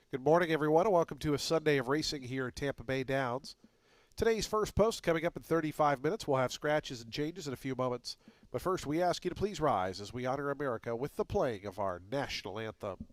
Good morning, everyone, and welcome to a Sunday of racing here at Tampa Bay Downs. Today's first post coming up in 35 minutes. We'll have scratches and changes in a few moments. But first, we ask you to please rise as we honor America with the playing of our national anthem.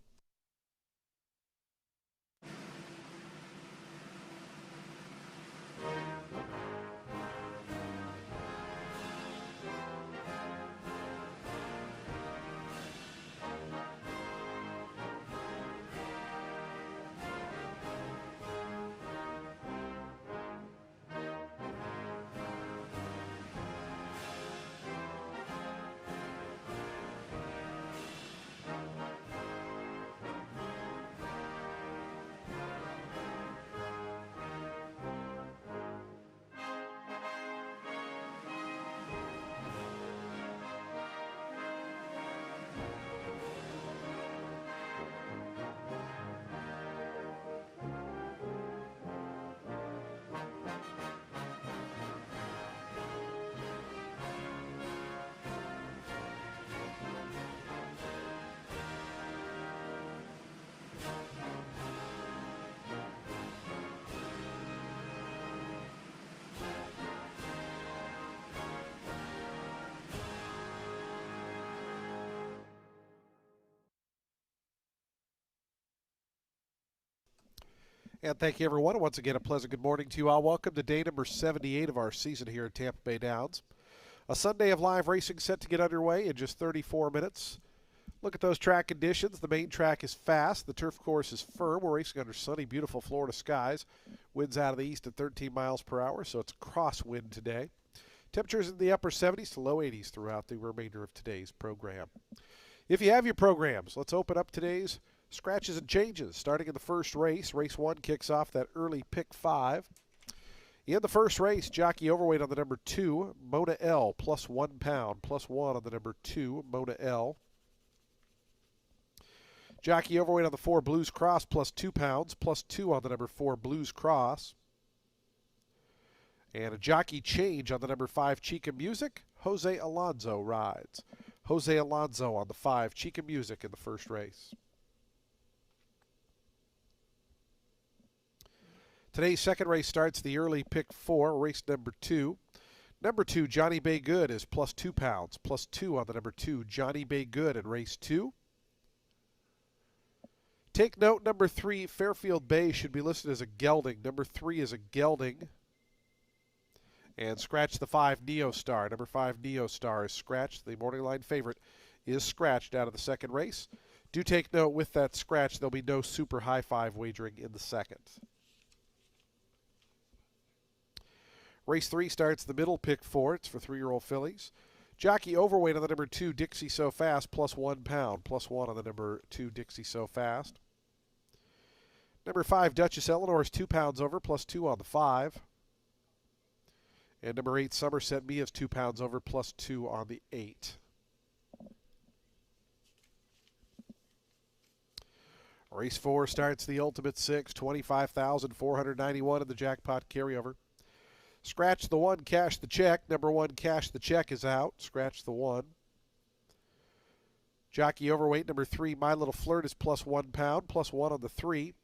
And thank you, everyone. And once again, a pleasant good morning to you all. Welcome to day number 78 of our season here at Tampa Bay Downs. A Sunday of live racing set to get underway in just 34 minutes. Look at those track conditions. The main track is fast. The turf course is firm. We're racing under sunny, beautiful Florida skies. Winds out of the east at 13 miles per hour, so it's crosswind today. Temperatures in the upper 70s to low 80s throughout the remainder of today's program. If you have your programs, let's open up today's scratches and changes. Starting in the first race, race 1 kicks off that early pick 5. In the first race, jockey overweight on the number 2, Mona L, plus 1 pound, plus 1 on the number 2, Mona L. Jockey overweight on the 4, Blues Cross, plus 2 pounds, plus 2 on the number 4, Blues Cross. And a jockey change on the number 5, Chica Music. Jose Alonso rides. Jose Alonso on the 5, Chica Music in the first race. Today's second race starts the early pick 4, race number 2. Number 2, Johnny Bay Good, is plus 2 pounds, plus 2 on the number 2, Johnny Bay Good in race 2. Take note, number 3, Fairfield Bay, should be listed as a gelding. Number 3 is a gelding. And scratch the 5, Neo Star. Number 5, Neo Star is scratched. The morning line favorite is scratched out of the second race. Do take note, with that scratch, there'll be no super high 5 wagering in the second. Race 3 starts the middle pick 4. It's for 3-year-old fillies. Jockey overweight on the number 2, Dixie So Fast, plus 1 pound, plus 1 on the number 2, Dixie So Fast. Number 5, Duchess Eleanor, is 2 pounds over, plus 2 on the 5. And number 8, Somerset Mia, is 2 pounds over, plus 2 on the 8. Race 4 starts the Ultimate 6, $25,491 in the jackpot carryover. Scratch the 1, cash the check. Number 1, cash the check, is out. Scratch the 1. Jockey overweight, number 3, My Little Flirt, is plus 1 pound, plus 1 on the 3.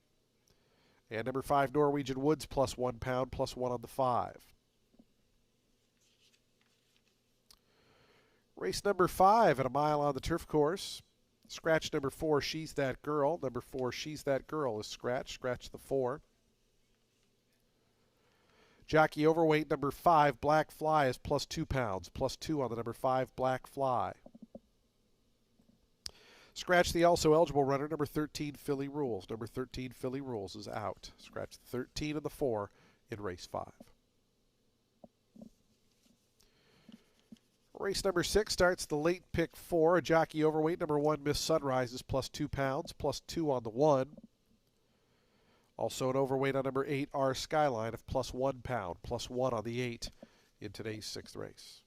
And number 5, Norwegian Woods, plus 1 pound, plus 1 on the 5. Race number 5 at a mile on the turf course. Scratch number 4, She's That Girl. Number 4, She's That Girl, is scratched. Scratch the 4. Jockey overweight, number 5, Black Fly, is plus 2 pounds, plus 2 on the number 5, Black Fly. Scratch the also eligible runner, number 13, Philly Rules. Number 13, Philly Rules, is out. Scratch the 13 and the 4 in race 5. Race number 6 starts the late pick 4. A jockey overweight, number 1, Miss Sunrise, is plus 2 pounds, plus 2 on the 1. Also an overweight on number 8, R Skyline, of plus 1 pound, plus 1 on the 8 in today's 6th race.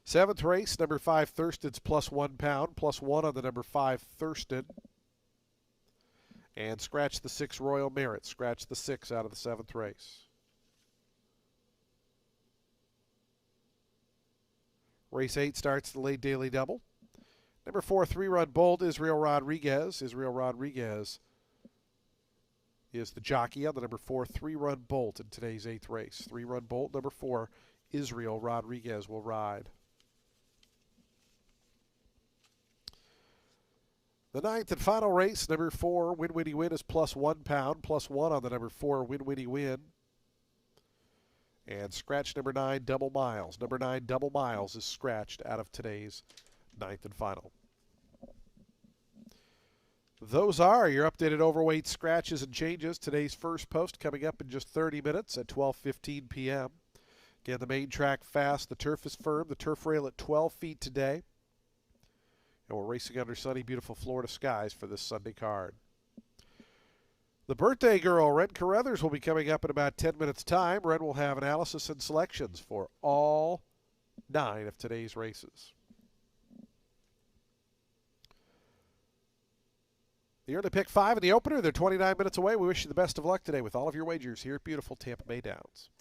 7th race, number 5, Thurston's plus 1 pound, plus 1 on the number 5, Thurston. And scratch the 6, Royal Merit. Scratch the 6 out of the 7th race. Race 8 starts the late daily double. Number 4, 3-run bolt, Israel Rodriguez. Israel Rodriguez is the jockey on the number 4, 3-run bolt in today's 8th race. 3-run bolt, number 4, Israel Rodriguez will ride. The 9th and final race, number 4, Win Winnie Win is plus £1, plus 1 on the number 4, Win Winnie Win. And scratch number 9, Double Miles. Number 9, Double Miles is scratched out of today's 9th and final. Those are your updated overweight scratches and changes. Today's first post coming up in just 30 minutes at 12:15 p.m. Again, the main track fast. The turf is firm. The turf rail at 12 feet today. And we're racing under sunny, beautiful Florida skies for this Sunday card. The birthday girl, Ren Carruthers, will be coming up in about 10 minutes' time. Ren will have analysis and selections for all 9 of today's races. The early pick 5 in the opener. They're 29 minutes away. We wish you the best of luck today with all of your wagers here at beautiful Tampa Bay Downs.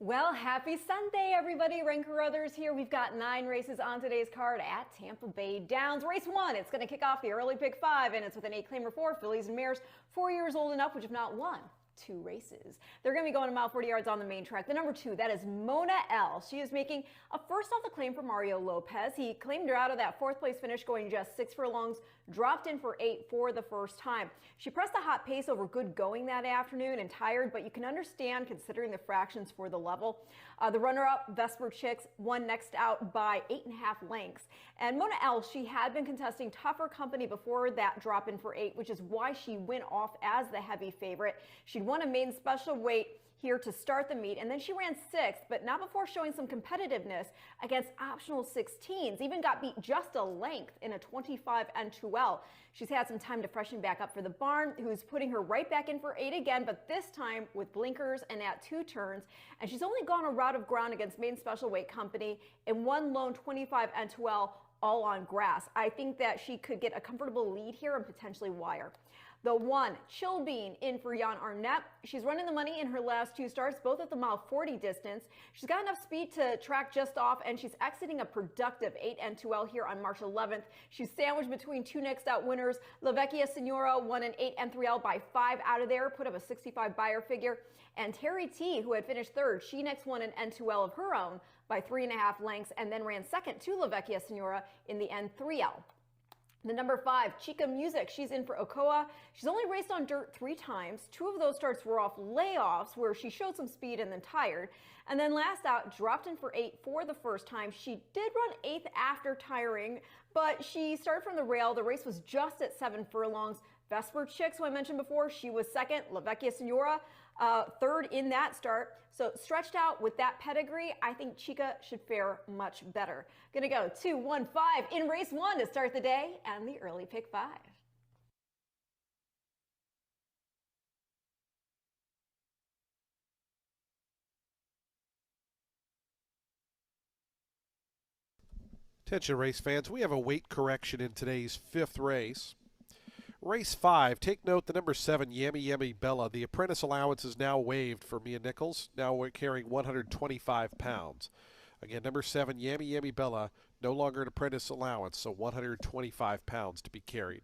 Well, happy Sunday, everybody. Ren Carruthers here. We've got 9 races on today's card at Tampa Bay Downs. Race 1, it's going to kick off the early pick 5, and it's with an 8-claimer 4, fillies and mares 4 years old and up, which have not won 2 races. They're going to be going a mile 40 yards on the main track. The number 2, that is Mona L. She is making a first off the claim for Mario Lopez. He claimed her out of that 4th place finish going just 6 furlongs, dropped in for 8 for the first time. She pressed a hot pace over good going that afternoon and tired, but you can understand considering the fractions for the level. The runner-up, Vesper Chicks, won next out by 8.5 lengths. And Mona L, she had been contesting tougher company before that drop in for 8, which is why she went off as the heavy favorite. She'd won a maiden special weight here to start the meet, and then she ran 6th, but not before showing some competitiveness against optional 16s. Even got beat just a length in a 25 N2L. She's had some time to freshen back up for the barn, who's putting her right back in for 8 again, but this time with blinkers and at 2 turns. And she's only gone a route of ground against maiden special weight company in one lone 25 N2L, all on grass. I think that she could get a comfortable lead here and potentially wire. The 1, Chill Bean, in for Jan Arnett. She's running the money in her last 2 starts, both at the mile 40 distance. She's got enough speed to track just off, and she's exiting a productive 8 N2L here on March 11th. She's sandwiched between 2 next out winners. La Vecchia Senora won an 8 N3L by 5 out of there, put up a 65 buyer figure. And Terry T, who had finished 3rd, she next won an N2L of her own by 3.5 lengths, and then ran 2nd to La Vecchia Senora in the N3L. The number 5, Chica Music, she's in for Ocoa. She's only raced on dirt 3 times. 2 of those starts were off layoffs where she showed some speed and then tired. And then last out, dropped in for 8 for the first time. She did run 8th after tiring, but she started from the rail. The race was just at 7 furlongs. Vesper Chicks, who I mentioned before, she was 2nd. La Vecchia Senora, 3rd in that start. So stretched out with that pedigree, I think Chica should fare much better. Gonna go 2, 1, 5 in race 1 to start the day and the early pick 5. Attention race fans, we have a weight correction in today's 5th race. Race 5, take note the number 7, Yummy Yummy Bella. The apprentice allowance is now waived for Mia Nichols. Now we're carrying 125 pounds. Again, number 7, Yummy Yummy Bella, no longer an apprentice allowance, so 125 pounds to be carried.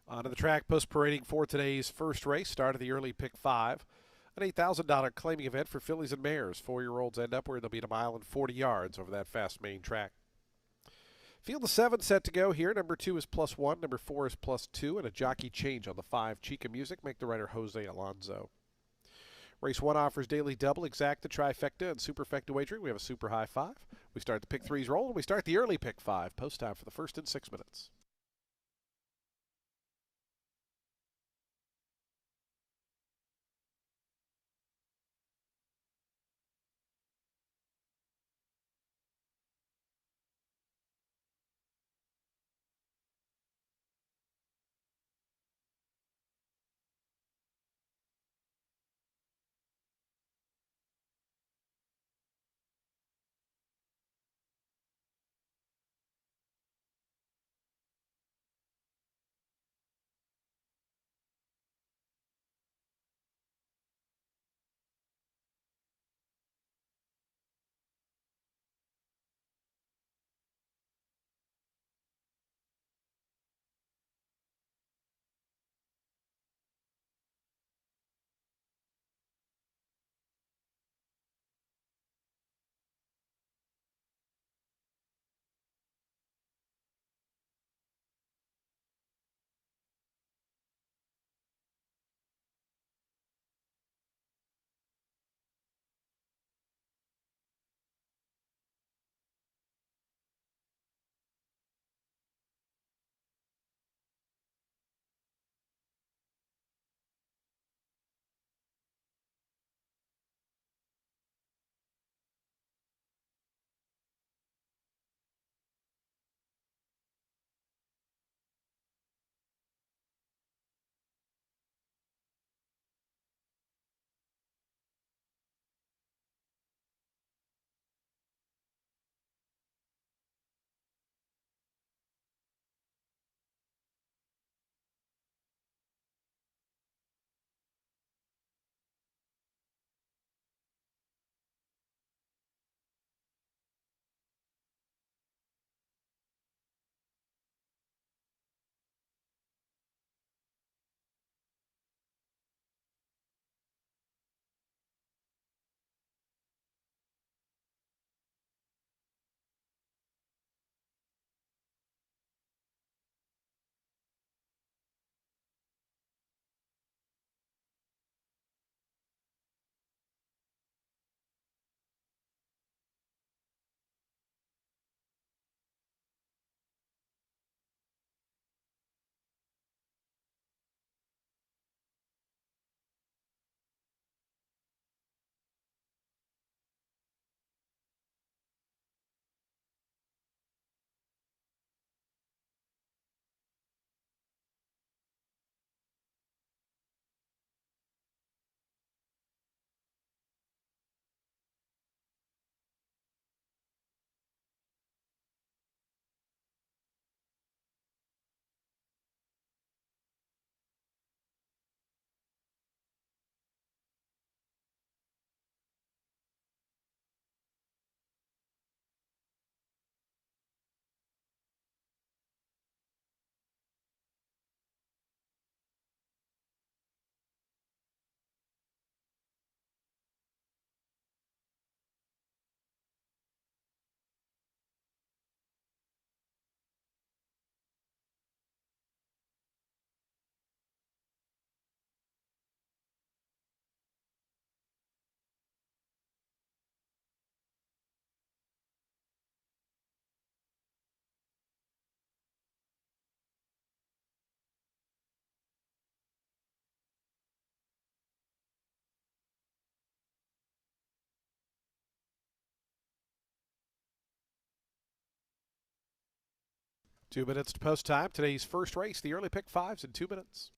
Onto the track, post parading for today's first race. Start of the early pick 5. An $8,000 claiming event for fillies and mares. 4-year-olds end up where they'll be at a mile and 40 yards over that fast main track. Field of 7 set to go here. Number 2 is +1, number 4 is +2, and a jockey change on the 5. Chica Music, make the rider Jose Alonso. Race 1 offers daily double, exacta, trifecta, and superfecta wagering. We have a super high 5. We start the pick 3's roll, and we start the early pick 5. Post time for the first in 6 minutes. 2 minutes to post time. Today's first race, the early pick 5's in 2 minutes.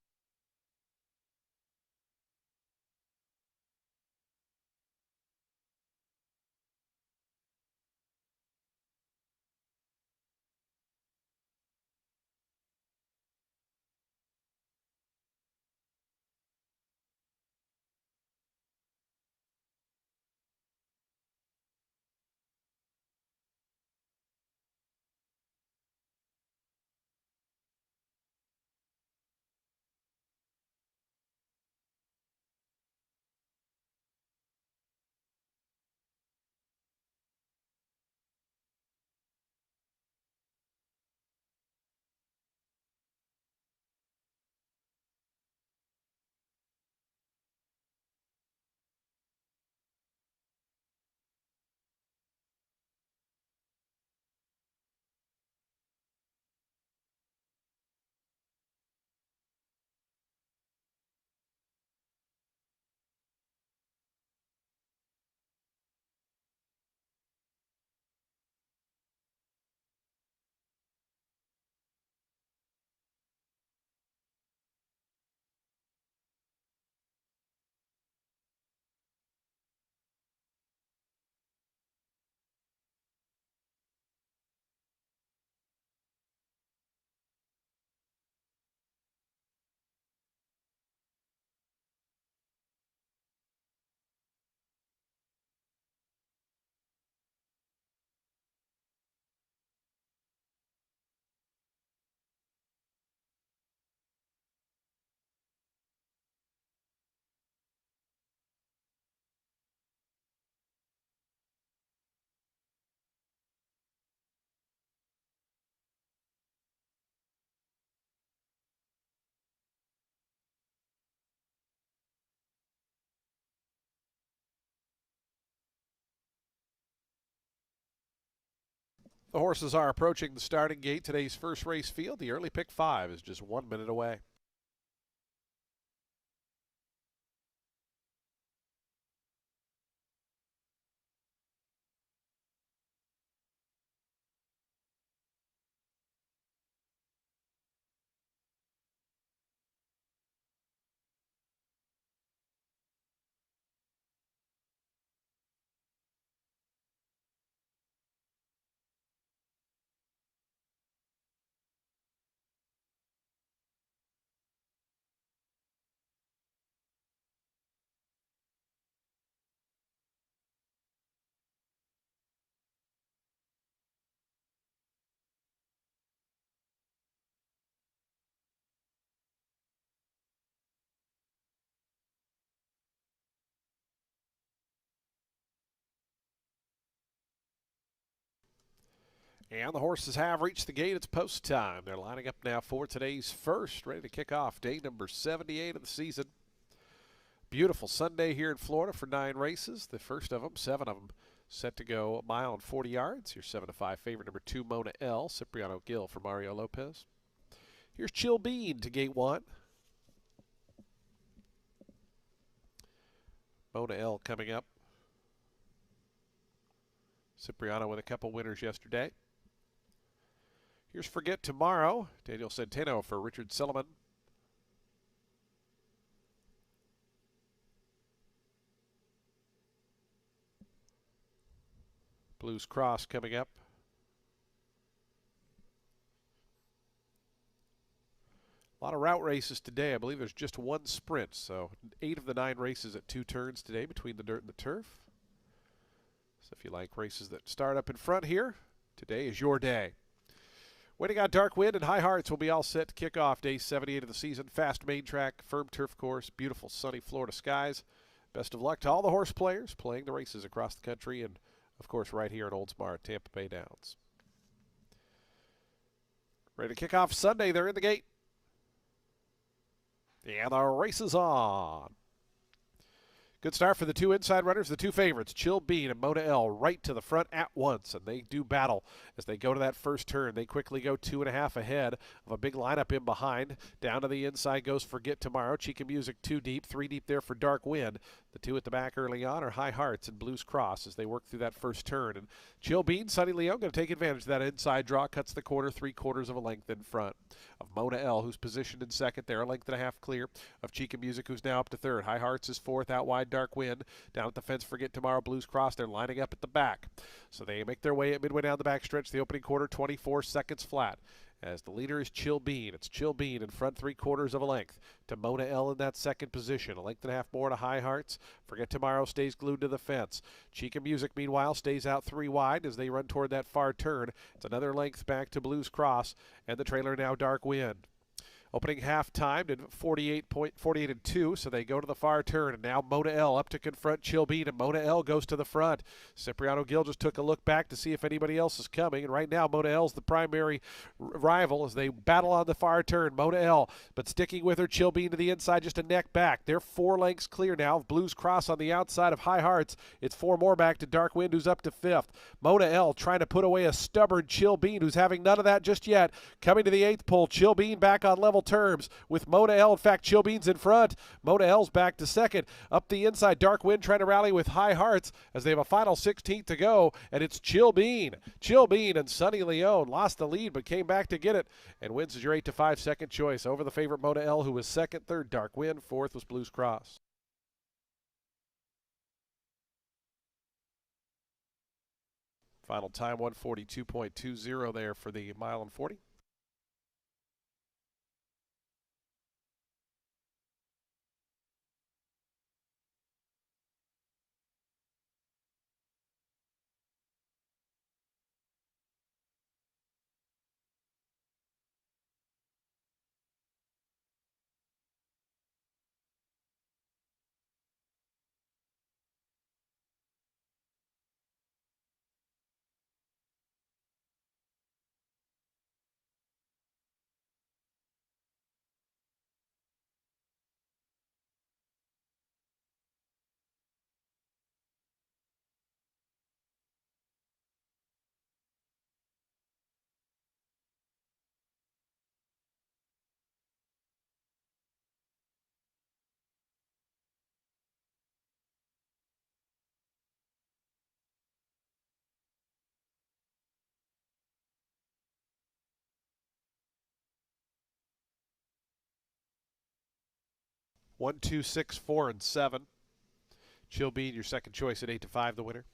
The horses are approaching the starting gate. Today's first race field, the early pick 5, is just 1 minute away. And the horses have reached the gate. It's post time. They're lining up now for today's first, ready to kick off day number 78 of the season. Beautiful Sunday here in Florida for 9 races. The first of them, 7 of them, set to go a mile and 40 yards. Your 7-5 favorite, number 2, Mona L. Cipriano Gil for Mario Lopez. Here's Chill Bean to gate 1. Mona L coming up. Cipriano with a couple winners yesterday. Here's Forget Tomorrow. Daniel Centeno for Richard Silliman. Blues Cross coming up. A lot of route races today. I believe there's just one sprint, so 8 of the 9 races at 2 turns today between the dirt and the turf. So if you like races that start up in front here, today is your day. Waiting on Dark Wind and High Hearts will be all set to kick off day 78 of the season. Fast main track, firm turf course, beautiful sunny Florida skies. Best of luck to all the horse players playing the races across the country and, of course, right here in Oldsmar at Tampa Bay Downs. Ready to kick off Sunday. They're in the gate. And the race is on. Good start for the 2 inside runners, the 2 favorites, Chill Bean and Mona L, right to the front at once, and they do battle as they go to that first turn. They quickly go 2.5 ahead of a big lineup in behind. Down to the inside goes Forget Tomorrow. Chica Music 2 deep, 3 deep there for Dark Wind. The 2 at the back early on are High Hearts and Blues Cross as they work through that first turn. And Chill Bean, Sonny Leon going to take advantage of that inside draw, cuts the quarter, 3/4 of a length in front of Mona L, who's positioned in second there, a length and a half clear of Chica Music, who's now up to third. High Hearts is fourth, out wide Dark Wind. Down at the fence, Forget Tomorrow, Blues Cross. They're lining up at the back. So they make their way at midway down the back stretch, the opening quarter, 24 seconds flat. As the leader is Chill Bean. It's Chill Bean in front, 3/4 of a length to Mona L in that second position. A length and a half more to High Hearts. Forget Tomorrow stays glued to the fence. Chica Music, meanwhile, stays out 3 wide as they run toward that far turn. It's another length back to Blues Cross, and the trailer now Dark Wind. Opening half timed at 48 and 2, so they go to the far turn, and now Mona L up to confront Chill Bean, and Mona L goes to the front. Cipriano Gil just took a look back to see if anybody else is coming, and right now Mona L's the primary rival as they battle on the far turn. Mona L, but sticking with her, Chill Bean to the inside, just a neck back. They're 4 lengths clear now. Blues Cross on the outside of High Hearts. It's 4 more back to Dark Wind, who's up to 5th. Mona L trying to put away a stubborn Chill Bean, who's having none of that just yet. Coming to the 8th pole, Chill Bean back on level terms with Mona L. In fact, Chill Bean's in front. Mona L's back to second. Up the inside, Dark Wind trying to rally with High Hearts as they have a final 16th to go, and it's Chill Bean. Chill Bean and Sonny Leon lost the lead but came back to get it and wins as your 8-5 second choice over the favorite Mona L, who was second, third Dark Wind, fourth was Blues Cross. Final time 142.20 there for the mile and 40. 1, 2, 6, 4, and 7. Chill Bean, your second choice at 8 to 5, the winner.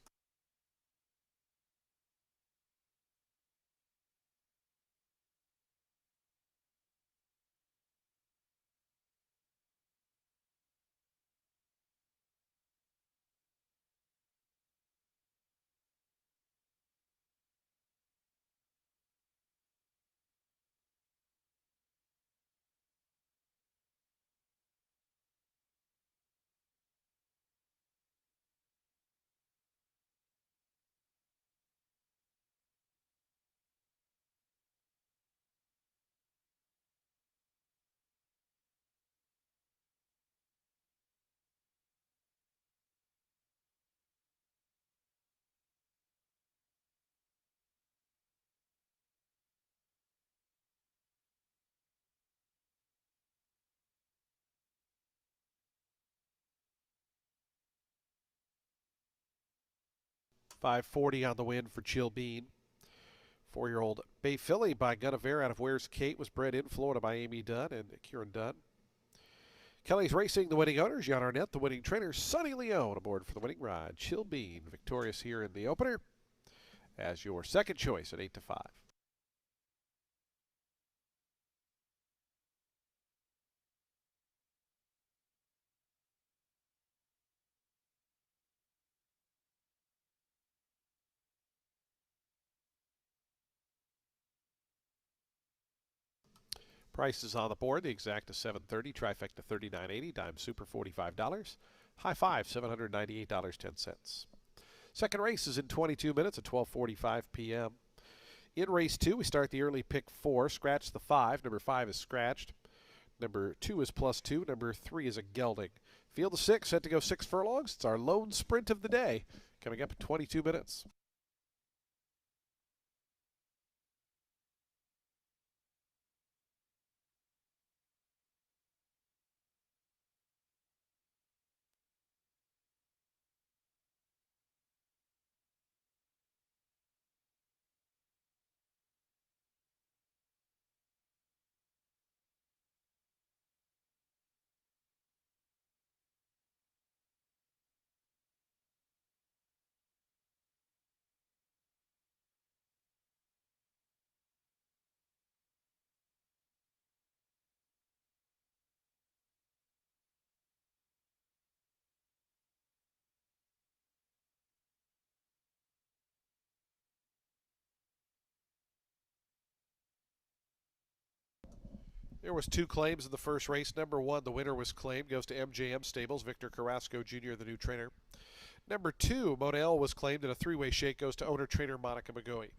540 on the win for Chill Bean. 4-year-old Bay Filly by Guinevere out of Where's Kate was bred in Florida by Amy Dunn and Kieran Dunn. Kelly's Racing, the winning owners. Jan Arnett, the winning trainer. Sonny Leone aboard for the winning ride. Chill Bean, victorious here in the opener as your second choice at 8 to 5. Prices on the board. The exact is $730, trifecta $39.80, dime super $45, high five $798.10. Second race is in 22 minutes at 12:45 p.m. In race 2, we start the early pick 4. Scratch the 5. Number 5 is scratched. Number 2 is +2. Number 3 is a gelding. Field of 6 set to go 6 furlongs. It's our lone sprint of the day, coming up in 22 minutes. There was 2 claims in the first race. Number 1, the winner was claimed, goes to MJM Stables, Victor Carrasco Jr., the new trainer. Number 2, Monel was claimed in a 3-way shake, goes to owner-trainer Monica McGoey.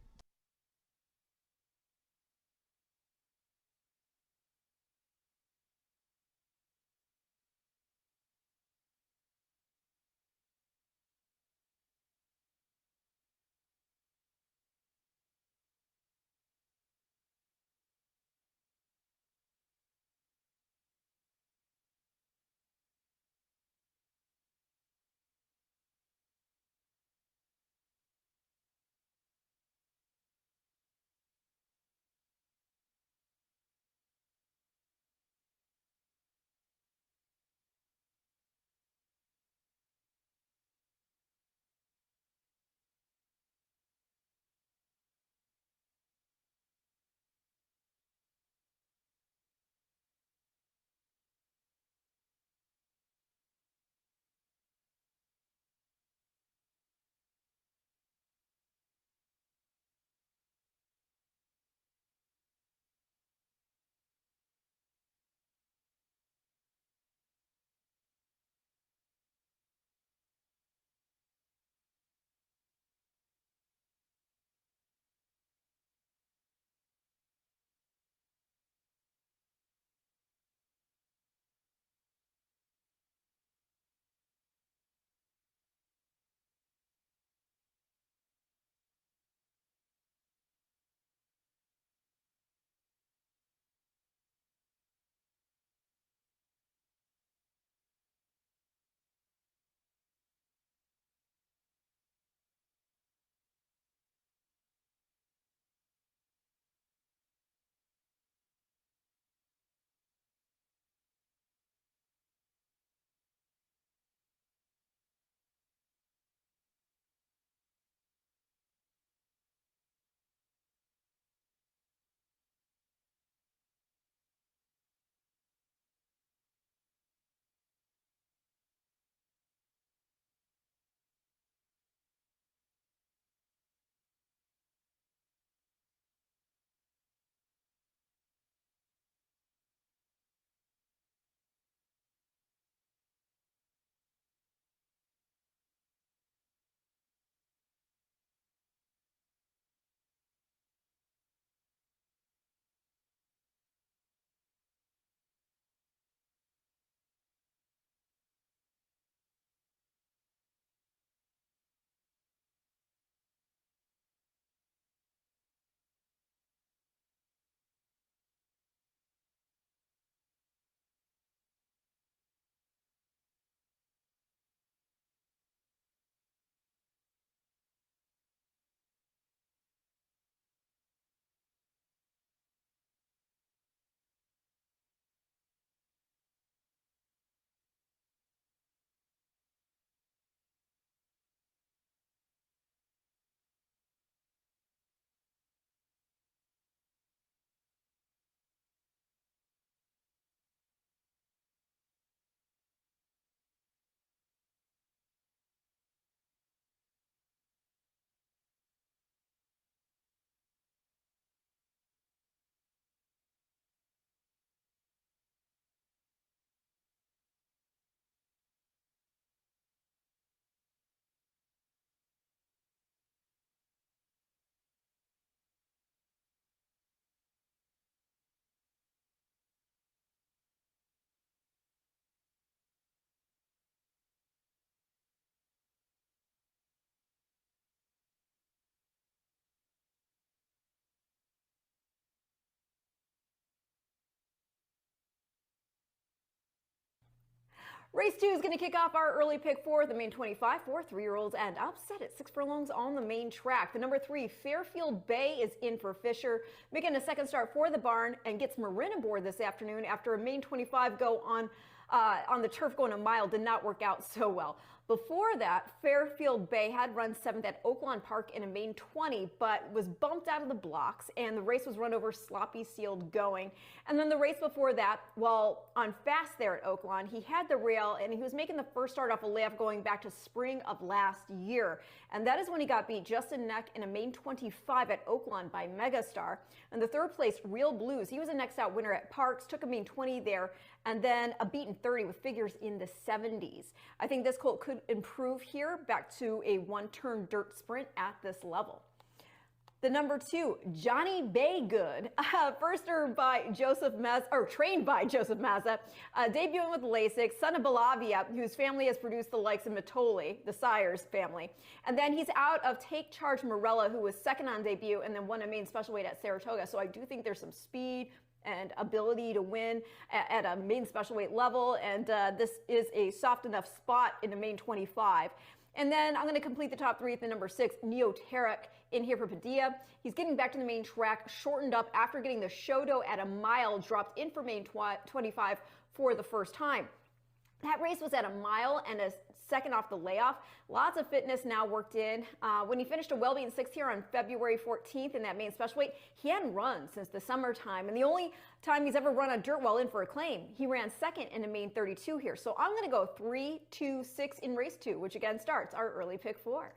Race 2 is going to kick off our early pick four, the main 25 for 3-year-olds and up, set at 6 furlongs on the main track. The number 3, Fairfield Bay, is in for Fisher, making a second start for the barn and gets Marin aboard this afternoon after a main 25 go on the turf going a mile did not work out so well. Before that, Fairfield Bay had run 7th at Oaklawn Park in a main 20, but was bumped out of the blocks, and the race was run over sloppy sealed going. And then the race before that, while on fast there at Oaklawn, he had the rail, and he was making the first start off a layoff going back to spring of last year. And that is when he got beat just a neck in a main 25 at Oaklawn by Megastar. And the third place, Real Blues, he was a next out winner at Parks, took a main 20 there, and then a beaten 30 with figures in the 70s. I think this colt could improve here back to a one-turn dirt sprint at this level. The number 2, Johnny Baygood, trained by Joseph Mazza, debuting with Lasix, son of Balavia, whose family has produced the likes of Matoli, the sire's family. And then he's out of Take Charge Morella, who was second on debut and then won a main special weight at Saratoga. So I do think there's some speed and ability to win at a main special weight level, and this is a soft enough spot in the main 25. And then I'm going to complete the top 3 at the number 6, Neoteric, in here for Padilla. He's getting back to the main track, shortened up after getting the Shodo at a mile, dropped in for main 25 for the first time. That race was at a mile and a second off the layoff. Lots of fitness now worked in. When he finished a well-beaten 6th here on February 14th in that main special weight, he hadn't run since the summertime. And the only time he's ever run a dirt well in for a claim, he ran second in a main 32 here. So I'm going to go 3, 2, 6 in race 2, which again starts our early pick 4.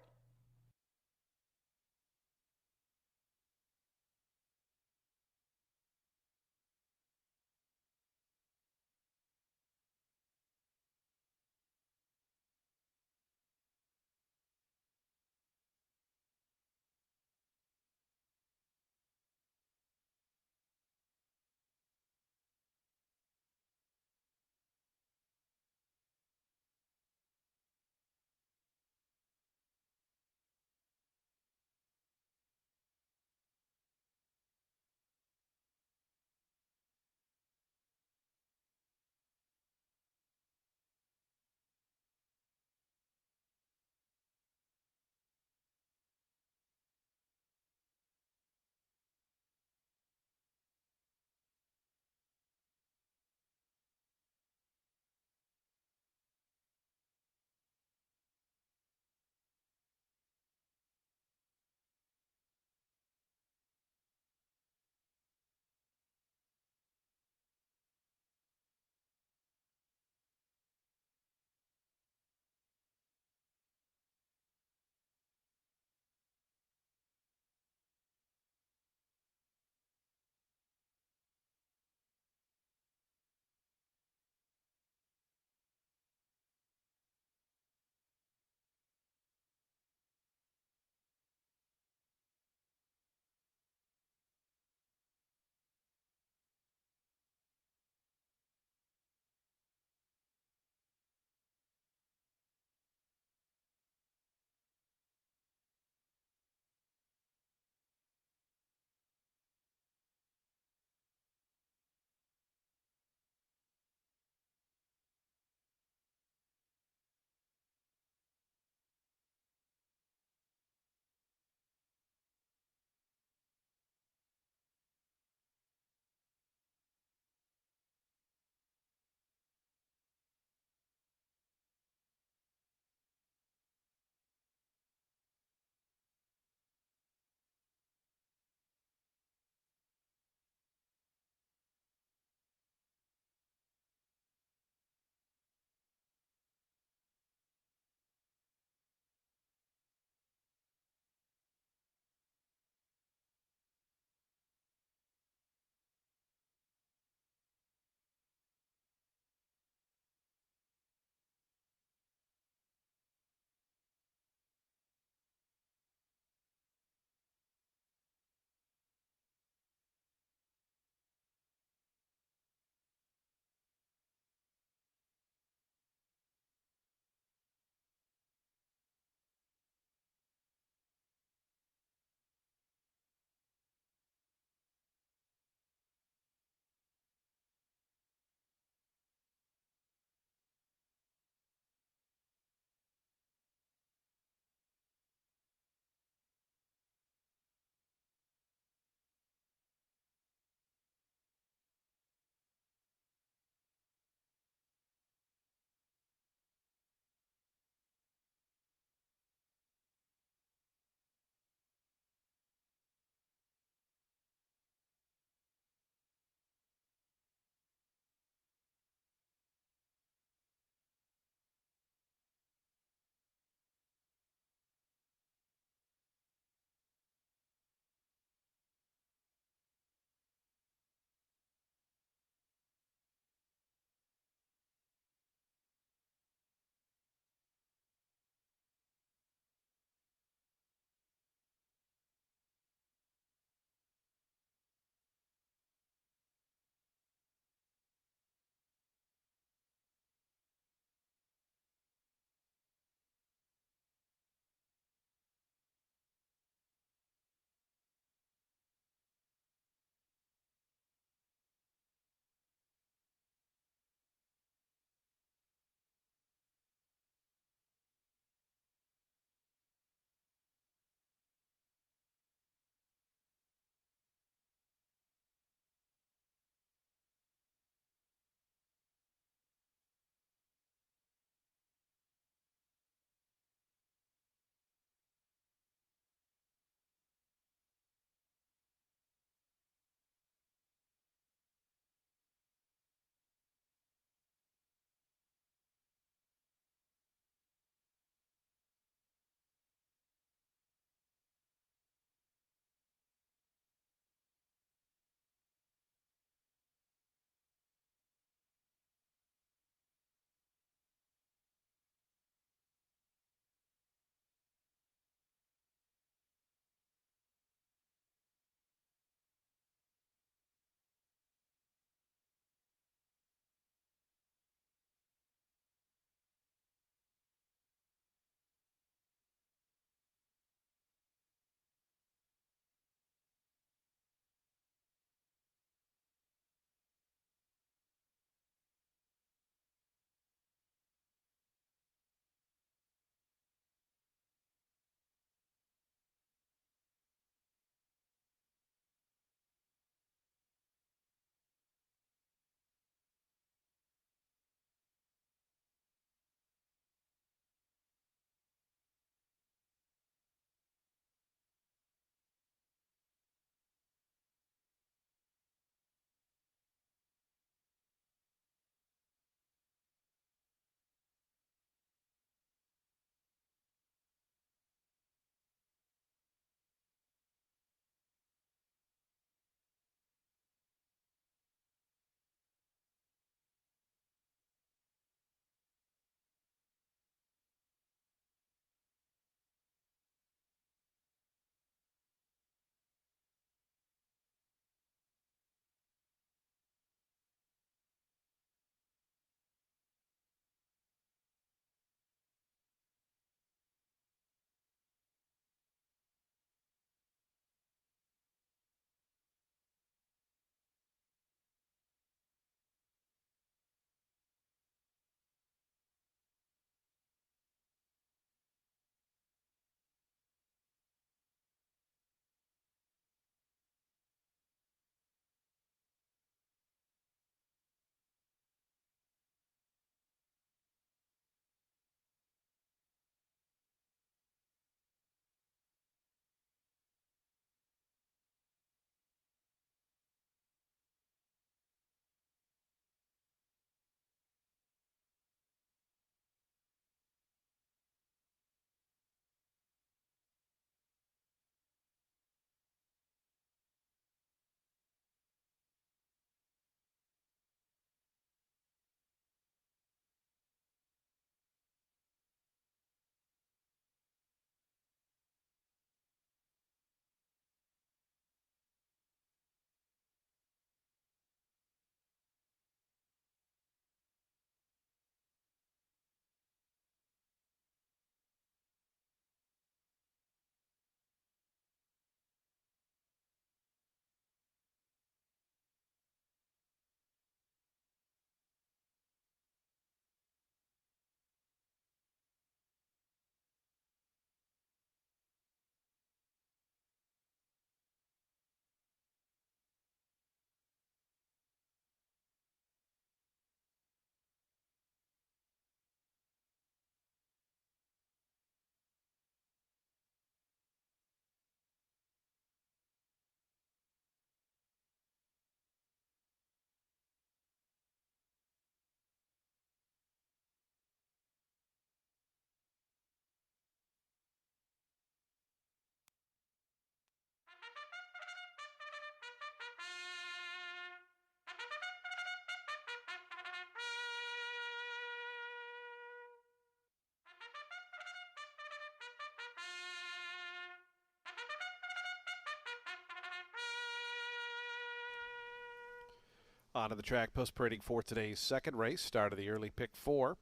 Onto the track post parading for today's second race, start of the early pick 4.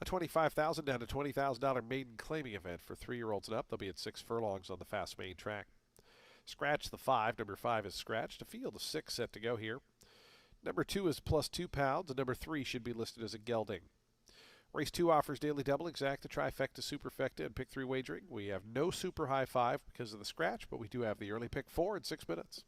A $25,000 down to $20,000 maiden claiming event for 3-year-olds and up. They'll be at 6 furlongs on the fast main track. Scratch the 5. Number 5 is scratched. A field of 6 set to go here. Number 2 is plus £2, and number 3 should be listed as a gelding. Race 2 offers daily double, exacta, trifecta, superfecta, and pick 3 wagering. We have no super high 5 because of the scratch, but we do have the early pick 4 in 6 minutes.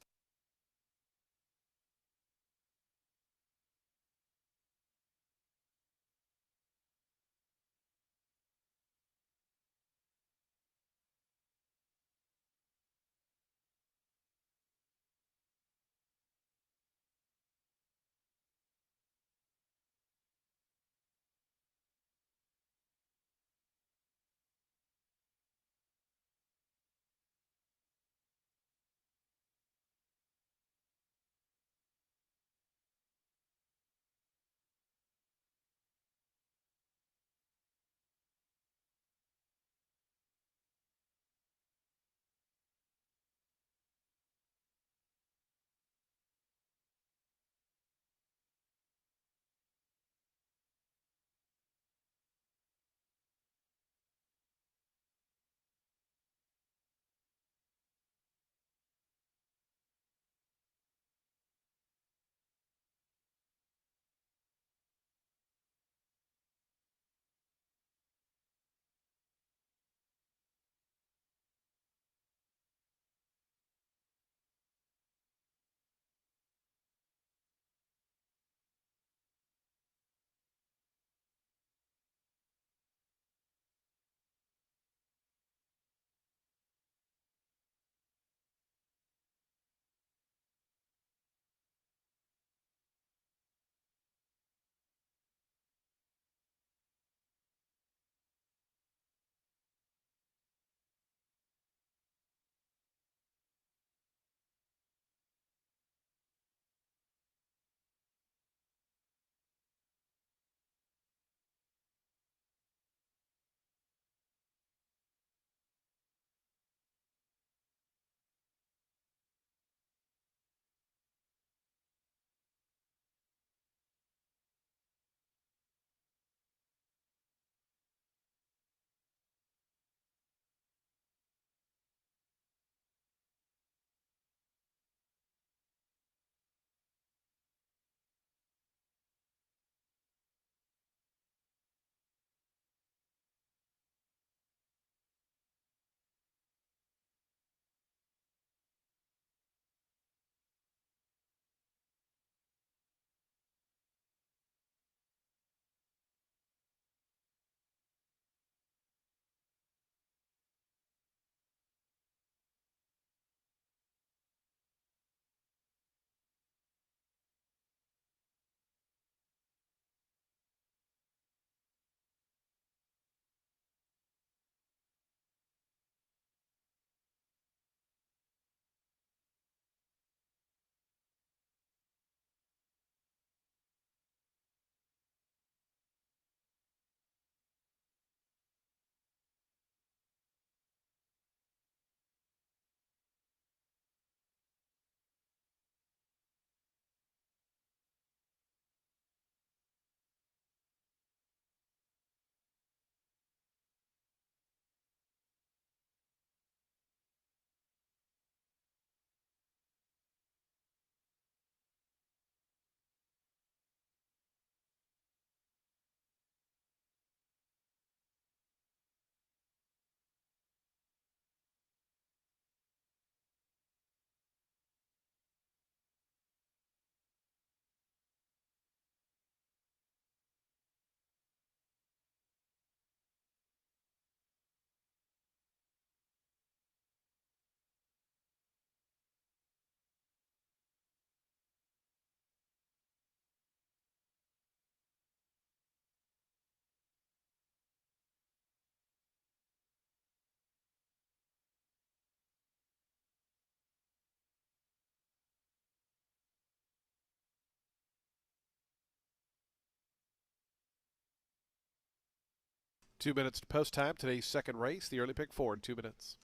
Two minutes to post time. Today's second race, the early pick 4 in 2 minutes.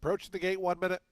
Approaching the gate, 1 minute.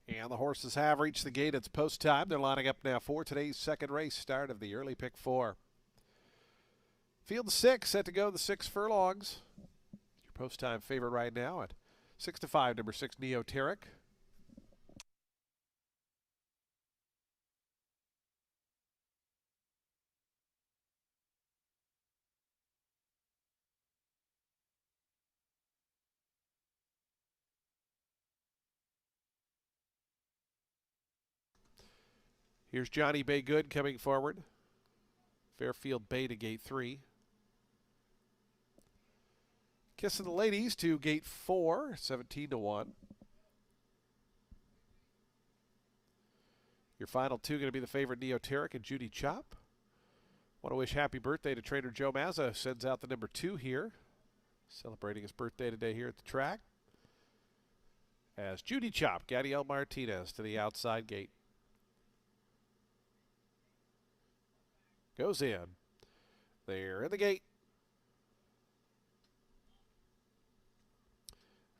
And the horses have reached the gate. It's post time. They're lining up now for today's second race, start of the early pick 4. Field 6 set to go the 6 furlongs. Your post time favorite right now at 6-5, number 6, Neoteric. Here's Johnny Bay Good coming forward. Fairfield Bay to gate 3. Kissing the Ladies to gate 4, 17-1. Your final 2 going to be the favorite Neoteric and Judy Chop. Want to wish happy birthday to trainer Joe Mazza. Sends out the number 2 here. Celebrating his birthday today here at the track. As Judy Chop, Gadiel Martinez to the outside gate. Goes in. They're in the gate.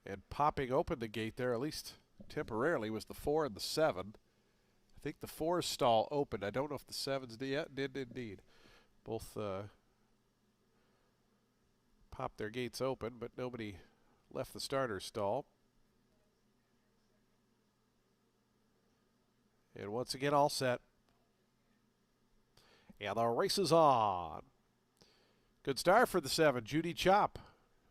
And popping open the gate there, at least temporarily, was the 4 and the 7. I think the 4's stall opened. I don't know if the 7's did indeed. Both popped their gates open, but nobody left the starter's stall. And once again, all set. And the race is on. Good start for the 7, Judy Chop,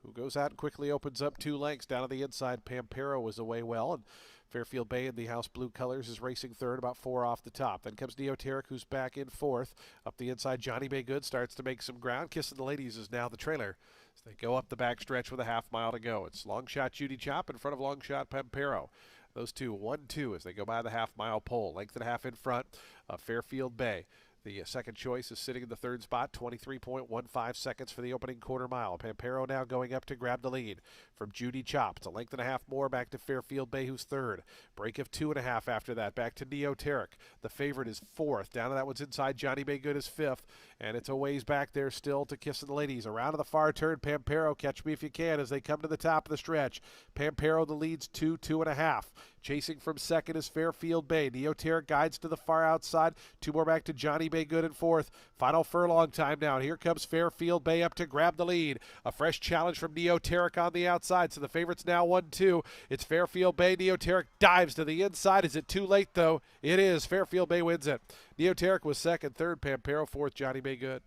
who goes out and quickly opens up 2 lengths. Down on the inside, Pampero was away well, and Fairfield Bay in the house blue colors is racing third, about 4 off the top. Then comes Neoteric, who's back in 4th. Up the inside, Johnny Bay Good starts to make some ground. Kissing the Ladies is now the trailer as they go up the back stretch with a half mile to go. It's long shot Judy Chop in front of long shot Pampero. Those two, 1-2 as they go by the half mile pole. Length and a half in front of Fairfield Bay. The second choice is sitting in the 3rd spot, 23.15 seconds for the opening quarter mile. Pampero now going up to grab the lead from Judy Chop. It's a length and a half more back to Fairfield Bay, who's 3rd. Break of 2.5 after that, back to Neoteric. The favorite is 4th. Down to that one's inside. Johnny Bay Good is 5th. And it's a ways back there still to Kissing the Ladies. Around to the far turn, Pampero, catch me if you can as they come to the top of the stretch. Pampero the lead's 2.5. Chasing from 2nd is Fairfield Bay. Neoteric guides to the far outside. 2 more back to Johnny Bay Good in 4th. Final furlong time now. And here comes Fairfield Bay up to grab the lead. A fresh challenge from Neoteric on the outside. So the favorite's now 1-2. It's Fairfield Bay. Neoteric dives to the inside. Is it too late, though? It is. Fairfield Bay wins it. Neoteric was 2nd, 3rd. Pampero 4th. Johnny Bay Good.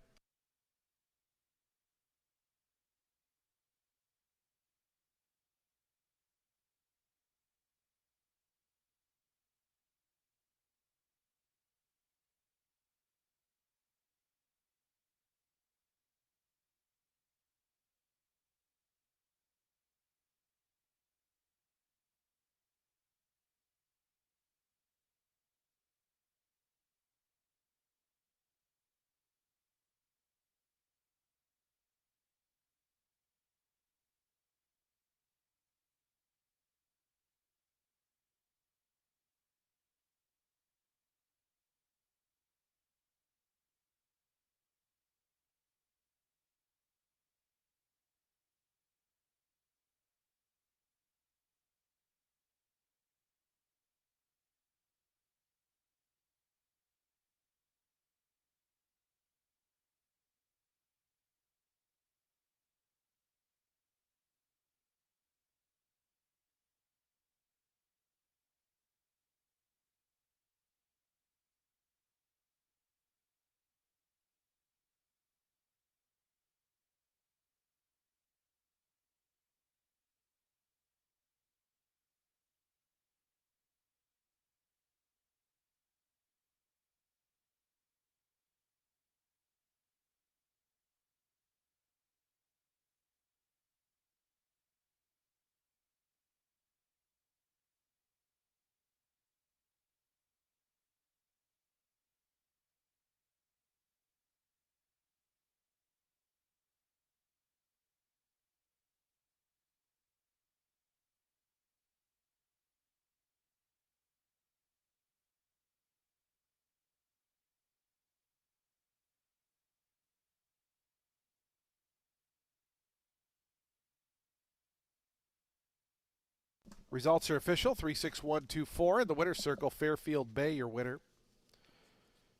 Results are official 36124. In the winner's circle, Fairfield Bay, your winner.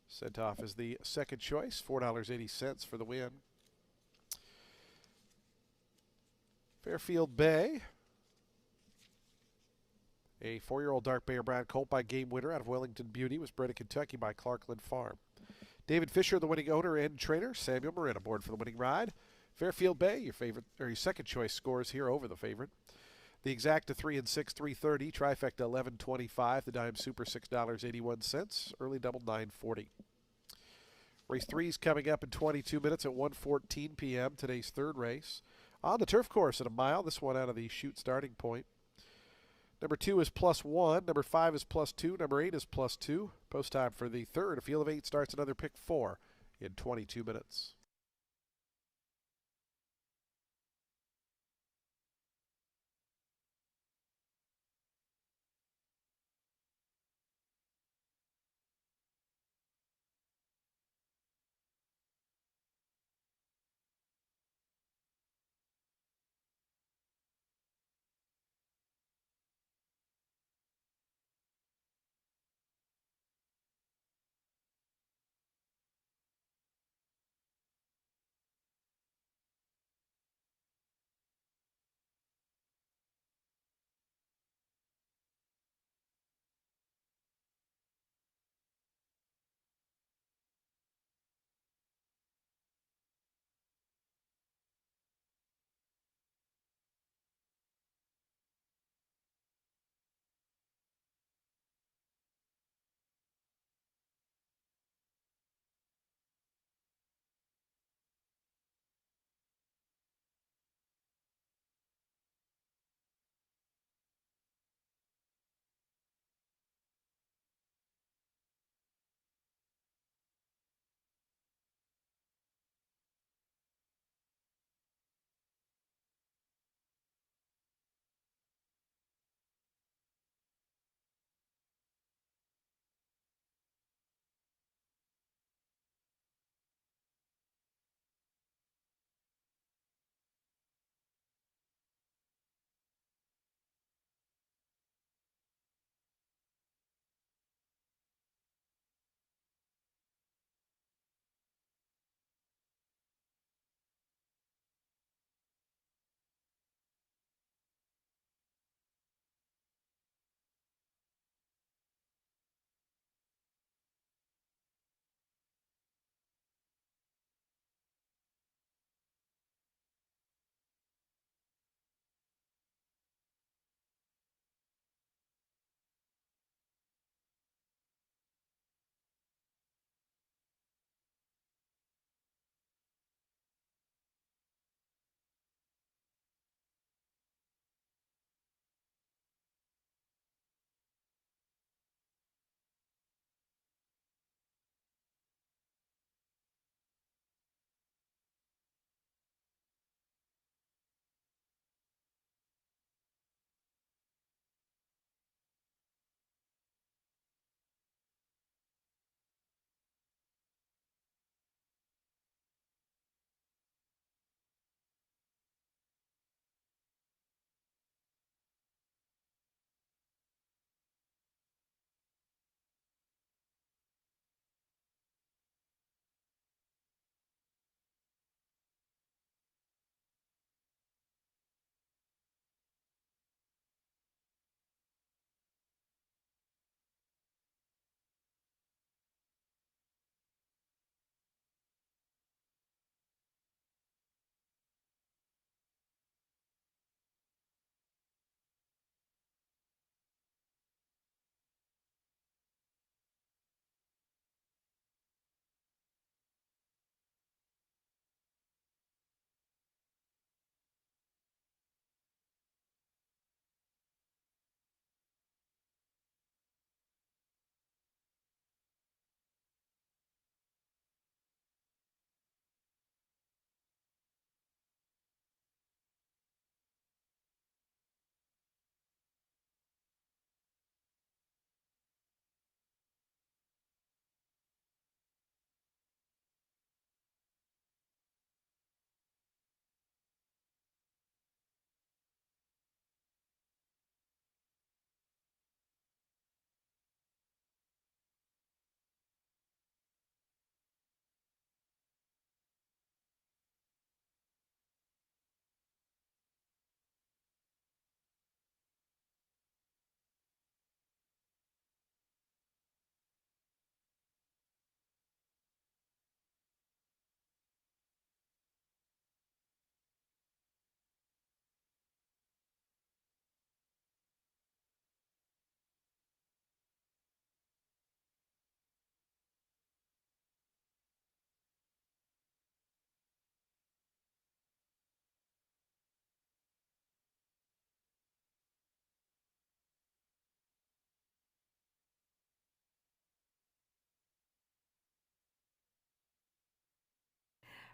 Sent off as the second choice, $4.80 for the win. Fairfield Bay, a 4-year-old dark Bear Brown colt by game winner out of Wellington Beauty, was bred in Kentucky by Clarkland Farm. David Fisher, the winning owner and trainer. Samuel Marin aboard for the winning ride. Fairfield Bay, your favorite or your second choice scores here over the favorite. The exacta 3 and 6, 330. Trifecta 1125. The dime super $6.81. Early double 940. Race 3 is coming up in 22 minutes at 1:14 p.m. Today's third race. On the turf course at a mile. This one out of the chute starting point. Number 2 is +1. Number 5 is +2. Number 8 is +2. Post time for the third. A field of 8 starts another pick 4 in 22 minutes.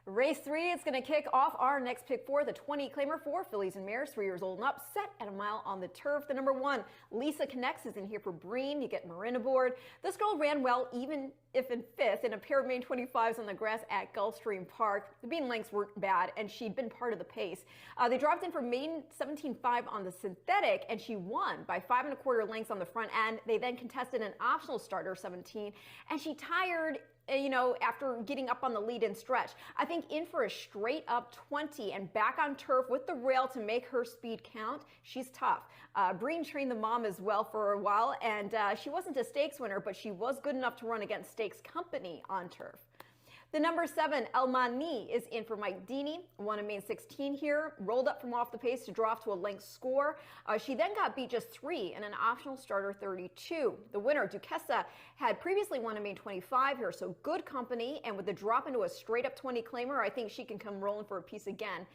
Race 3, it's going to kick off our next pick four, the 20 claimer for fillies and mares, 3 years old and up, set at a mile on the turf. The number 1, Lisa Connects, is in here for Breen. You get Marin aboard. This girl ran well, even if in 5th, in a pair of main 25s on the grass at Gulfstream Park. The bean lengths weren't bad, and she'd been part of the pace. They dropped in for main 17.5 on the synthetic, and she won by 5 1/4 lengths on the front end. They then contested an optional starter 17, and she tired after getting up on the lead and stretch. I think in for a straight up 20 and back on turf with the rail to make her speed count. She's tough. Breen trained the mom as well for a while, and she wasn't a stakes winner, but she was good enough to run against stakes company on turf. The number 7, El Mani, is in for Mike Deeney. Won a main 16 here, rolled up from off the pace to draw off to a length score. She then got beat just 3 in an optional starter 32. The winner, Duquesa, had previously won a main 25 here, so good company. And with the drop into a straight up 20 claimer, I think she can come rolling for a piece again.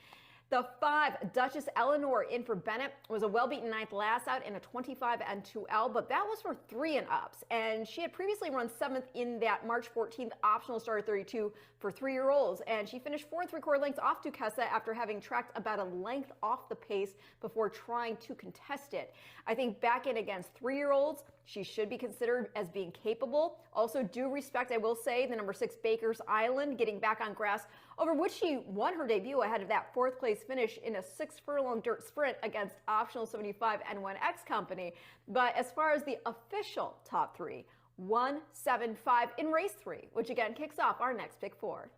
The 5, Duchess Eleanor, in for Bennett, was a well-beaten 9th last out in a 25 and 2L, but that was for 3 and ups. And she had previously run 7th in that March 14th optional starter 32 for 3-year-olds. And she finished 4 3/4 lengths off Duquesa after having tracked about a length off the pace before trying to contest it. I think back in against 3-year-olds, she should be considered as being capable. Also, due respect, I will say, the number 6, Baker's Island, getting back on grass, over which she won her debut ahead of that 4th place finish in a 6-furlong dirt sprint against optional 75 and 1X company. But as far as the official top 3, 1, 7, 5 in race 3, which again kicks off our next pick 4.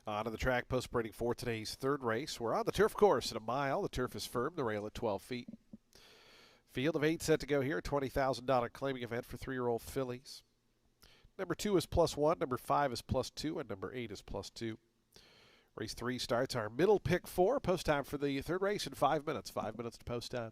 Onto the track post sprinting for today's third race. We're on the turf course at a mile. The turf is firm, the rail at 12 feet. Field of 8 set to go here. $20,000 claiming event for 3-year-old fillies. Number 2 is +1, number 5 is +2, and number 8 is +2. Race 3 starts our middle pick 4. Post time for the third race in 5 minutes. 5 minutes to post time.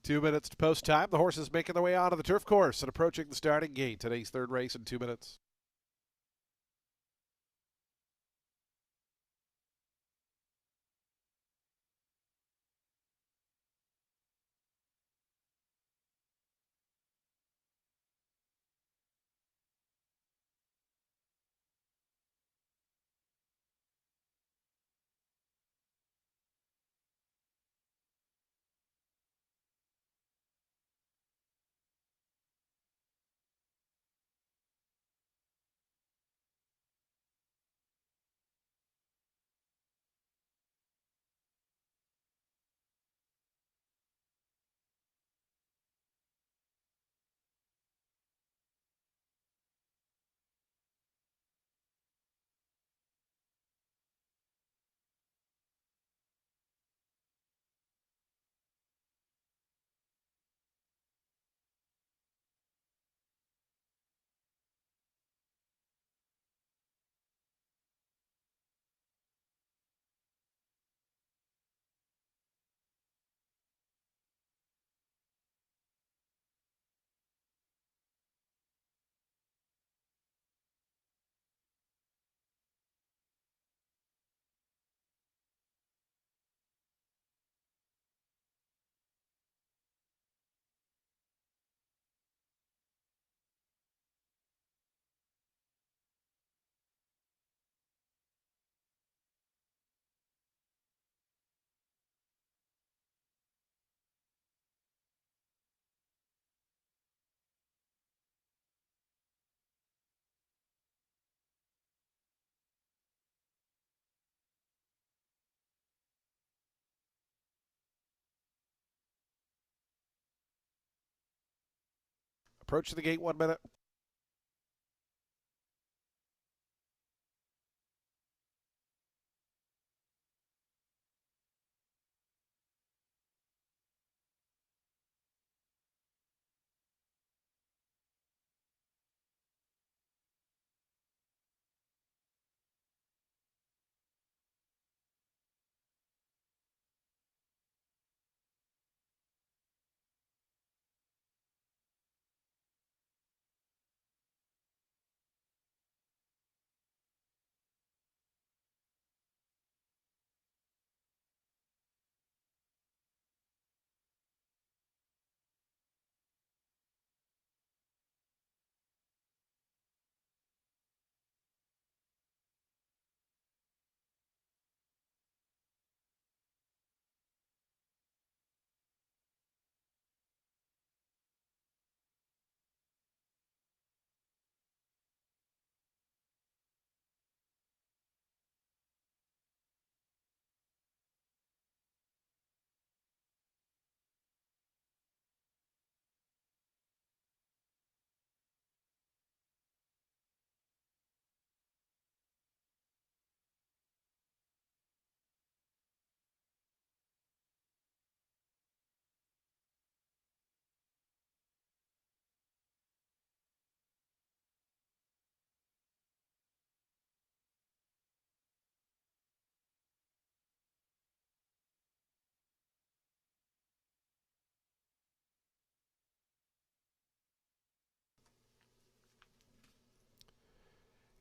Two minutes to post time. The horses making their way onto the turf course and approaching the starting gate. Today's third race in 2 minutes. Approach to the gate 1 minute.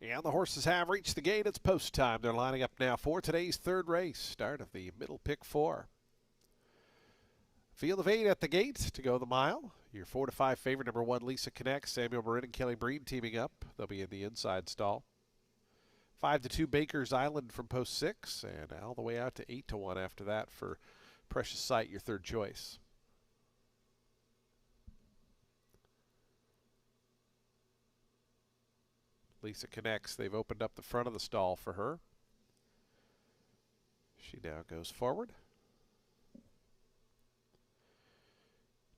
And the horses have reached the gate. It's post time. They're lining up now for today's third race, start of the middle pick 4. Field of 8 at the gate to go the mile. Your 4 to 5 favorite, number 1, Lisa Connect. Samuel Marin and Kelly Breen teaming up. They'll be in the inside stall. 5 to 2, Baker's Island from post 6, and all the way out to 8 to 1 after that for Precious Sight, your third choice. Lisa Connects. They've opened up the front of the stall for her. She now goes forward.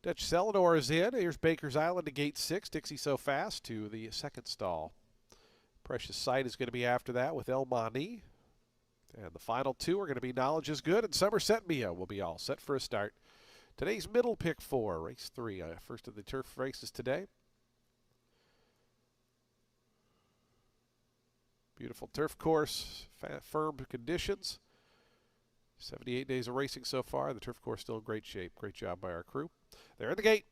Dutch Eleanor is in. Here's Baker's Island to gate 6. Dixie So Fast to the second stall. Precious Sight is going to be after that with El Mani. And the final 2 are going to be Knowledge is Good and Somerset Mia will be all set for a start. Today's middle pick 4, race 3. First of the turf races today. Beautiful turf course, firm conditions. 78 days of racing so far. The turf course still in great shape. Great job by our crew. They're in the gate.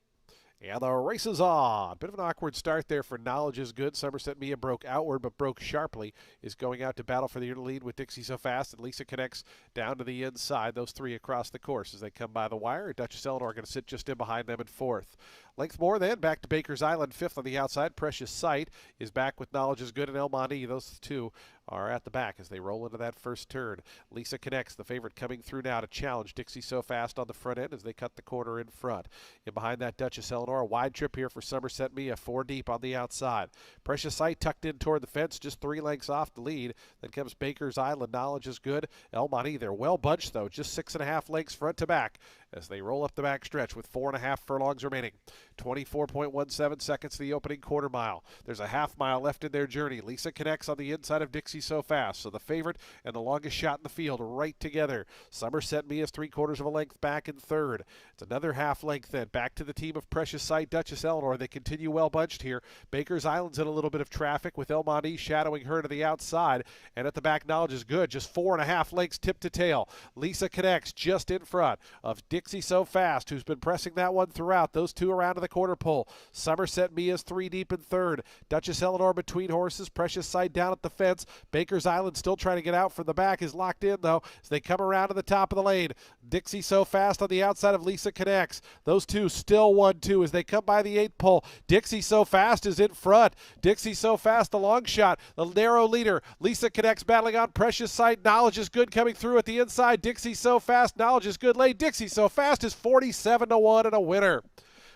And the race is on. Bit of an awkward start there for Knowledge is Good. Somerset Mia broke outward but broke sharply. Is going out to battle for the early lead with Dixie So Fast. And Lisa Connects down to the inside. Those 3 across the course as they come by the wire. Duchess Eleanor going to sit just in behind them in 4th. Length more then. Back to Baker's Island, 5th on the outside. Precious Sight is back with Knowledge is Good and El Mani. Those 2 are at the back as they roll into that first turn. Lisa Connects, the favorite, coming through now to challenge Dixie So Fast on the front end as they cut the corner in front. And behind that, Duchess Eleanor. A wide trip here for Somerset Mia, 4 deep on the outside. Precious Sight tucked in toward the fence, just 3 lengths off the lead. Then comes Baker's Island. Knowledge is Good. El Mani, they're well bunched though, just 6.5 lengths front to back as they roll up the back stretch with 4.5 furlongs remaining. 24.17 seconds to the opening quarter mile. There's a half mile left in their journey. Lisa Connects on the inside of Dixie So Fast. So the favorite and the longest shot in the field right together. Somerset Mia is 3/4 of a length back in 3rd. It's another half length then. Back to the team of Precious Sight, Duchess Eleanor. They continue well bunched here. Baker's Island's in a little bit of traffic with El Mani shadowing her to the outside. And at the back, Knowledge is Good. Just 4.5 lengths tip to tail. Lisa Connects just in front of Dixie So Fast, who's been pressing that one throughout. Those 2 around to the quarter pole. Somerset Mia's 3 deep in 3rd. Duchess Eleanor between horses. Precious Sight down at the fence. Baker's Island still trying to get out from the back, is locked in though as they come around to the top of the lane. Dixie So Fast on the outside of Lisa Connects. Those 2 still 1-2 as they come by the 8th pole. Dixie So Fast is in front. Dixie So Fast, the long shot, the narrow leader. Lisa Connects battling on Precious Sight. Knowledge is Good coming through at the inside. Dixie So Fast, Knowledge is Good late. Dixie So Fast is 47 to 1 and a winner.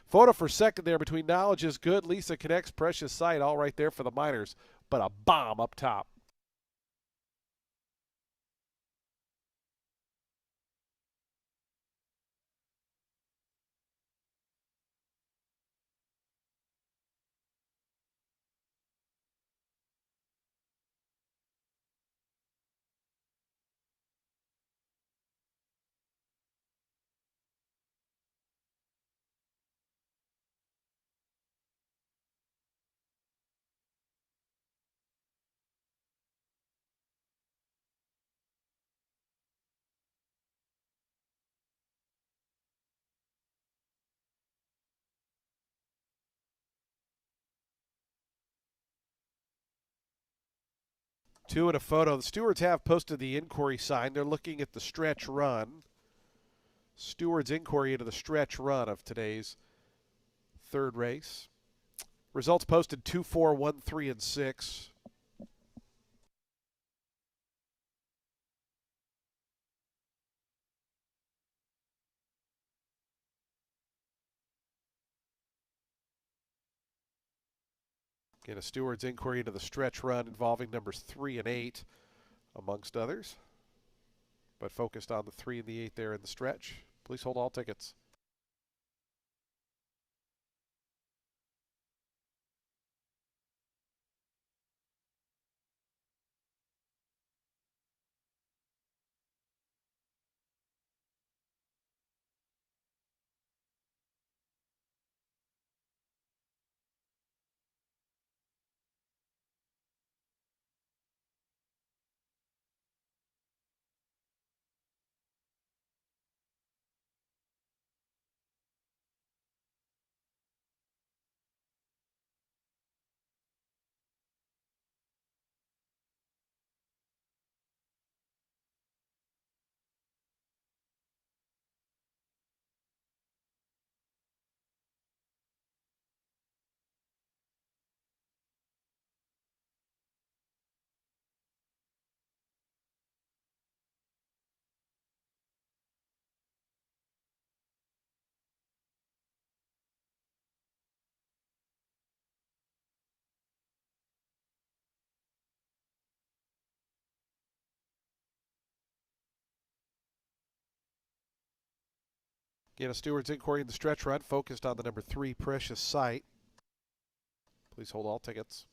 Photo for second there between Knowledge is Good, Lisa Connects, Precious Sight, all right there for the Miners, but a bomb up top. Two in a photo. The stewards have posted the inquiry sign. They're looking at the stretch run. Stewards inquiry into the stretch run of today's third race. Results posted 2, 4, 1, 3, and 6. Again, a steward's inquiry into the stretch run involving numbers 3 and 8, amongst others. But focused on the 3 and the 8 there in the stretch. Please hold all tickets. Again, a steward's inquiry in the stretch run focused on the number 3, Precious Sight. Please hold all tickets.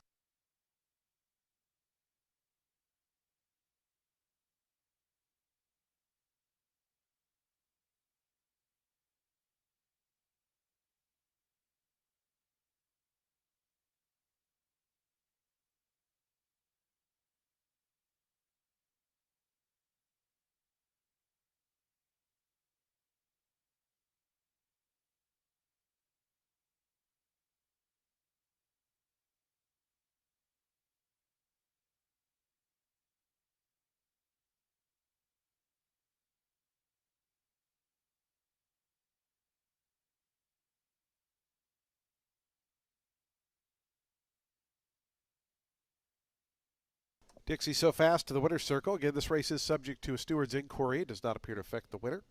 Dixie So Fast to the winner's circle. Again, this race is subject to a steward's inquiry. It does not appear to affect the winner.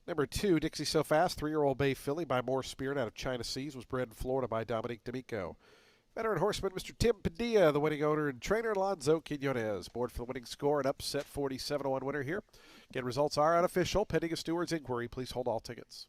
Number 2, Dixie So Fast, 3-year-old bay filly by Morse Spirit out of China Seas, was bred in Florida by Dominique D'Amico. Veteran horseman Mr. Tim Padilla, the winning owner, and trainer Alonzo Quinones. Board for the winning score, an upset 47-1 winner here. Again, results are unofficial, pending a steward's inquiry. Please hold all tickets.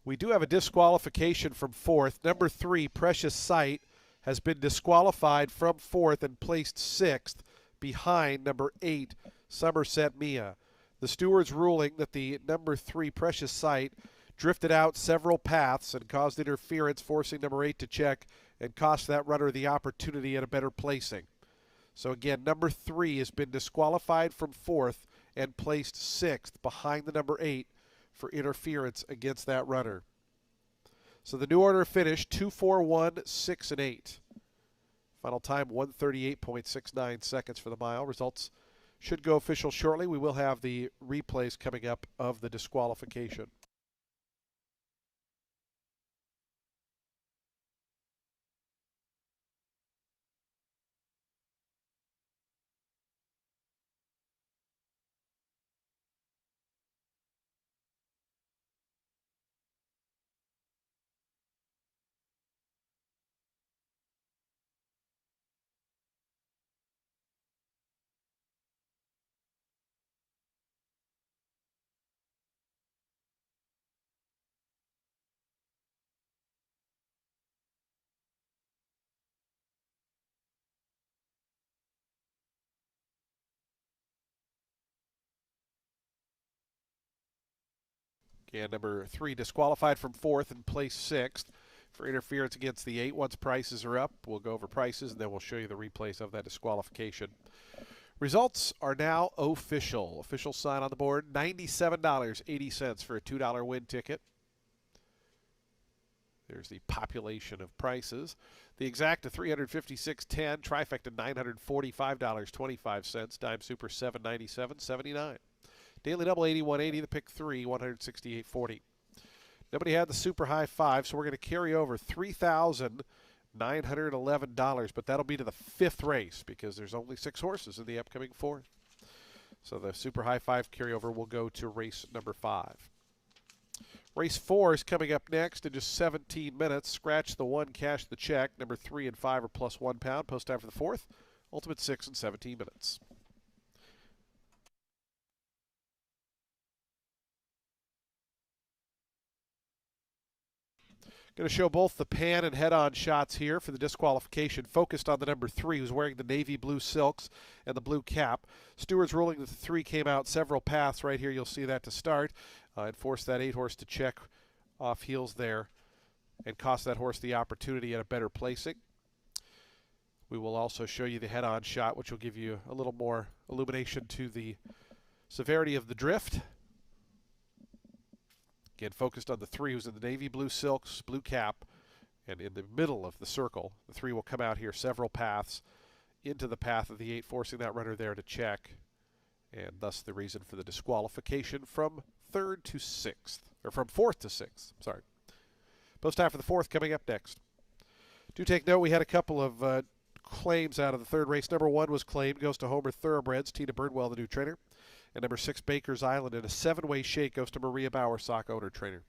We do have a disqualification from 4th. Number 3, Precious Sight, has been disqualified from 4th and placed 6th behind number 8, Somerset Mia. The steward's ruling that the number 3, Precious Sight, drifted out several paths and caused interference, forcing number 8 to check and cost that runner the opportunity at a better placing. So again, number 3 has been disqualified from 4th and placed 6th behind the number 8 for interference against that runner. So the new order finished 2, 4, 1, 6, and 8. Final time 138.69 seconds for the mile. Results should go official shortly. We will have the replays coming up of the disqualification. And number 3 disqualified from 4th and placed 6th for interference against the 8. Once prices are up, we'll go over prices and then we'll show you the replays of that disqualification. Results are now official. Official sign on the board, $97.80 for a $2 win ticket. There's the population of prices. The exacta $356.10, trifecta $945.25, dime super $797.79. Daily double $81.80, the pick 3 $168.40. Nobody had the super high 5, so we're going to carry over $3,911, but that'll be to the 5th race because there's only 6 horses in the upcoming 4th. So the super high 5 carryover will go to race number 5. Race 4 is coming up next in just 17 minutes. Scratch the 1, cash the check. Number 3 and 5 are plus £1. Post time for the 4th. Ultimate 6 in 17 minutes. Going to show both the pan and head-on shots here for the disqualification. Focused on the number 3, who's wearing the navy blue silks and the blue cap. Stewards ruling that the 3 came out several paths. Right here, you'll see that to start. And forced that 8 horse to check off heels there and cost that horse the opportunity at a better placing. We will also show you the head-on shot, which will give you a little more illumination to the severity of the drift. Again, focused on the 3 who's in the navy blue silks, blue cap, and in the middle of the circle. The 3 will come out here several paths into the path of the 8, forcing that runner there to check. And thus the reason for the disqualification from 3rd to 6th, or from 4th to 6th, sorry. Post time for the 4th coming up next. Do take note, we had a couple of claims out of the 3rd race. Number 1 was claimed, goes to Homer Thoroughbreds, Tina Birdwell, the new trainer. And number 6, Baker's Island, in a 7-way shake, goes to Maria Bauer, sock owner trainer.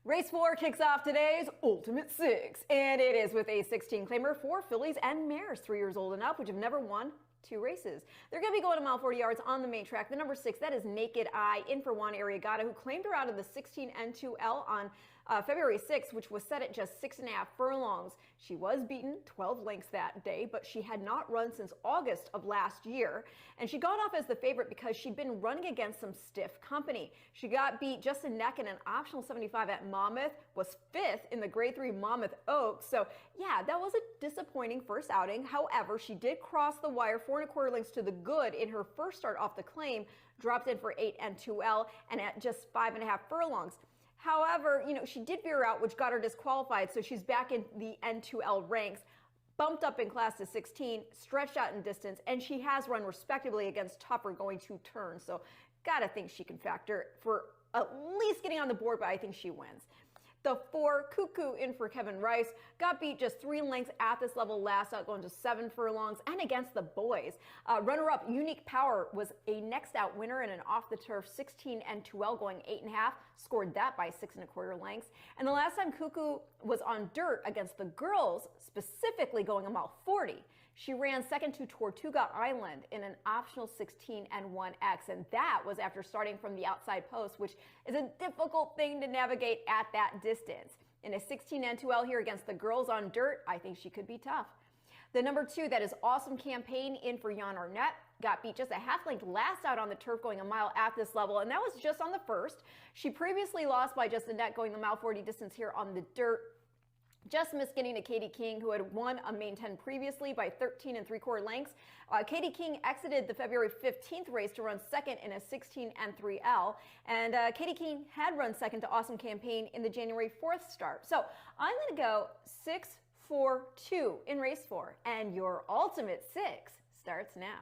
Race 4 kicks off today's Ultimate Six, and it is with a 16 claimer for fillies and mares 3 years old and up, which have never won 2 races. They're going to be going a mile 40 yards on the main track. The number 6, that is Naked Eye, in for Juan Arriagada, who claimed her out of the 16 N2L on February 6th, which was set at just 6.5 furlongs. She was beaten 12 lengths that day, but she had not run since August of last year, and she got off as the favorite because she'd been running against some stiff company. She got beat just a neck in an optional 75 at Monmouth, was 5th in the Grade 3 Monmouth Oaks, so yeah, that was a disappointing first outing. However, she did cross the wire 4.25 lengths to the good in her first start off the claim, dropped in for 8 N2L, and at just 5.5 furlongs. However, she did veer out, which got her disqualified, so she's back in the N2L ranks, bumped up in class to 16, stretched out in distance, and she has run respectably against tougher going 2 turns. So gotta think she can factor for at least getting on the board, but I think she wins. The 4, Cuckoo, in for Kevin Rice, got beat just 3 lengths at this level last out, going to 7 furlongs, and against the boys. Runner-up Unique Power was a next out winner in an off-the-turf 16 N2L going 8.5, scored that by 6.25 lengths. And the last time Cuckoo was on dirt against the girls, specifically going a mile 40, she ran second to Tortuga Island in an optional 16 N1X, and that was after starting from the outside post, which is a difficult thing to navigate at that distance. In a 16 N2L here against the girls on dirt, I think she could be tough. The number 2, that is Awesome Campaign, in for Jan Arnett, got beat just a half length last out on the turf going a mile at this level, and that was just on the first. She previously lost by just a neck going the mile 40 distance here on the dirt. Just missed getting to Katie King, who had won a main 10 previously by 13.75 lengths. Katie King exited the February 15th race to run second in a 16 N3L, and Katie King had run second to Awesome Campaign in the January 4th start. So I'm going to go 6-4-2 in race 4, and your Ultimate Six starts now.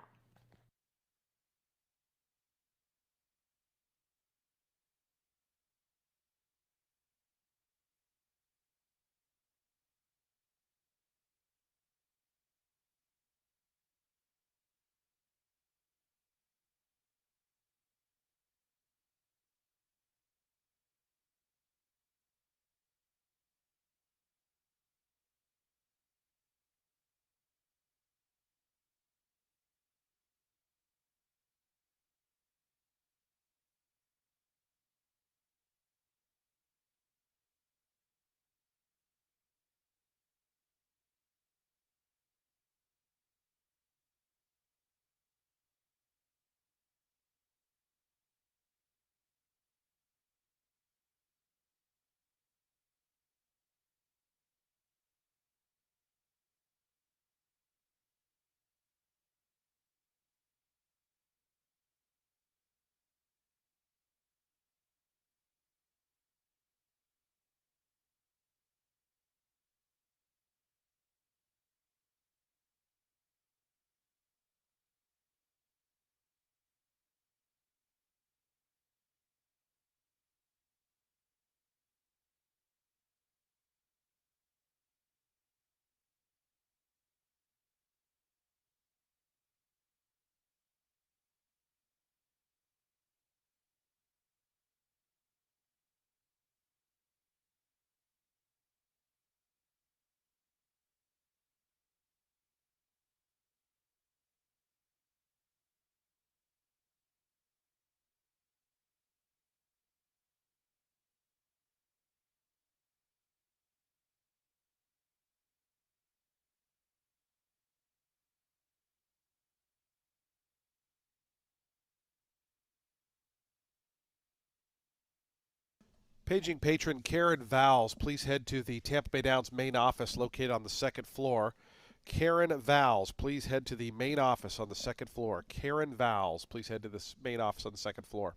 Paging patron Karen Vowles, please head to the Tampa Bay Downs main office located on the second floor. Karen Vowles, please head to the main office on the second floor. Karen Vowles, please head to the main office on the second floor.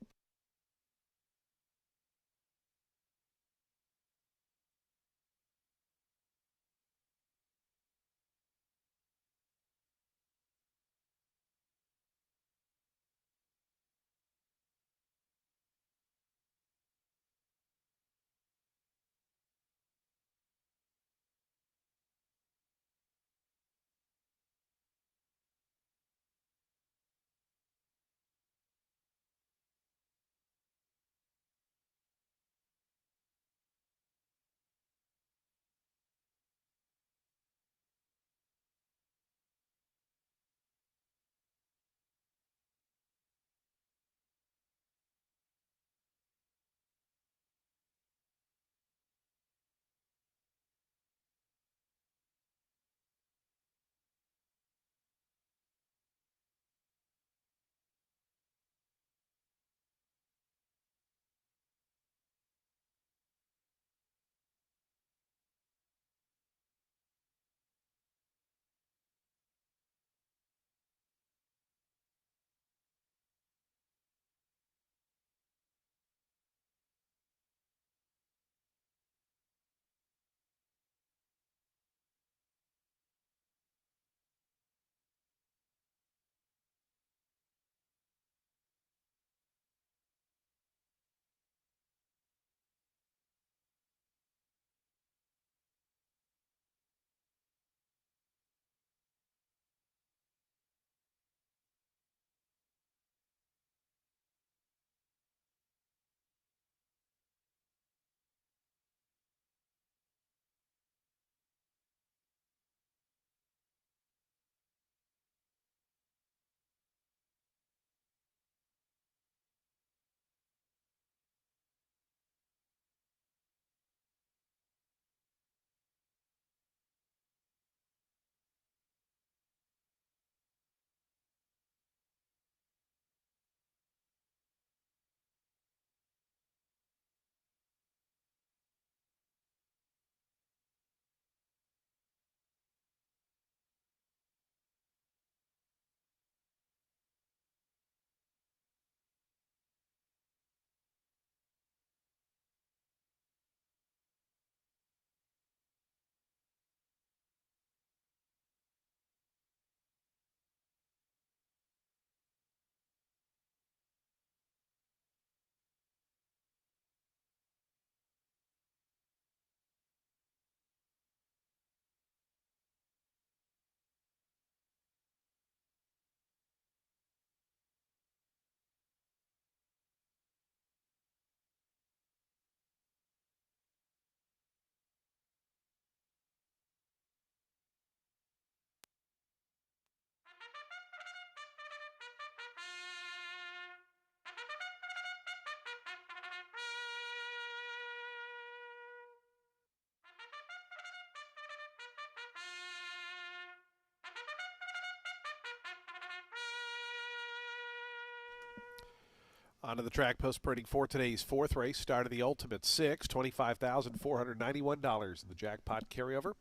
Onto the track post printing for today's fourth race. Start of the Ultimate Six, $25,491 in the jackpot carryover.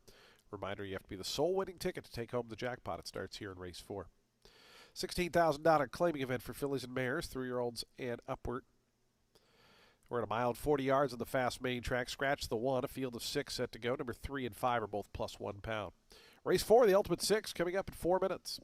Reminder, you have to be the sole winning ticket to take home the jackpot. It starts here in race 4. $16,000 claiming event for fillies and mares, 3-year-olds and upward. We're at a mile and 40 yards on the fast main track. Scratch the 1, a field of 6 set to go. Number 3 and 5 are both plus 1 pound. Race 4, the Ultimate Six, coming up in 4 minutes.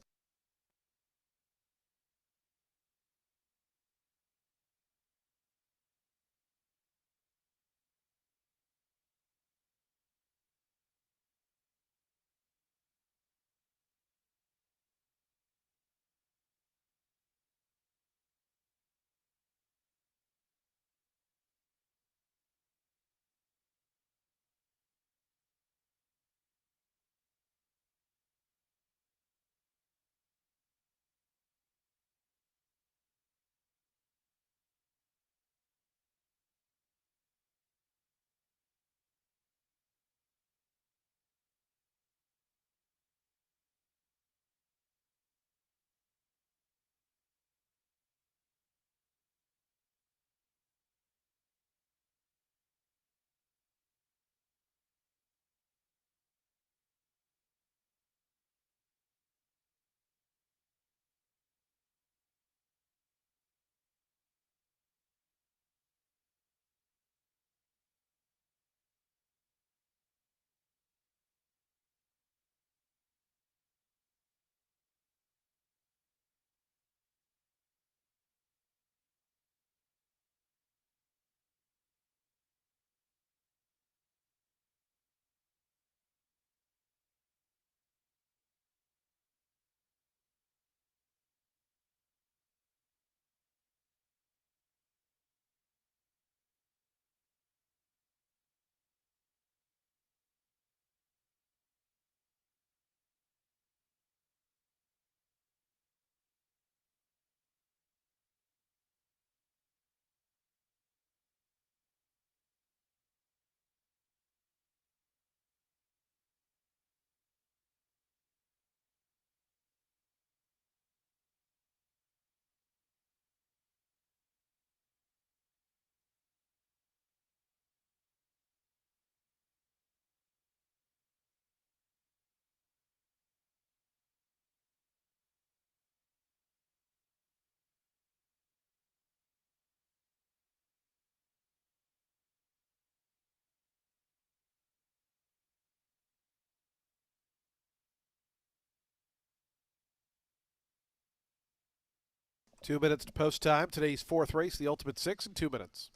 Two minutes to post time. Today's fourth race, the Ultimate Six, in 2 minutes.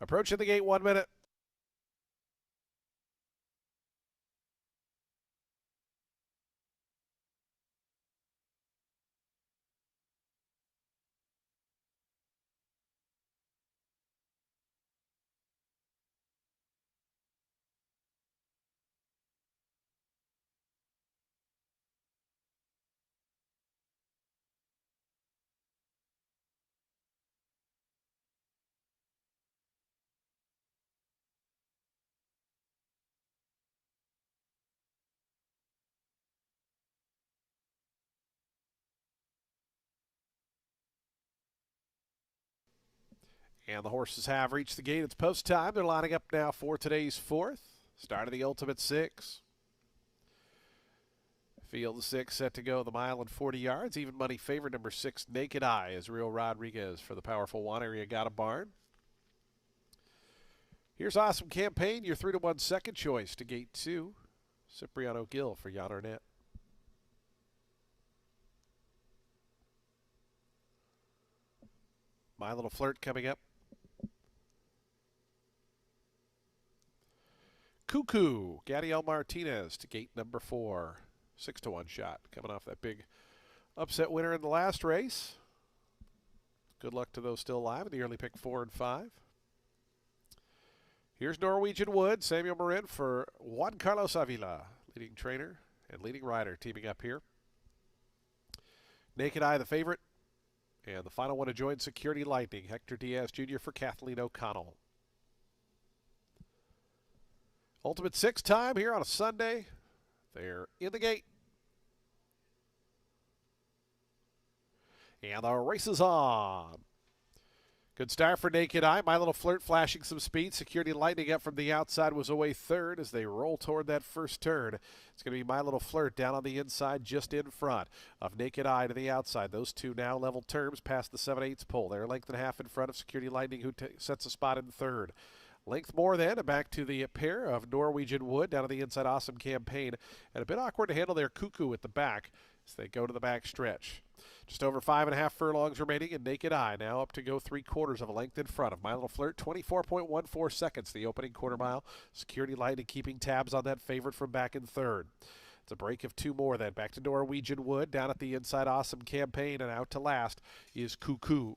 Approaching the gate, 1 minute. And the horses have reached the gate. It's post time. They're lining up now for today's fourth. Start of the Ultimate Six. Field 6 set to go the mile and 40 yards. Even money favorite number 6, Naked Eye, is Real Rodriguez for the powerful Juan Arriagada barn. Here's Awesome Campaign, your 3-1 second choice to gate 2. Cipriano Gill for Jan Arnett. My Little Flirt coming up. Cuckoo, Gadiel Martinez to gate number 4. 6-1 shot, coming off that big upset winner in the last race. Good luck to those still alive in the early pick 4 and 5. Here's Norwegian Wood, Samuel Marin for Juan Carlos Avila, leading trainer and leading rider teaming up here. Naked Eye, the favorite. And the final one to join, Security Lightning, Hector Diaz Jr. for Kathleen O'Connell. Ultimate 6 time here on a Sunday. They're in the gate. And the race is on. Good start for Naked Eye. My Little Flirt flashing some speed. Security Lightning up from the outside was away third as they roll toward that first turn. It's going to be My Little Flirt down on the inside just in front of Naked Eye to the outside. Those two now level terms past the 7/8 pole. They're a length and a half in front of Security Lightning, who sets a spot in third. Length more then, back to the pair of Norwegian Wood down on the inside. Awesome Campaign. And a bit awkward to handle their Cuckoo at the back as they go to the back stretch. Just over 5.5 furlongs remaining, and Naked Eye now up to go 3/4 of a length in front of My Little Flirt. 24.14 seconds, the opening quarter mile. Security Lightning keeping tabs on that favorite from back in third. It's a break of 2 more then. Back to Norwegian Wood, down at the inside. Awesome Campaign, and out to last is Cuckoo.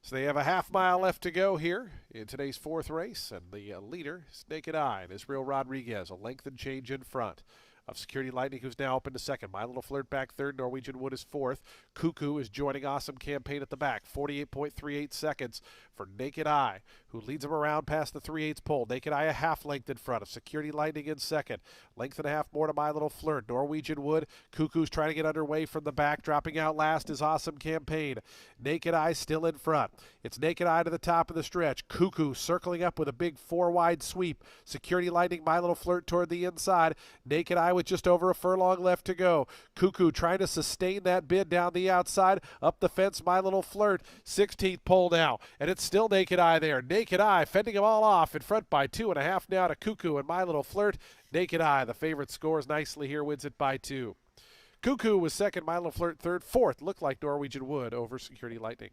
So they have a half mile left to go here in today's fourth race, and the leader is Naked Eye, and Israel Rodriguez, a length and change in front of Security Lightning, who's now up into second. My Little Flirt back third. Norwegian Wood is fourth. Cuckoo is joining Awesome Campaign at the back. 48.38 seconds for Naked Eye, who leads him around past the 3/8 pole. Naked Eye a half length in front of Security Lightning in second. Length and a half more to My Little Flirt. Norwegian Wood. Cuckoo's trying to get underway from the back. Dropping out last is Awesome Campaign. Naked Eye still in front. It's Naked Eye to the top of the stretch. Cuckoo circling up with a big 4-wide sweep. Security Lightning, My Little Flirt toward the inside. Naked Eye with just over a furlong left to go. Cuckoo trying to sustain that bid down the outside. Up the fence, My Little Flirt. 16th pole now. And it's still Naked Eye there. Naked Eye fending them all off in front by 2.5 now to Cuckoo and My Little Flirt. Naked Eye, the favorite, scores nicely here, wins it by 2. Cuckoo was second, My Little Flirt third. Fourth looked like Norwegian Wood over Security Lightning.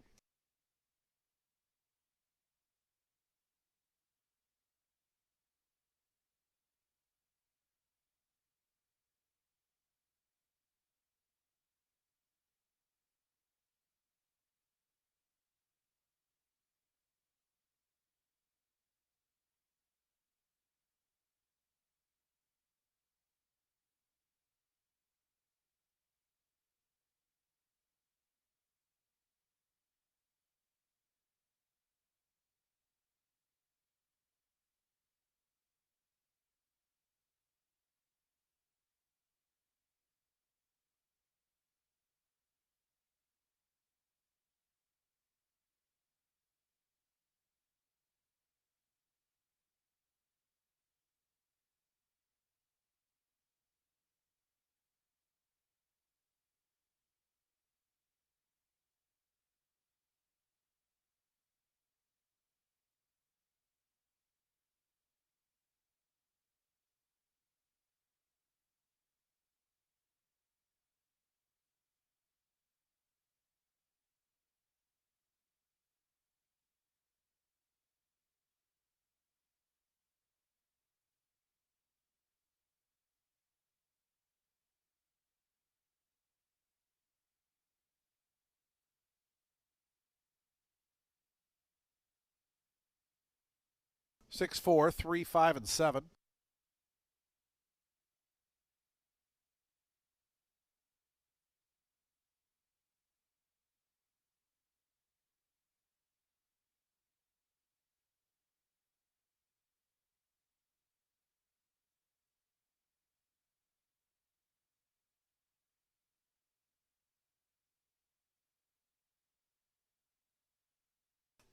6, 4, 3, 5, and 7.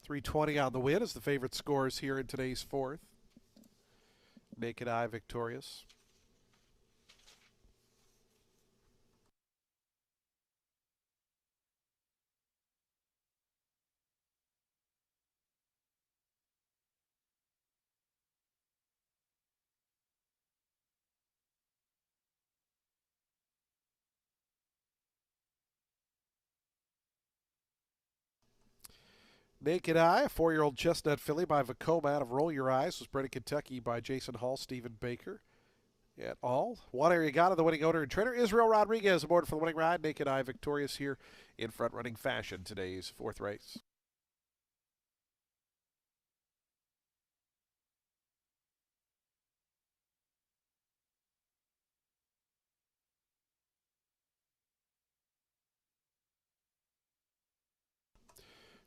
320 on the win as the favorite scores here in today's fourth. Naked Eye victorious. Naked Eye, a 4-year-old chestnut filly by Vacoma out of Roll Your Eyes, was bred in Kentucky by Jason Hall, Stephen Baker et al. Juan Arriagada, the winning owner and trainer. Israel Rodriguez aboard for the winning ride. Naked Eye victorious here in front-running fashion today's fourth race.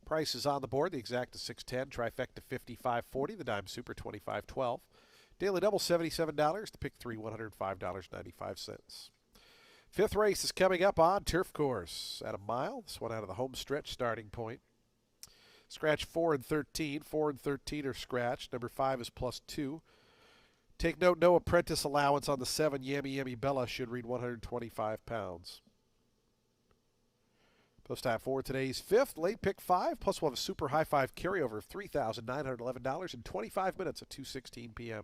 Price is on the board. The exact is 610, trifecta 55.40, the dime super 25.12. Daily double $77, the pick three $105.95. Fifth race is coming up on turf course at a mile. This one out of the home stretch starting point. Scratch 4 and 13. 4 and 13 are scratched. Number 5 is +2. Take note, no apprentice allowance on the 7 Yummy Yummy Bella should read 125 pounds. Post time for today's fifth, late pick 5, plus we'll have a super high 5 carryover of $3,911 in 25 minutes at 2:16 p.m.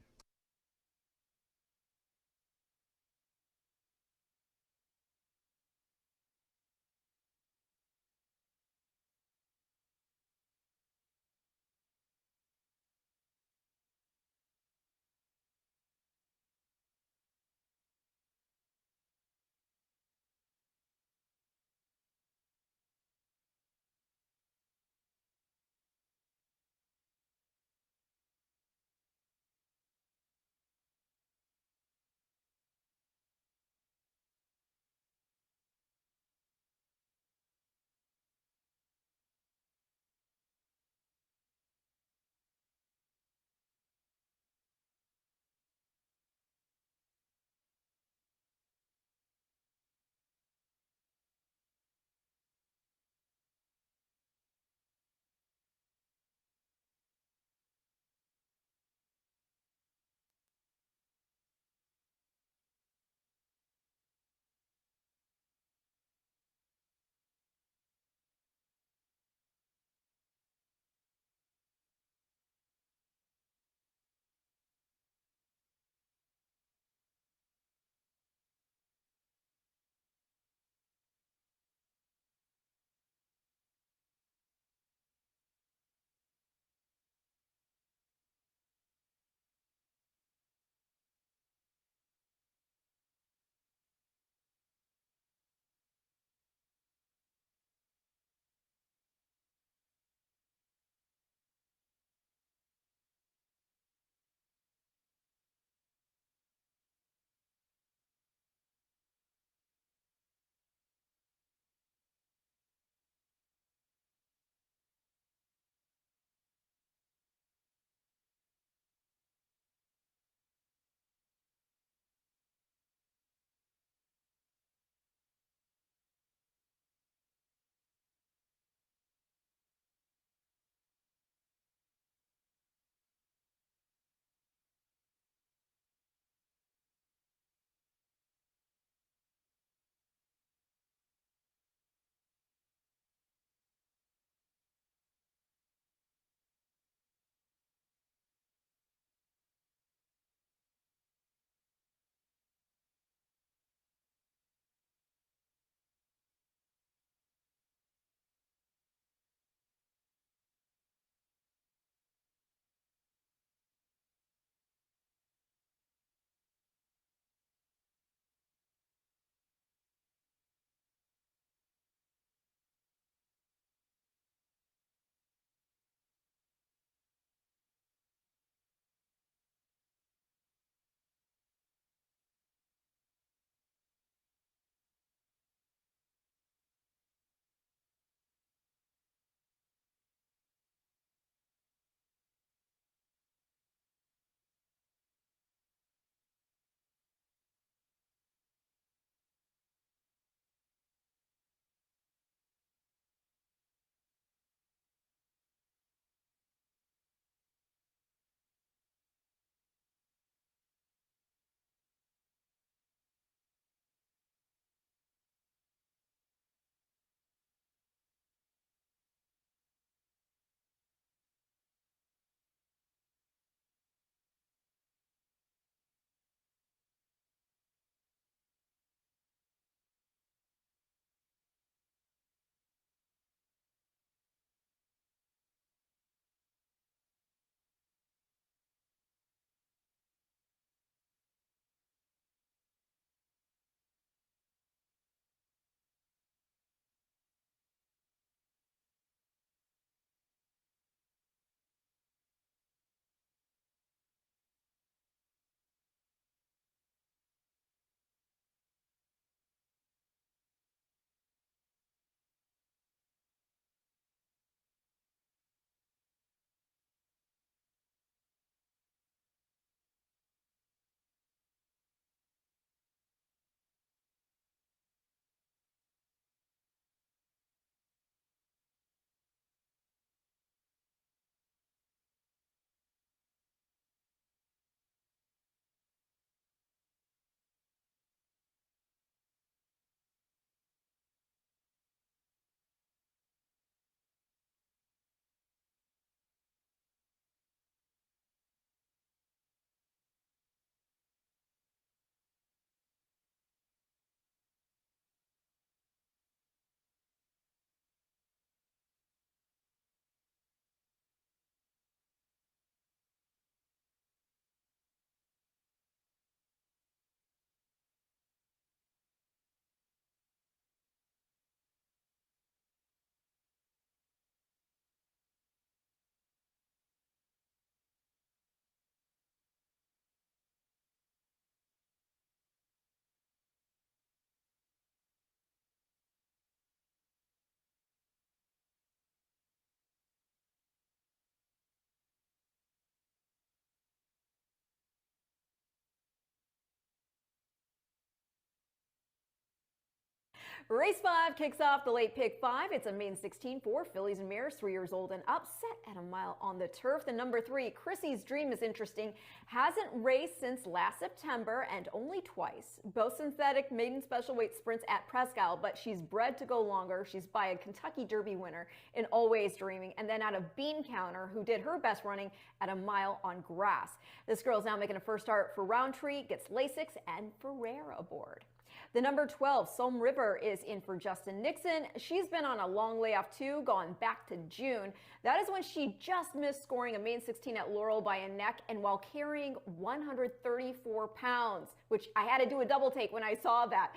Race 5 kicks off the late pick 5. It's a main 16 for fillies and mares, 3 years old and up, set at a mile on the turf. The number 3, Chrissy's Dream, is interesting. Hasn't raced since last September and only twice. Both synthetic maiden special weight sprints at Presque Isle, but she's bred to go longer. She's by a Kentucky Derby winner in Always Dreaming, and then out of Bean Counter, who did her best running at a mile on grass. This girl's now making a first start for Roundtree, gets Lasix and Ferrer aboard. The number 12, Somme River, is in for Justin Nixon. She's been on a long layoff too, going back to June. That is when she just missed scoring a main 16 at Laurel by a neck and while carrying 134 pounds, which I had to do a double take when I saw that.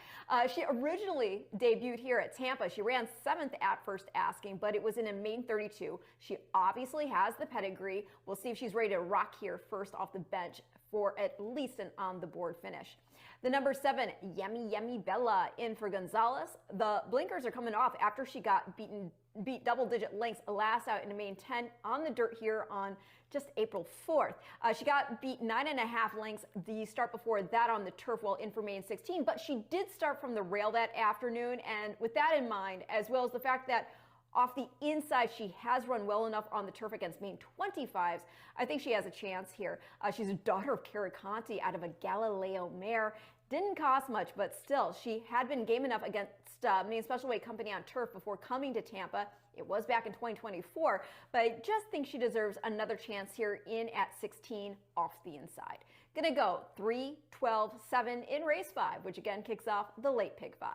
She originally debuted here at Tampa. She ran 7th at first asking, but it was in a main 32. She obviously has the pedigree. We'll see if she's ready to rock here first off the bench for at least an on-the-board finish. The number 7, Yummy Bella, in for Gonzalez. The blinkers are coming off after she got beat double-digit lengths last out in the main 10 on the dirt here on just April 4th. She got beat 9.5 lengths the start before that on the turf while in for main 16, but she did start from the rail that afternoon, and with that in mind, as well as the fact that off the inside, she has run well enough on the turf against main 25s. I think she has a chance here. She's a daughter of Caraconti out of a Galileo mare. Didn't cost much, but still, she had been game enough against main special weight company on turf before coming to Tampa. It was back in 2024, but I just think she deserves another chance here in at 16 off the inside. Gonna go 3, 12, 7 in race 5, which again kicks off the late pick 5.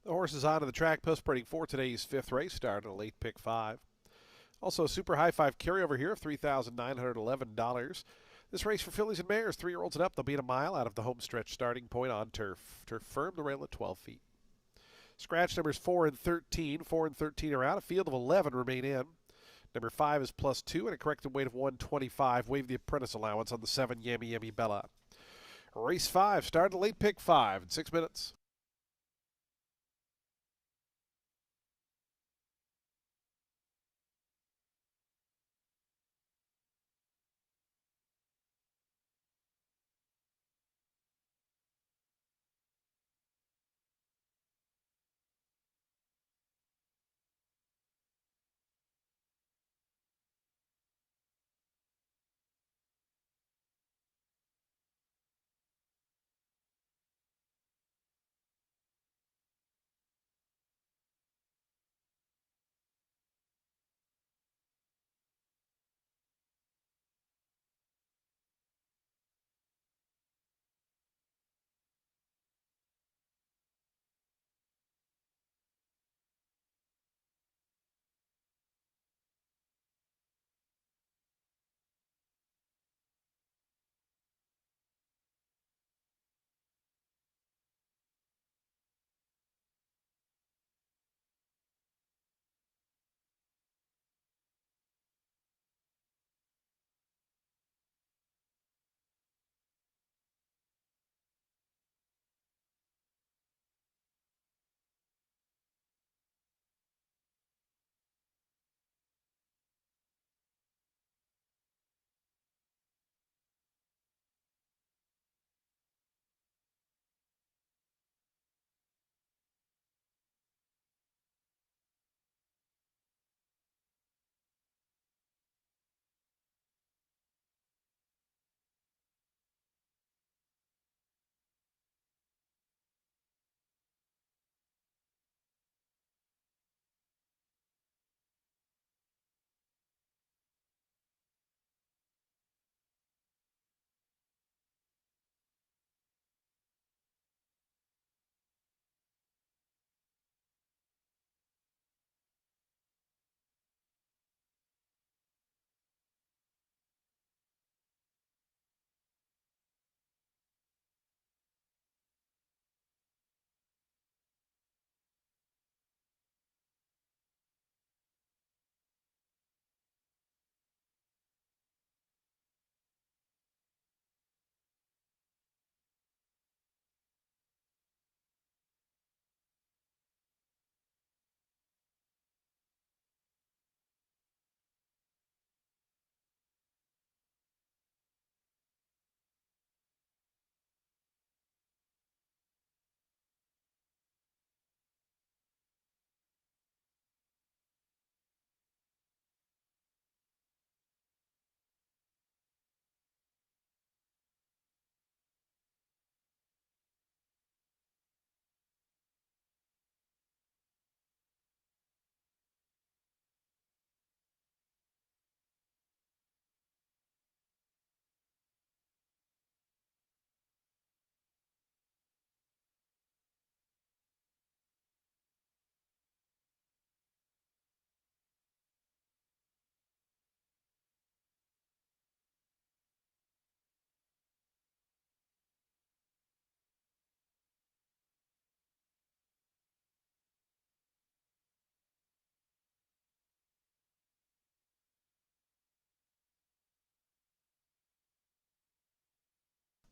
The horses onto the track post-breeding for today's fifth race, starting a late pick 5. Also, a super high 5 carryover here of $3,911. This race for fillies and mares, 3-year-olds and up. They'll be at a mile out of the home stretch starting point on turf. Turf firm, the rail at 12 feet. Scratch numbers 4 and 13. 4 and 13 are out. A field of 11 remain in. Number 5 is +2 and a corrected weight of 125. Waive the apprentice allowance on the 7 Yummy Yummy Bella. Race 5, started late pick 5 in 6 minutes.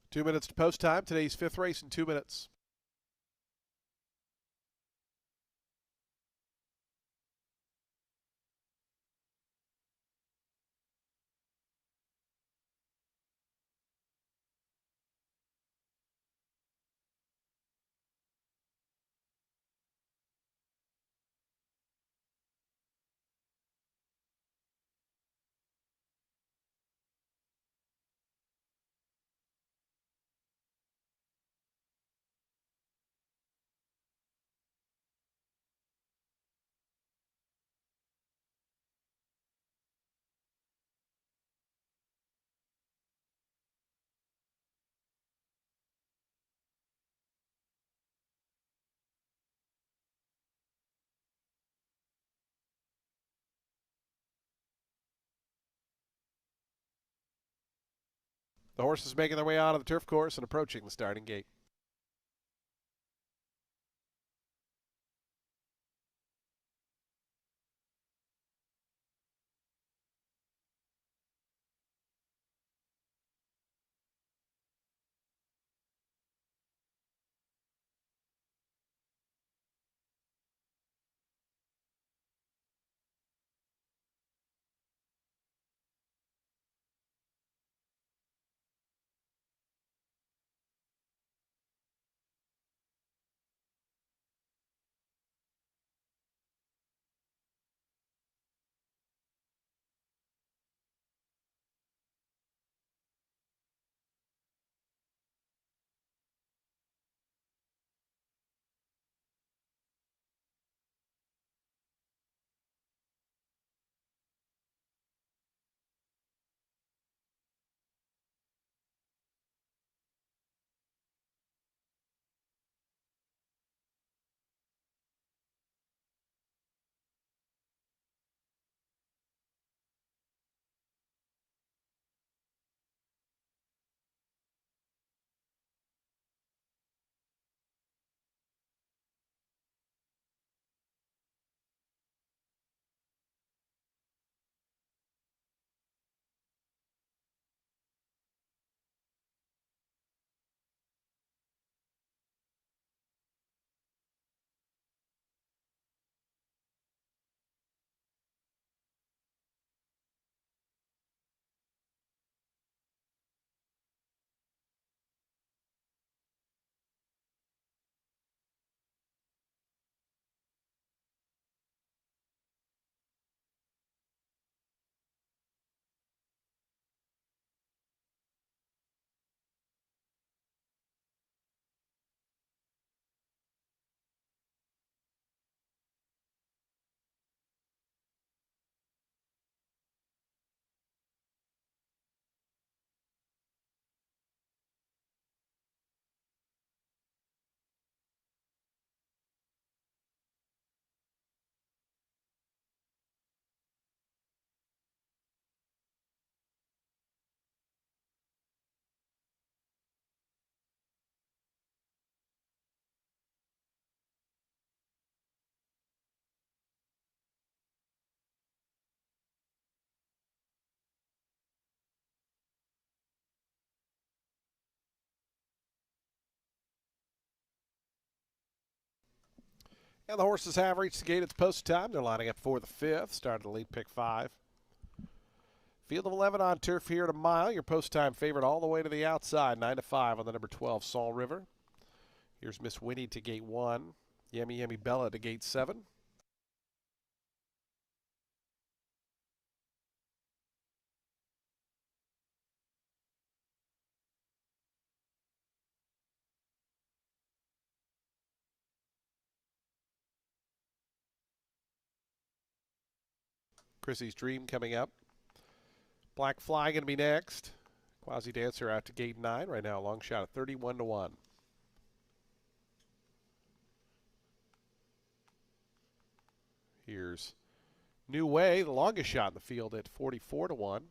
Two minutes to post time. Today's fifth race in 2 minutes. The horses making their way onto the turf course and approaching the starting gate. And the horses have reached the gate. It's post time. They're lining up for the fifth. Started the lead pick 5. Field of 11 on turf here at a mile. Your post time favorite all the way to the outside. 9-5 on the number 12, Salt River. Here's Miss Winnie to gate 1. Yummy Yummy Bella to gate 7. Chrissy's Dream coming up. Black Fly going to be next. Quasi Dancer out to gate 9. Right now, a long shot at 31-1. Here's New Way, the longest shot in the field at 44-1.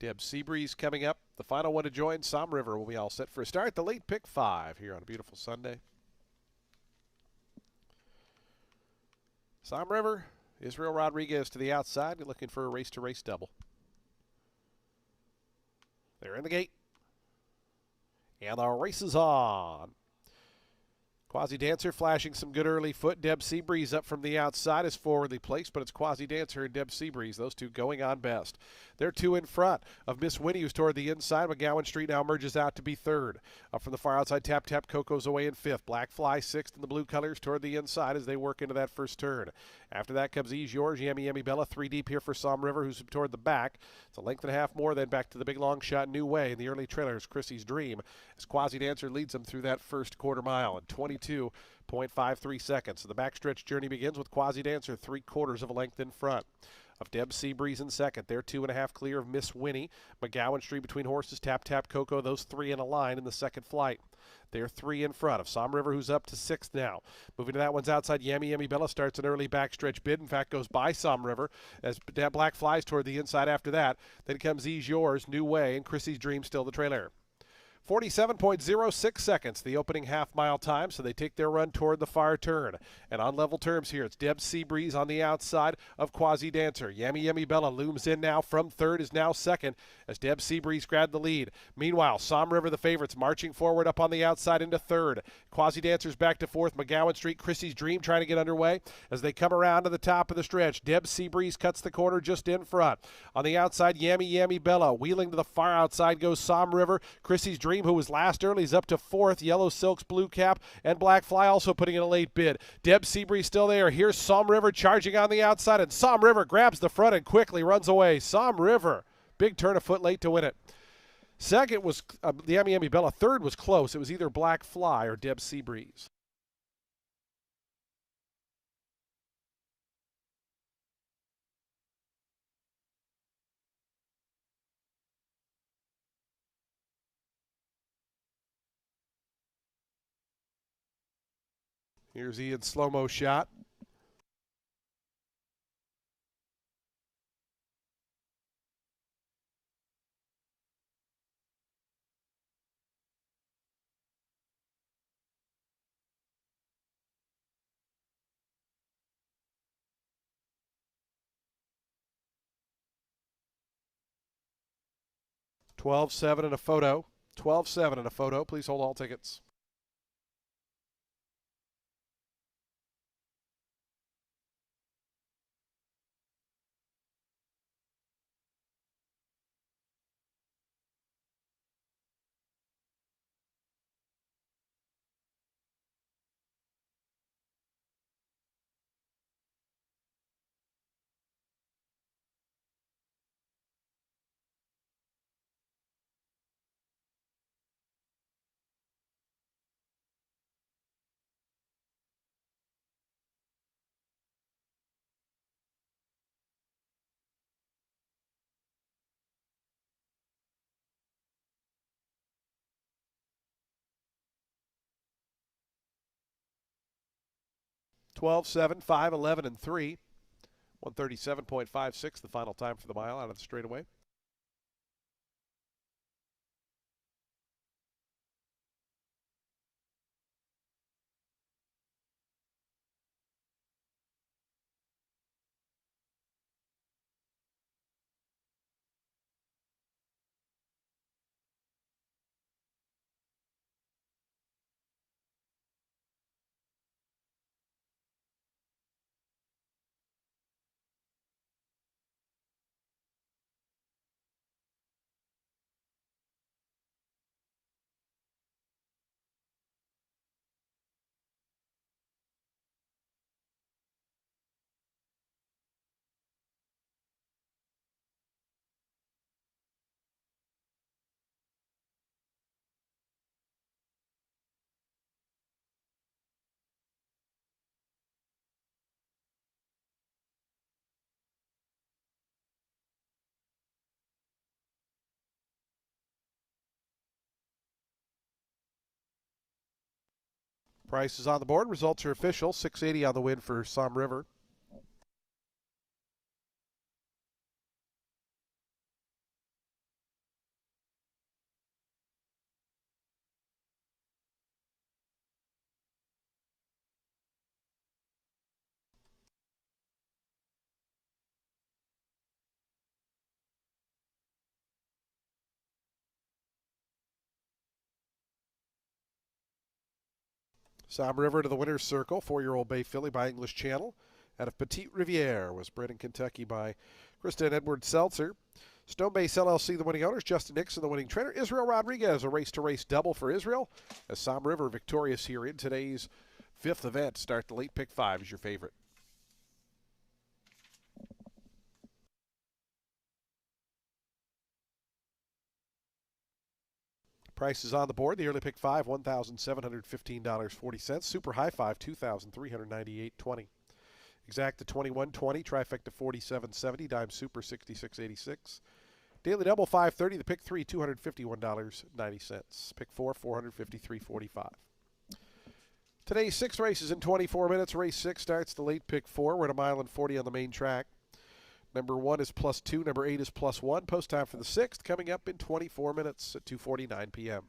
Deb Seabreeze coming up. The final one to join. Som River will be all set for a start. The late pick 5 here on a beautiful Sunday. Som River, Israel Rodriguez to the outside. Looking for a race-to-race double. They're in the gate. And the race is on. Quasi Dancer flashing some good early foot. Deb Seabreeze up from the outside is forwardly placed, but it's Quasi Dancer and Deb Seabreeze, those two going on best. They're two in front of Miss Winnie, who's toward the inside. McGowan Street now merges out to be third. Up from the far outside, Tap Tap Coco's away in fifth. Black Fly sixth in the blue colors toward the inside as they work into that first turn. After that comes Ease Yours, Yummy Yummy Bella, 3 deep here for Som River, who's toward the back. It's a length and a half more, then back to the big long shot New Way. In the early trailers, Chrissy's Dream, as Quasi Dancer leads them through that first quarter mile in 22.53 seconds. So the backstretch journey begins with Quasi Dancer 3/4 of a length in front. of Deb Seabreeze in second. They're 2.5 clear of Miss Winnie. McGowan Street between horses, Tap Tap Coco, those three in a line in the second flight. They're three in front of Som River, who's up to sixth now. Moving to that one's outside. Yummy Yummy Bella starts an early backstretch bid. In fact, goes by Som River as Black flies toward the inside after that. Then comes Ease Yours, New Way, and Chrissy's Dream still the trailer. 47.06 seconds, the opening half-mile time, so they take their run toward the far turn. And on level terms here, it's Deb Seabreeze on the outside of Quasi Dancer. Yummy Yummy Bella looms in now from third, is now second as Deb Seabreeze grabbed the lead. Meanwhile, Som River, the favorites, marching forward up on the outside into third. Quasi Dancer's back to fourth. McGowan Street, Chrissy's Dream trying to get underway as they come around to the top of the stretch. Deb Seabreeze cuts the corner just in front. On the outside, Yummy Yummy Bella. Wheeling to the far outside goes Som River. Chrissy's Dream, who was last early, is up to fourth. Yellow Silks, Blue Cap, and Black Fly also putting in a late bid. Deb Seabreeze still there. Here's Som River charging on the outside, and Som River grabs the front and quickly runs away. Som River, big turn a foot late to win it. Second was the Yummy Yummy Bella. Third was close. It was either Black Fly or Deb Seabreeze. Here's Ian's slow-mo shot. $12.7 and a photo. $12.7 and a photo. Please hold all tickets. $12.7, 5.11, and 3. 137.56, the final time for the mile out of the straightaway. Price is on the board. Results are official. 680 on the win for Som River. Som River to the winner's circle. 4-year-old Bay Filly by English Channel. Out of Petite Riviere was bred in Kentucky by Krista and Edward Seltzer. Stone Base LLC, the winning owners. Justin Nixon, the winning trainer. Israel Rodriguez, a race-to-race double for Israel. As Som River victorious here in today's fifth event. Start the late pick 5 as your favorite. Price is on the board. The early pick 5, $1,715.40. Super high 5, $2,398.20. Exacta 21.20, trifecta 47.70, dime super 66.86. Daily double 530, the pick 3 $251.90. Pick 4 $453.45. Today's 6 races in 24 minutes. Race 6 starts the late pick 4. We're at a mile and 40 on the main track. Number 1 is +2, number 8 is +1. Post time for the 6th coming up in 24 minutes at 2:49 p.m.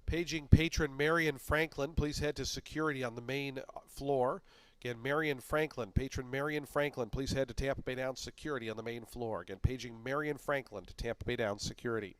Paging patron Marion Franklin, please head to security on the main floor. Again, Marion Franklin, patron Marion Franklin, please head to Tampa Bay Downs security on the main floor. Again, paging Marion Franklin to Tampa Bay Downs security.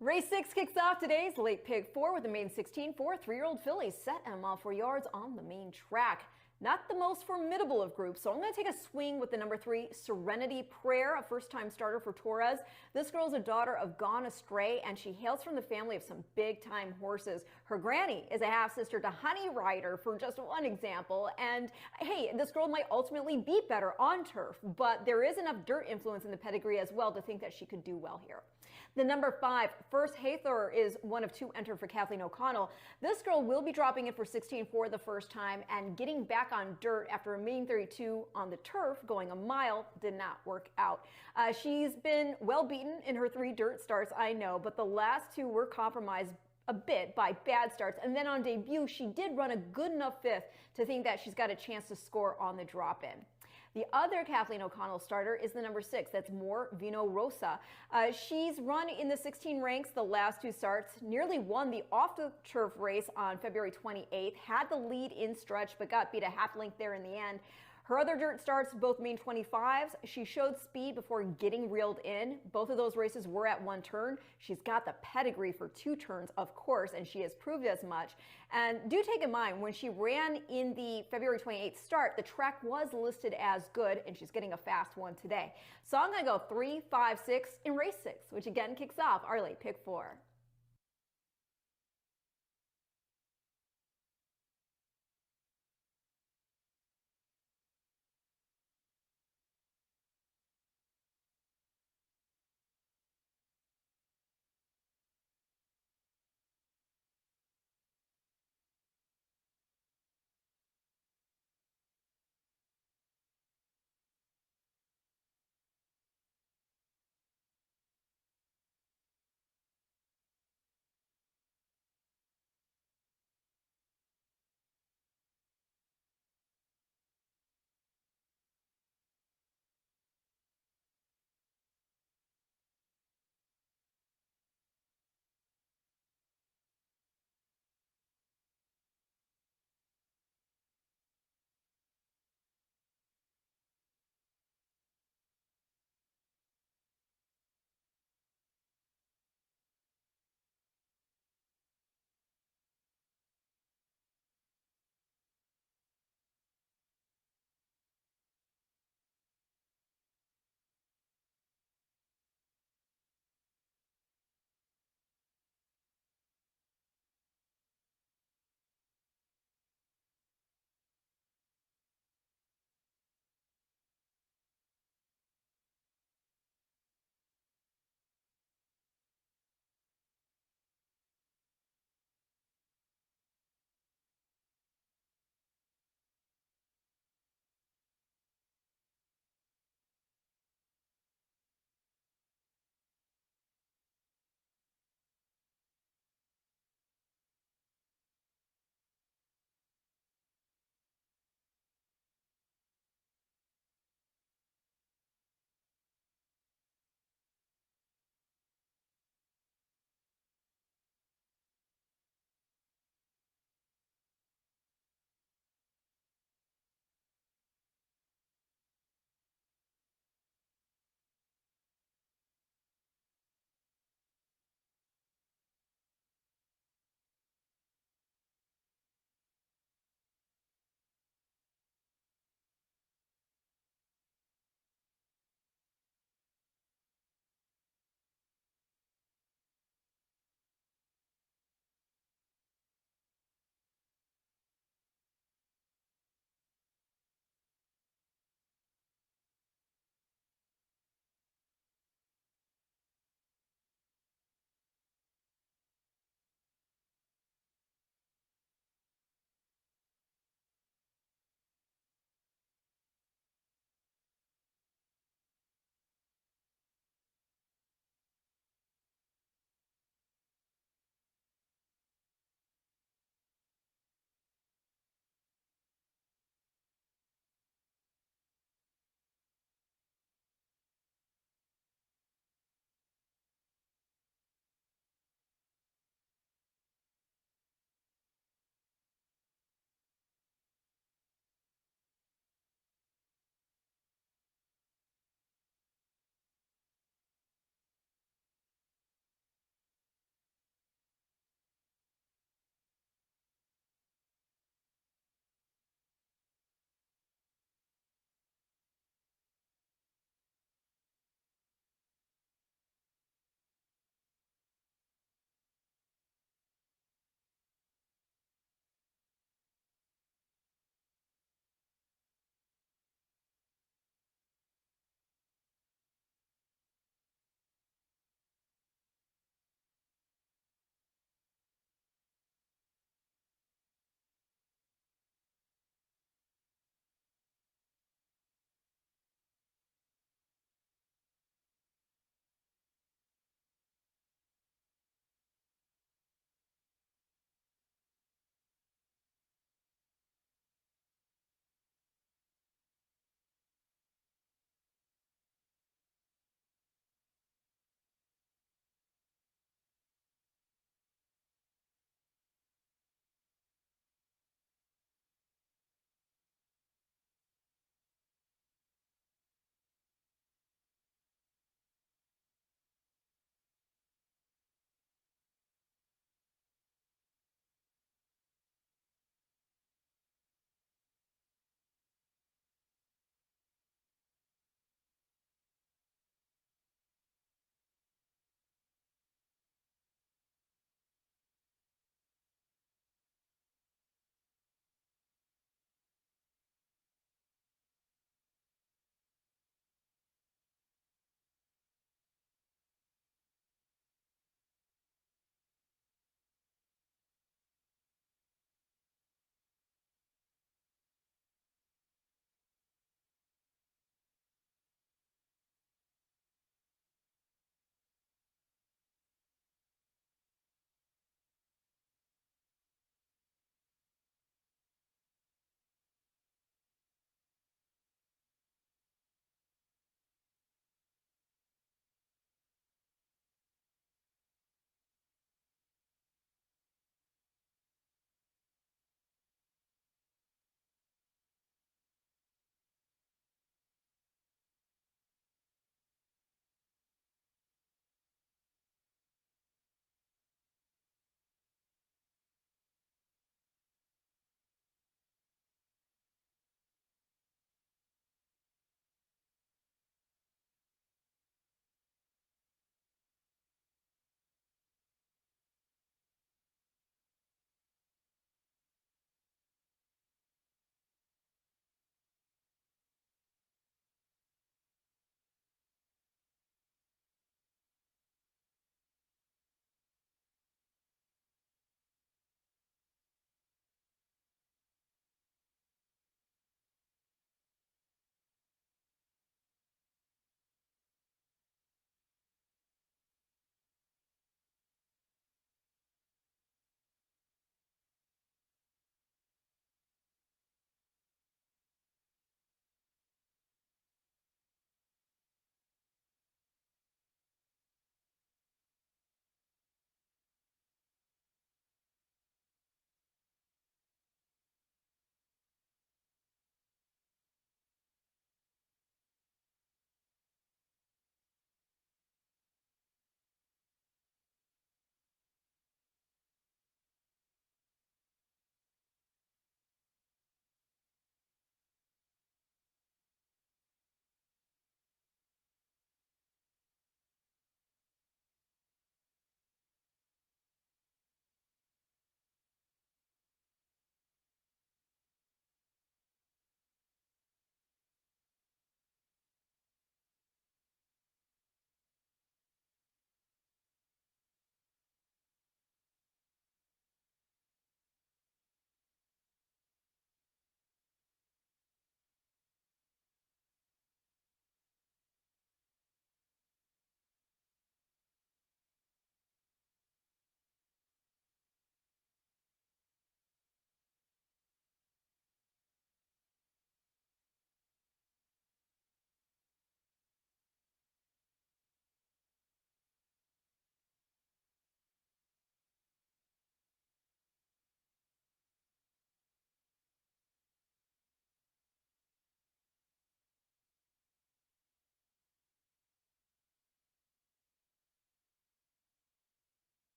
Race 6 kicks off today's late pick 4 with the main 16 for 3-year-old fillies set at a mile 4 yards on the main track. Not the most formidable of groups, so I'm going to take a swing with the number 3, Serenity Prayer, a first-time starter for Torres. This girl's a daughter of Gone Astray, and she hails from the family of some big-time horses. Her granny is a half-sister to Honey Rider, for just one example. And hey, this girl might ultimately be better on turf, but there is enough dirt influence in the pedigree as well to think that she could do well here. The number 5, First Hathor, is one of 2 entered for Kathleen O'Connell. This girl will be dropping in for 16 for the first time and getting back on dirt after a mean 32 on the turf. Going a mile did not work out. She's been well beaten in her 3 dirt starts, I know, but the last 2 were compromised a bit by bad starts, and then on debut she did run a good enough 5th to think that she's got a chance to score on the drop-in. The other Kathleen O'Connell starter is the number 6, that's More Vino Rosa. She's run in the 16 ranks the last 2 starts, nearly won the off-the-turf race on February 28th, had the lead in stretch but got beat a half length there in the end. Her other dirt starts both mean 25s. She showed speed before getting reeled in. Both of those races were at 1 turn. She's got the pedigree for 2 turns, of course, and she has proved as much. And do take in mind, when she ran in the February 28th start, the track was listed as good, and she's getting a fast one today. So I'm going to go 3, 5, 6 in race 6, which again kicks off our late pick 4.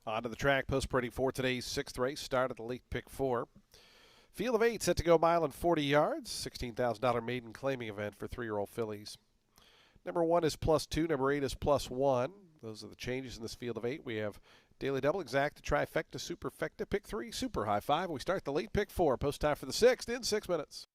Onto the track, post parading for today's sixth race. Start at the late pick 4. Field of 8 set to go mile and 40 yards. $16,000 maiden claiming event for 3-year-old fillies. Number 1 is +2. Number 8 is +1. Those are the changes in this field of 8. We have Daily Double, Exacta, Trifecta, Superfecta, Pick 3, Super High 5. We start the late pick 4. Post time for the 6th in 6 minutes.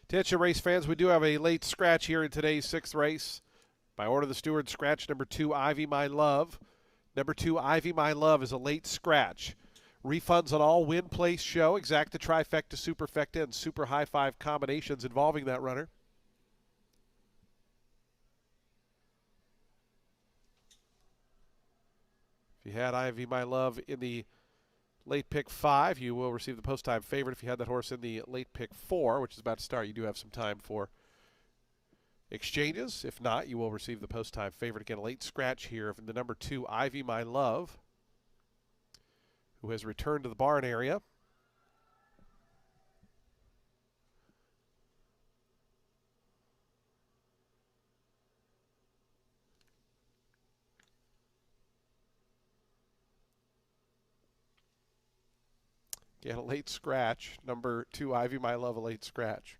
Attention race fans, we do have a late scratch here in today's 6th race. By order of the steward, scratch number 2, Ivy My Love. Number 2, Ivy My Love is a late scratch. Refunds on all win, place, show, Exacta, Trifecta, Superfecta, and Super High 5 combinations involving that runner. If you had Ivy My Love in the late pick 5, you will receive the post time favorite. If you had that horse in the late pick 4, which is about to start, you do have some time for exchanges. If not, you will receive the post time favorite. Again, a late scratch here from the number 2, Ivy My Love, who has returned to the barn area. Again, a late scratch. Number 2, Ivy My Love, a late scratch.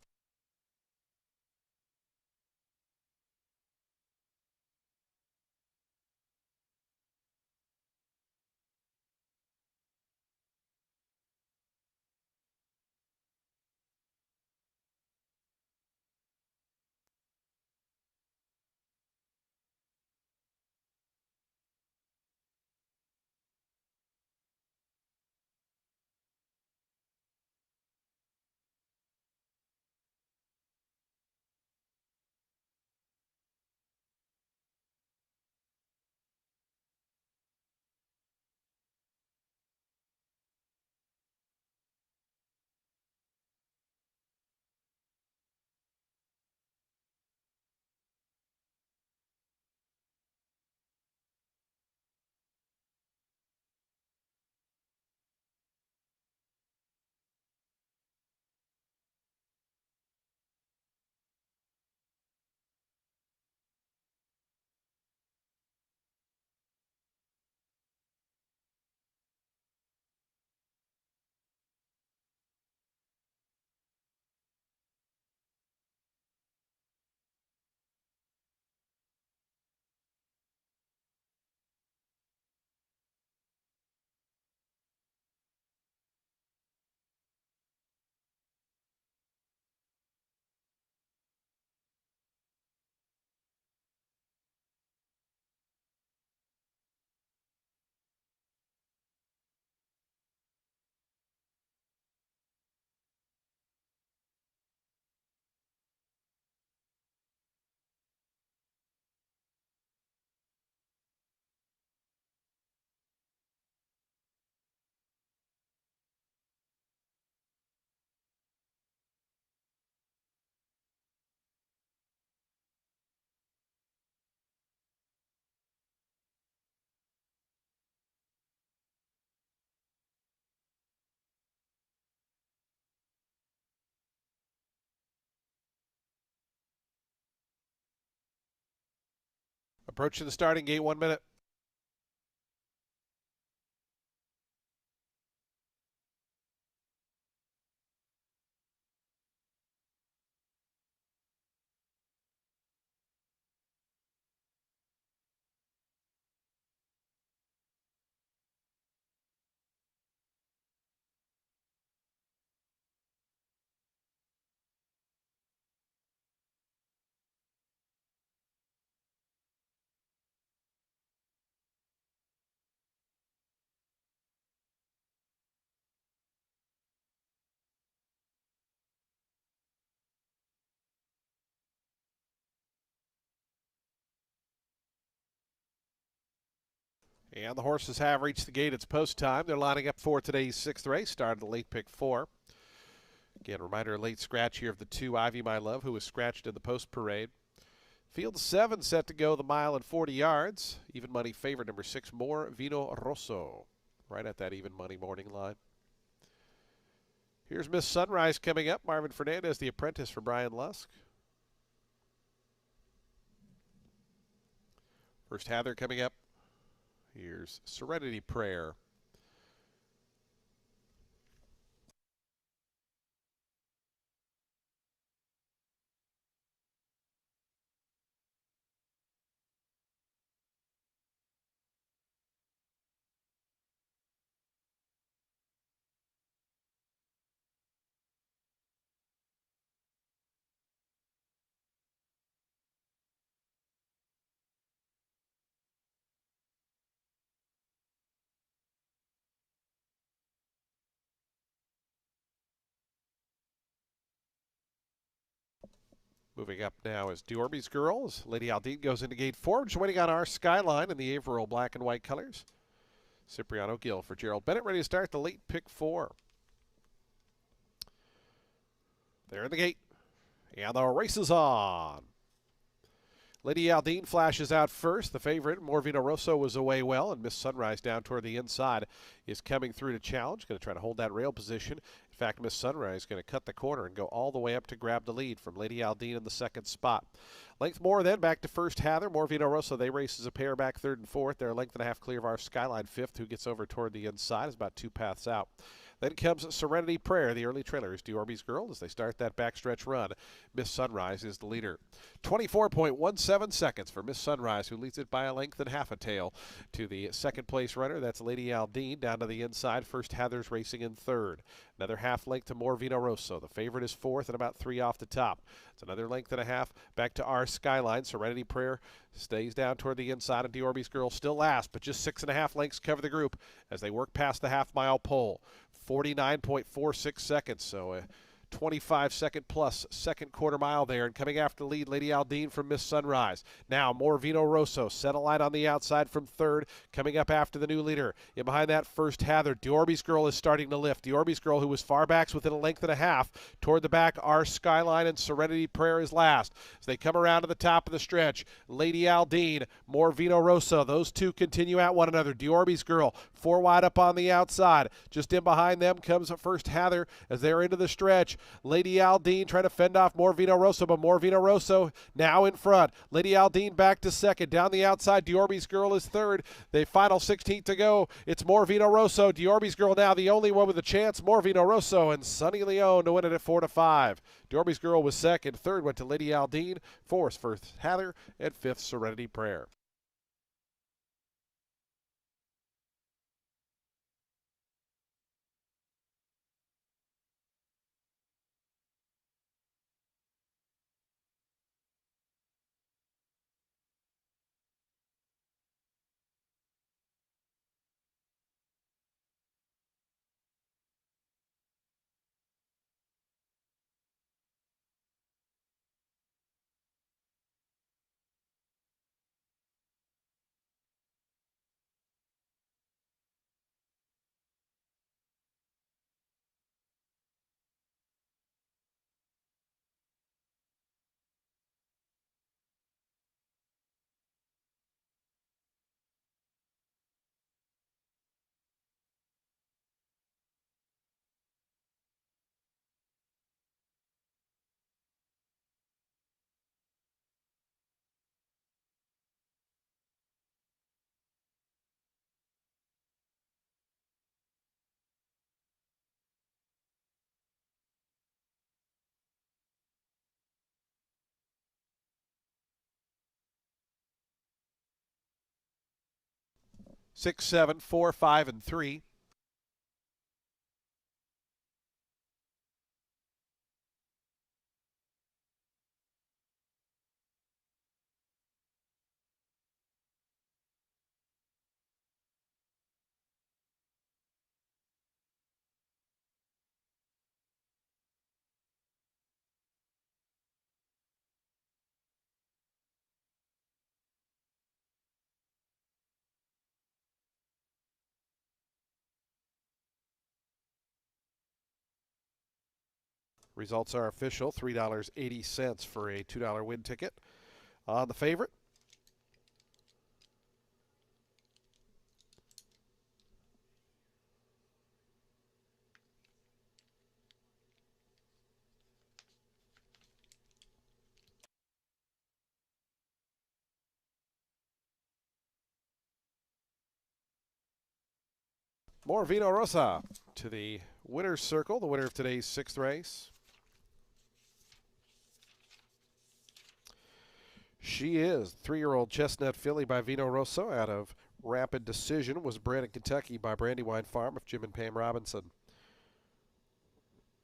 Approaching the starting gate, 1 minute. And the horses have reached the gate. It's post time. They're lining up for today's 6th race. Started the late pick 4. Again, reminder, a late scratch here of the 2 Ivy My Love, who was scratched in the post parade. Field 7 set to go the mile and 40 yards. Even money favorite number 6, More Vino Rosso. Right at that even money morning line. Here's Miss Sunrise coming up. Marvin Fernandez, the apprentice for Brian Lusk. First Hather coming up. Here's Serenity Prayer. Moving up now is Diorby's Girls. Lady Aldine goes into gate 4, just waiting on our skyline in the Averill black and white colors. Cipriano Gill for Gerald Bennett, ready to start the late pick 4. They're in the gate, and the race is on. Lady Aldine flashes out first. The favorite, Morvino Rosso, was away well, and Miss Sunrise down toward the inside is coming through to challenge. Going to try to hold that rail position. In fact, Miss Sunrise is going to cut the corner and go all the way up to grab the lead from Lady Aldine in the 2nd spot. Length more then, back to first Hather. Morvino Rosso, they race as a pair back 3rd and 4th. They're a length and a half clear of our skyline 5th, who gets over toward the inside. Is about 2 paths out. Then comes Serenity Prayer. The early trailer is Diorby's Girl as they start that backstretch run. Miss Sunrise is the leader. 24.17 seconds for Miss Sunrise, who leads it by a length and half a tail to the 2nd place runner. That's Lady Aldine down to the inside. First Hather's racing in 3rd. Another half length to Morvino Rosso. The favorite is 4th and about 3 off the top. It's another length and a half back to our skyline. Serenity Prayer stays down toward the inside, and Diorby's Girl still last, but just 6.5 lengths cover the group as they work past the half-mile pole. 49.46 seconds, so a 25-second plus 2nd quarter mile there, and coming after the lead, Lady Aldine from Miss Sunrise. Now Morvino Rosso set a line on the outside from 3rd, coming up after the new leader. In behind that, first Hather. Diorby's Girl is starting to lift. Diorby's Girl, who was far backs within a length and a half, toward the back, our skyline, and Serenity Prayer is last. As they come around to the top of the stretch, Lady Aldine, Morvino Rosso, those two continue at one another. Diorby's Girl, 4 wide up on the outside. Just in behind them comes first Hather as they're into the stretch. Lady Aldine trying to fend off Morvino Rosso, but Morvino Rosso now in front. Lady Aldine back to 2nd. Down the outside, Diorby's Girl is 3rd. The final 16th to go. It's Morvino Rosso. Diorby's Girl now the only one with a chance. Morvino Rosso and Sunny Leone to win it at 4-5. Diorby's Girl was 2nd. 3rd went to Lady Aldine. 4th first Hather, and 5th Serenity Prayer. 6, 7, 4, 5, and 3. Results are official. $3.80 for a $2 win ticket. On the favorite, more Vino Rosa to the winner's circle, the winner of today's 6th race. She is 3-year-old Chestnut Filly by Vino Rosso out of Rapid Decision. Was bred in Kentucky by Brandywine Farm of Jim and Pam Robinson.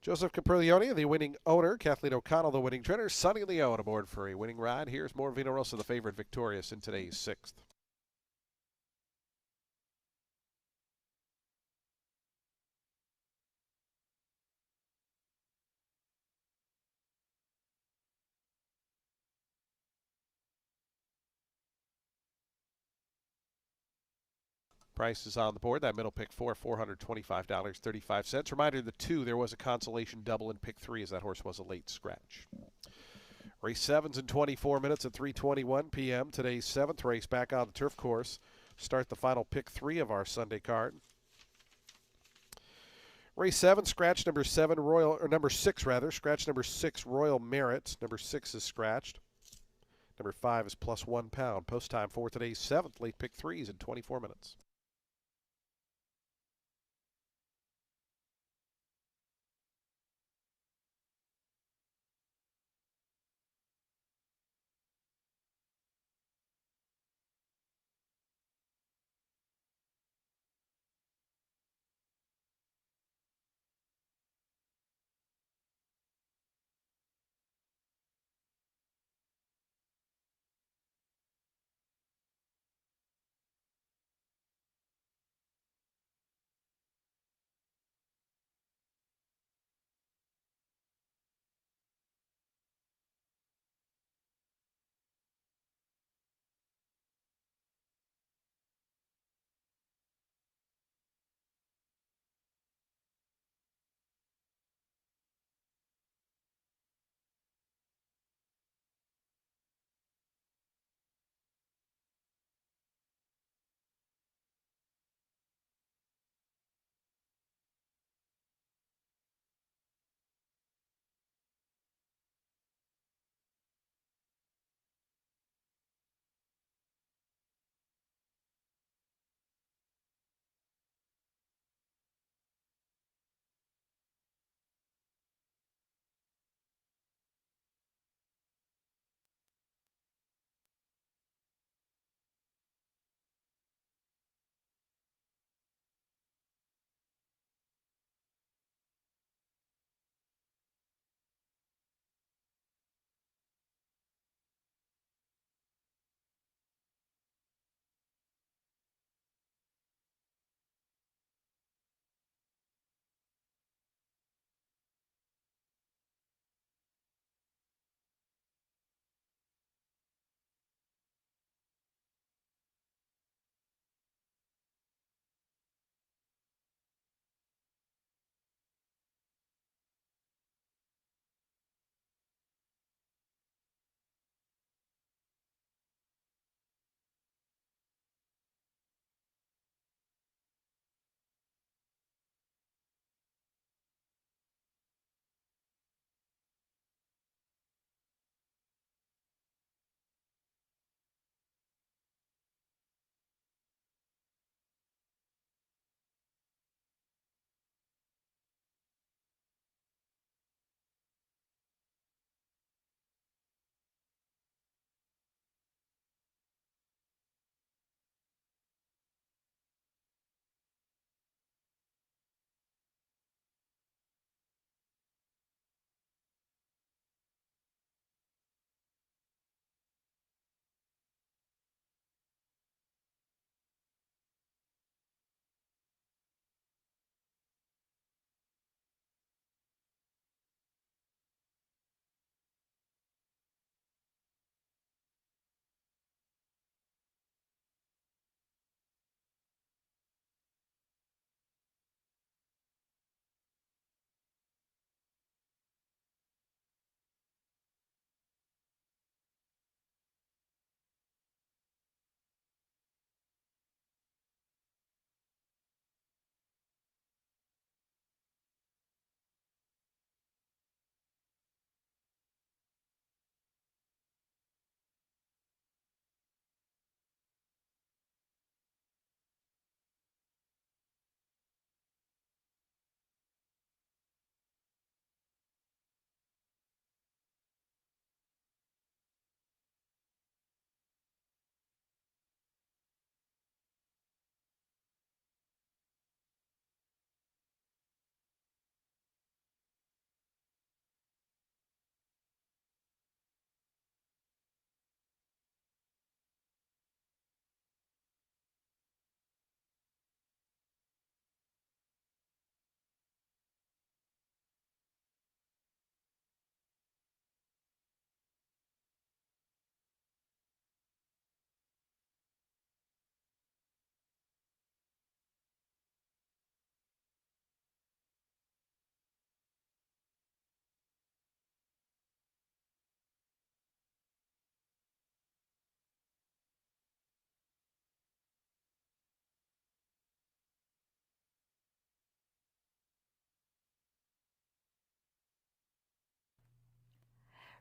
Joseph Capriglione, the winning owner. Kathleen O'Connell, the winning trainer. Sonny Leone aboard for a winning ride. Here's more Vino Rosso, the favorite, victorious in today's 6th. Price is on the board. That middle pick four, $425.35. Reminder, the 2, there was a consolation double in pick 3 as that horse was a late scratch. Race 7's in 24 minutes at 3:21 p.m. Today's 7th race back on the turf course. Start the final pick 3 of our Sunday card. Race 7, scratch number 7, Royal, or number 6 rather. Scratch number 6, Royal Merit. Number 6 is scratched. Number 5 is plus £1. Post time for today's 7th late pick 3s in 24 minutes.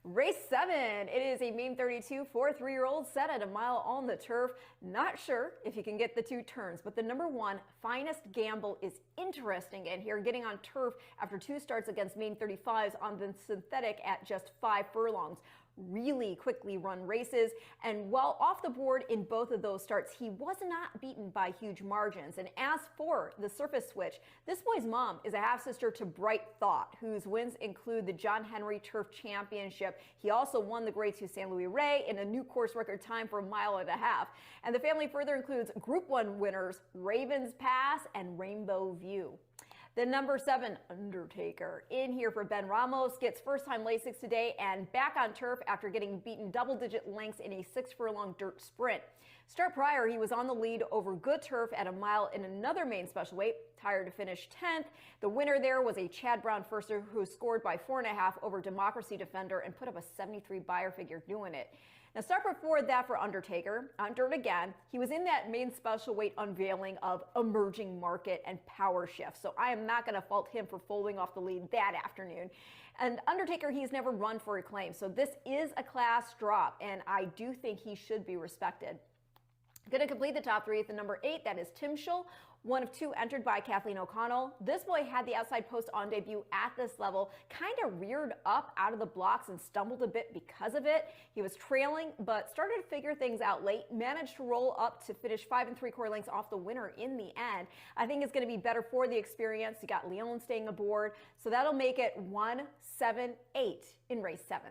Race 7. It is a main 32 for 3-year-olds set at a mile on the turf. Not sure if you can get the 2 turns, but the number 1 Finest Gamble is interesting in here, getting on turf after 2 starts against main 35s on the synthetic at just 5 furlongs. Really quickly run races, and while off the board in both of those starts, he was not beaten by huge margins. And as for the surface switch, this boy's mom is a half-sister to Bright Thought, whose wins include the John Henry Turf Championship. He also won the Grade 2 San Luis Rey in a new course record time for 1.5 miles. And the family further includes Group 1 winners Ravens Pass and Rainbow View. The number 7 Undertaker in here for Ben Ramos gets first-time Lasix today and back on turf after getting beaten double-digit lengths in a 6-furlong dirt sprint. Start prior, he was on the lead over good turf at a mile in another main special weight, tired to finish 10th. The winner there was a Chad Brown firster who scored by 4.5 over Democracy Defender and put up a 73 buyer figure doing it. Now, start before that for Undertaker, on dirt again. He was in that main special weight unveiling of Emerging Market and Power Shift, so I am not going to fault him for folding off the lead that afternoon. And Undertaker, he's never run for Acclaim, so this is a class drop, and I do think he should be respected. Going to complete the top 3 at the number 8, that is Tim Schull, one of 2 entered by Kathleen O'Connell. This boy had the outside post on debut at this level, kind of reared up out of the blocks and stumbled a bit because of it. He was trailing, but started to figure things out late, managed to roll up to finish 5 3/4 lengths off the winner in the end. I think it's going to be better for the experience. You got Leon staying aboard, so that'll make it 1-7-8 in race 7.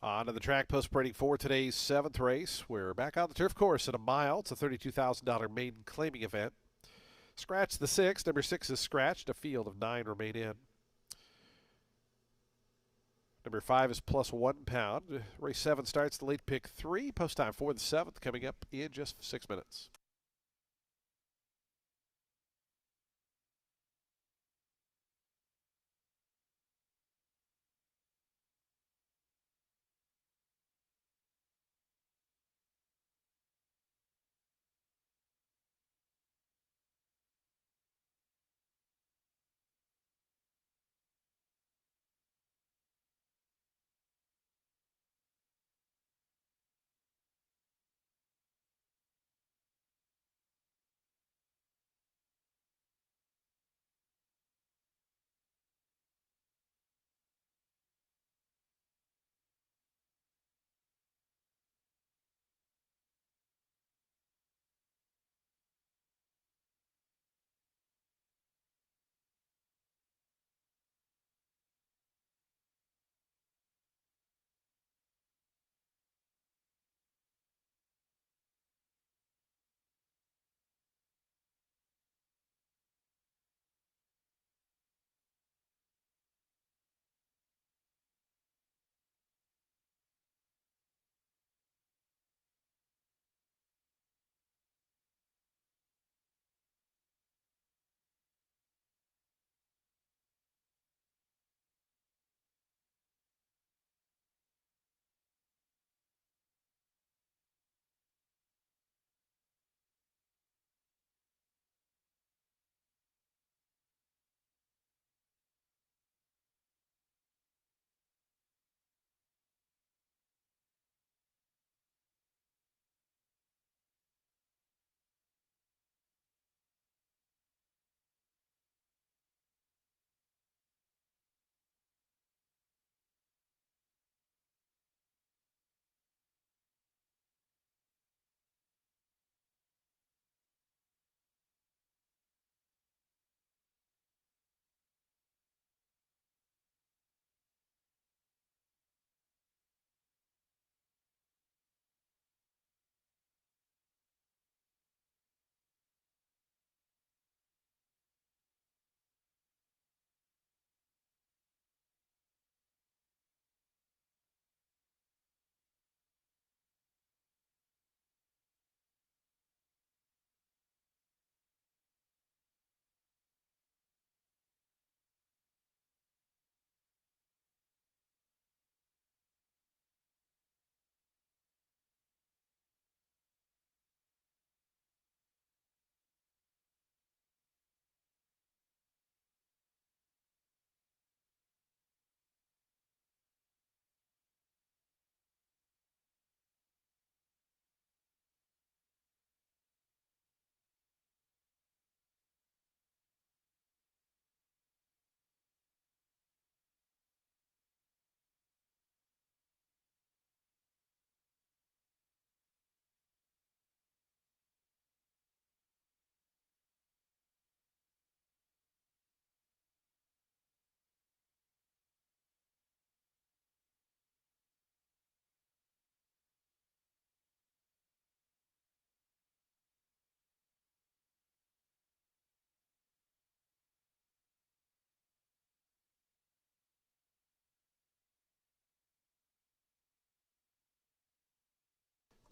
On to the track post parading for today's seventh race. We're back on the turf course at a mile. It's a $32,000 maiden claiming event. Scratch the 6. Number 6 is scratched. A field of 9 remain in. Number 5 is plus £1. Race 7 starts the late pick 3. Post time for the 7th coming up in just 6 minutes.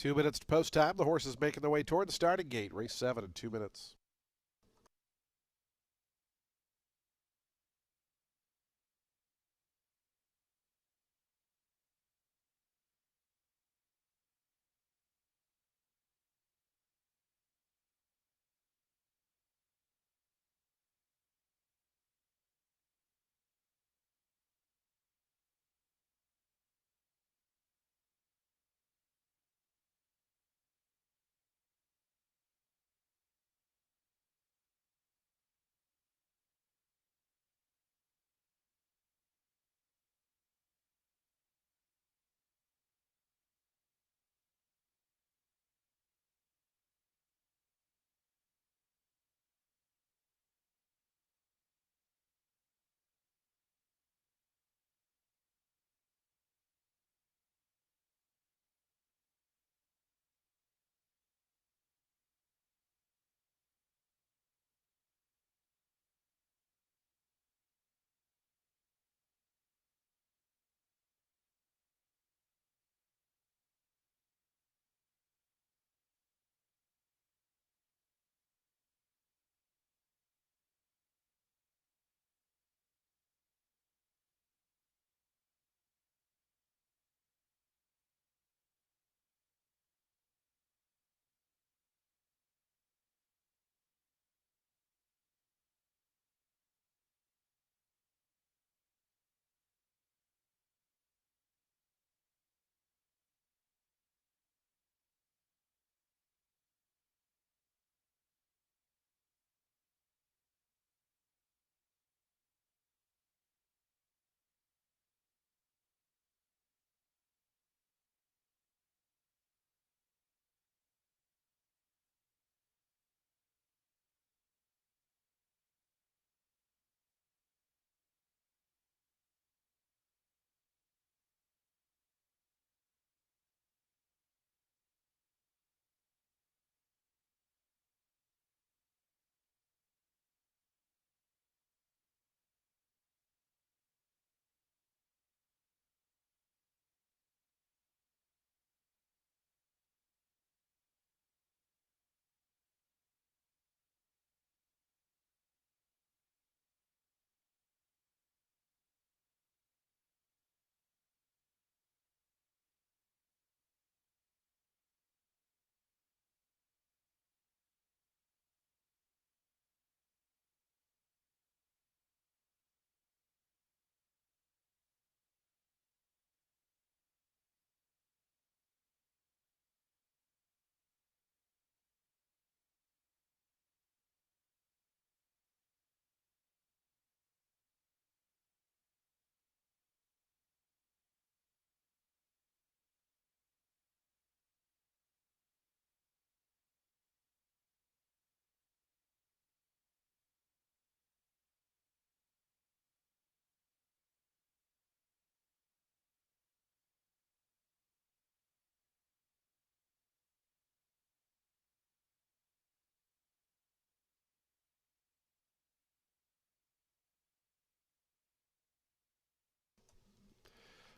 Two minutes to post time. The horses making their way toward the starting gate. Race 7 in 2 minutes.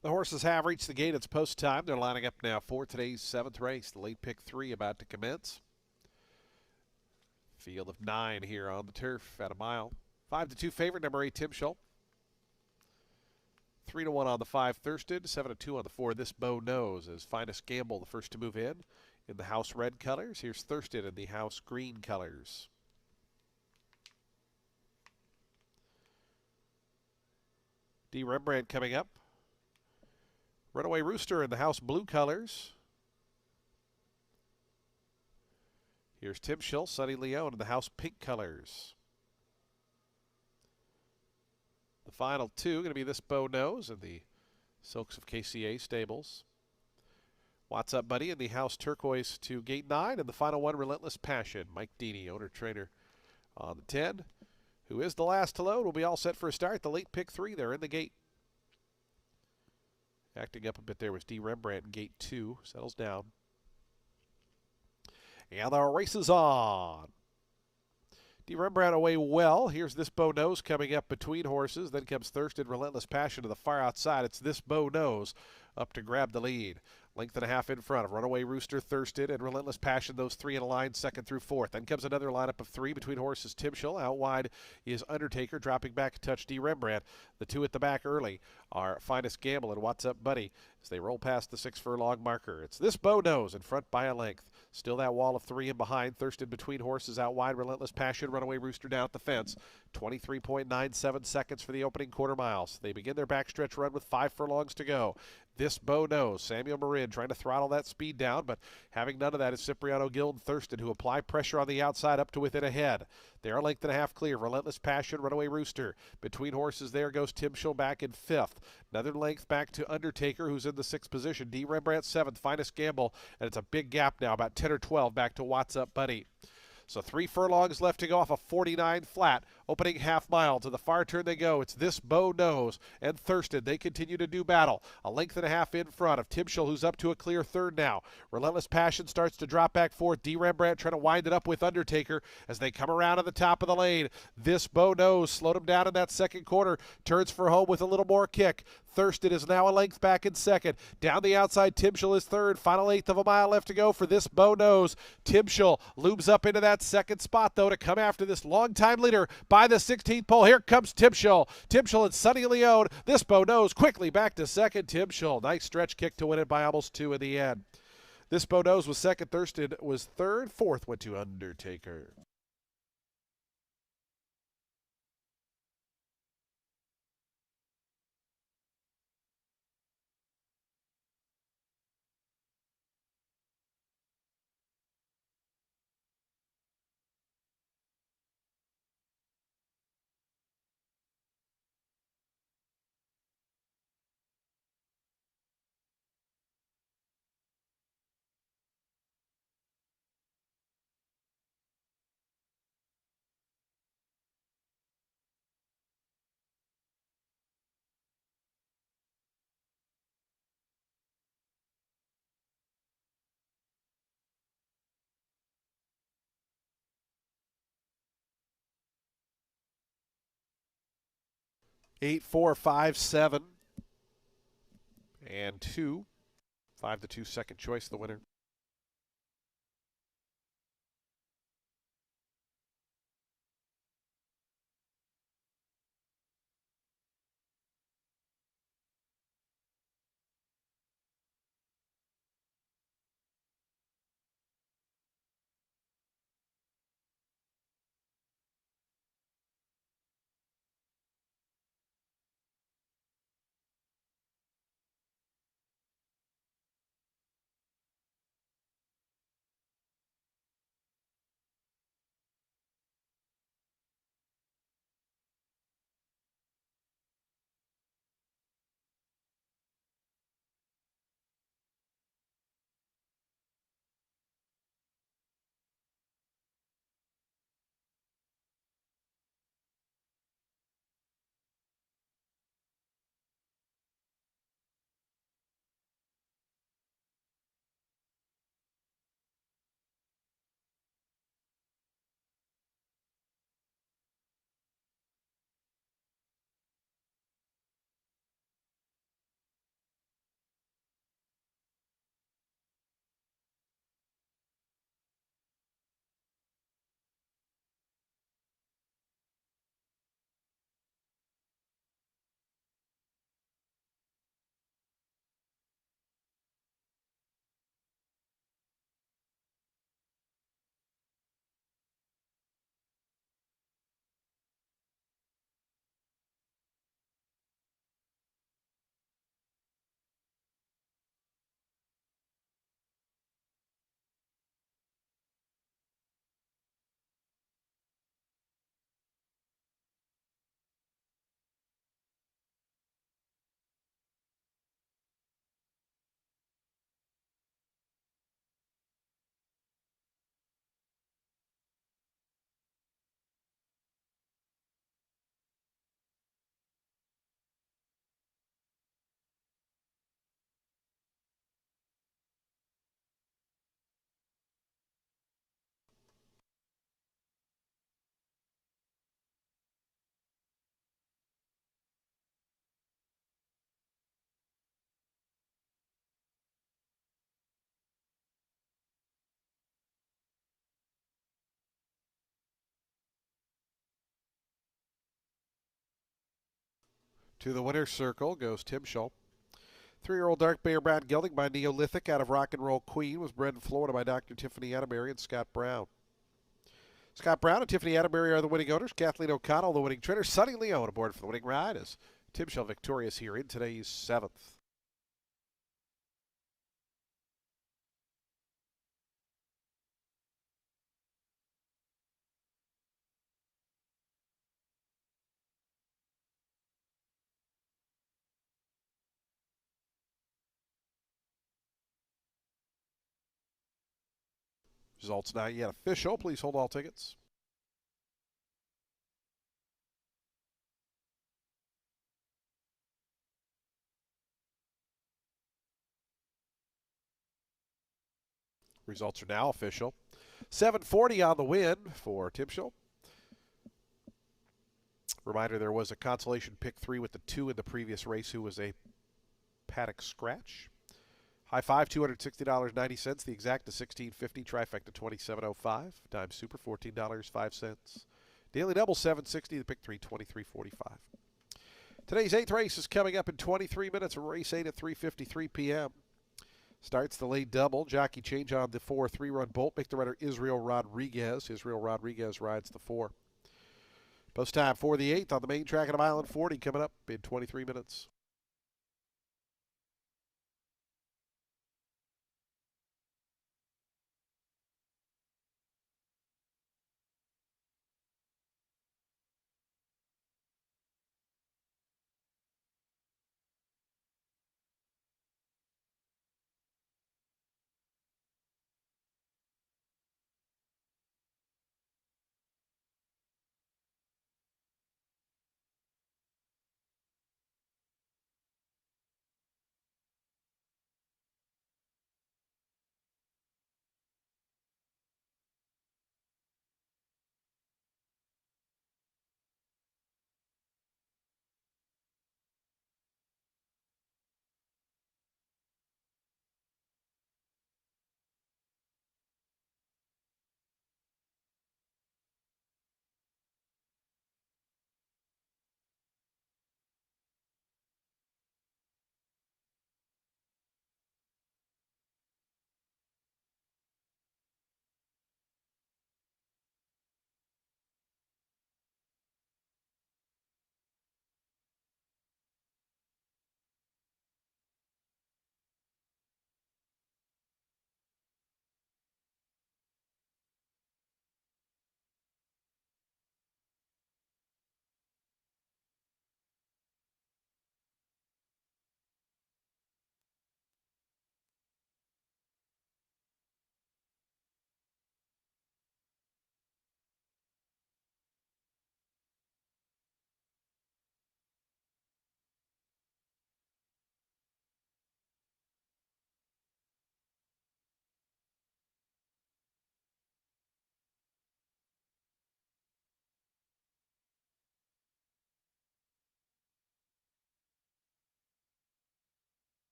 The horses have reached the gate. It's post time. They're lining up now for today's 7th race. The late pick 3 about to commence. Field of 9 here on the turf at a mile. 5-2 favorite, number 8, Tim Schultz. 3-1 on the 5, Thurston. 7-2 on the 4, This Bow Knows, as Finest Gamble, the first to move in the house red colors. Here's Thurston in the house green colors. D. Rembrandt coming up. Runaway Rooster in the house blue colors. Here's Tim Schultz, Sonny Leone in the house pink colors. The final 2 going to be This Bow Knows in the Silks of KCA stables. What's Up Buddy in the house turquoise to gate 9, and the final 1, Relentless Passion. Mike Deeney, owner-trainer on the 10, who is the last to load, will be all set for a start. The late pick 3 there in the gate. Acting up a bit there was D. Rembrandt in gate 2. Settles down. And the race is on. D. Rembrandt away well. Here's This Bow Knows coming up between horses. Then comes Thurston, Relentless Passion to the far outside. It's This Bow Knows up to grab the lead. Length and a half in front of Runaway Rooster, Thurston, and Relentless Passion. Those 3 in a line, 2nd through 4th. Then comes another lineup of 3 between horses. Tim Schultz out wide is Undertaker, dropping back a touch D. Rembrandt. The 2 at the back early are Finest Gamble and What's Up Buddy as they roll past the 6 furlong marker. It's This Bow Knows in front by a length. Still that wall of 3 in behind. Thurston between horses out wide. Relentless Passion, Runaway Rooster down at the fence. 23.97 seconds for the opening quarter miles. They begin their backstretch run with 5 furlongs to go. This Bow Knows. Samuel Marin trying to throttle that speed down, but having none of that is Cipriano Gill and Thurston, who apply pressure on the outside up to within a head. They are a length and a half clear. Relentless Passion, Runaway Rooster. Between horses there goes Tim Schultz back in 5th. Another length back to Undertaker, who's in the 6th position. D. Rembrandt 7th, Finest Gamble, and it's a big gap now, about 10 or 12 back to What's Up Buddy. So 3 furlongs left to go off a 49 flat. Opening half mile. To the far turn they go. It's This Bow Knows and Thurston. They continue to do battle. A length and a half in front of Tim Schultz, who's up to a clear 3rd now. Relentless Passion starts to drop back 4th. D. Rembrandt trying to wind it up with Undertaker as they come around to the top of the lane. This Bow Knows slowed him down in that 2nd quarter. Turns for home with a little more kick. Thurston is now a length back in 2nd. Down the outside, Tim Schultz is 3rd. Final 1/8 of a mile left to go for This Bow Knows. Tim Schultz looms up into that 2nd spot, though, to come after this longtime leader by the 16th pole. Here comes Tim Schultz. Tim Schultz and Sonny Leone. This Bow Knows quickly back to 2nd. Tim Schultz, nice stretch kick to win it by almost 2 in the end. This Bow Knows was 2nd. Thurston was 3rd. 4th went to Undertaker. Eight, 4, 5, 7, and 2. 5-2 second choice, the winner. To the winner's circle goes Tim Schull. 3-year-old dark bear brown gelding by Neolithic out of Rock and Roll Queen was bred in Florida by Dr. Tiffany Atterbury and Scott Brown. Scott Brown and Tiffany Atterbury are the winning owners. Kathleen O'Connell, the winning trainer. Sonny Leone aboard for the winning ride as Tim Schull victorious here in today's 7th. Results not yet official. Please hold all tickets. Results are now official. 740 on the win for Tim Schull. Reminder, there was a consolation pick 3 with the 2 in the previous race who was a paddock scratch. High five, $260.90. The exact to $16.50. Trifecta $27.05. Dime super $14.05. Daily double $7.60. The pick 3 $23.45. Today's 8th race is coming up in 23 minutes. Race 8 at 3:53 p.m. Starts the late double. Jockey change on the 4 3-run bolt. Make the runner Israel Rodriguez. Israel Rodriguez rides the 4. Post time for the 8th on the main track at Island 40 coming up in 23 minutes.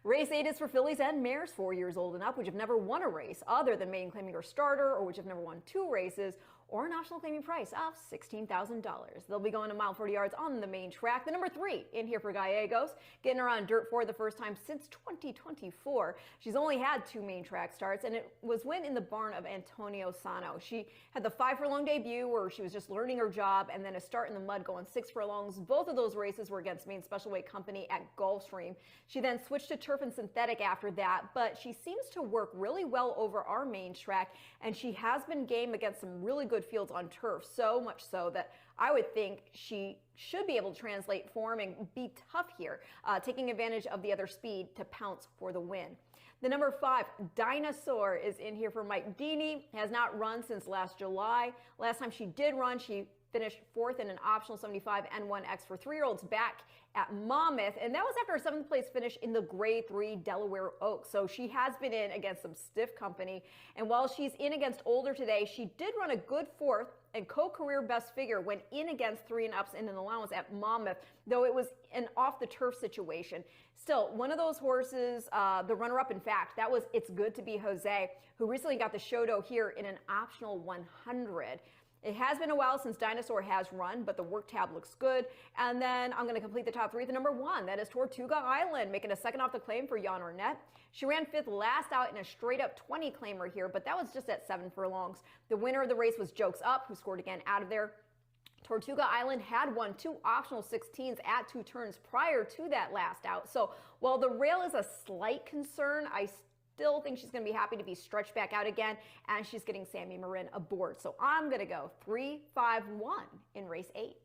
Race 8 is for fillies and mares 4 years old and up, which have never won a race other than maiden claiming or starter, or which have never won 2 races, or an optional claiming price of $16,000. They'll be going a mile 40 yards on the main track. The number 3 in here for Gallegos, getting her on dirt for the first time since 2024. She's only had 2 main track starts, and it was win in the barn of Antonio Sano. She had the 5 furlong debut where she was just learning her job, and then a start in the mud going 6 furlongs. Both of those races were against Maine Special Weight Company at Gulfstream. She then switched to turf and synthetic after that, but she seems to work really well over our main track, and she has been game against some really good fields on turf, so much so that I would think she should be able to translate form and be tough here, taking advantage of the other speed to pounce for the win. The number 5, Dinosaur, is in here for Mike Deeney. Has not run since last July. Last time she did run, she finished 4th in an optional 75 N1X for 3-year-olds back at Monmouth, and that was after a 7th place finish in the Grade 3 Delaware Oaks. So she has been in against some stiff company, and while she's in against older today, she did run a good 4th and co-career best figure when in against 3 and ups in an allowance at Monmouth, though it was an off the turf situation. Still, one of those horses, the runner-up, in fact, that was It's Good to Be Jose, who recently got the Shodo here in an optional 100. It has been a while since Dinosaur has run, but the work tab looks good. And then I'm going to complete the top 3 with the number 1. That is Tortuga Island, making a second off the claim for Jan Ornette. She ran 5th last out in a straight-up 20 claimer here, but that was just at 7 furlongs. The winner of the race was Jokes Up, who scored again out of there. Tortuga Island had won 2 optional 16s at 2 turns prior to that last out. So while the rail is a slight concern, I still think she's going to be happy to be stretched back out again, and she's getting Sammy Marin aboard. So I'm going to go 3-5-1 in race 8.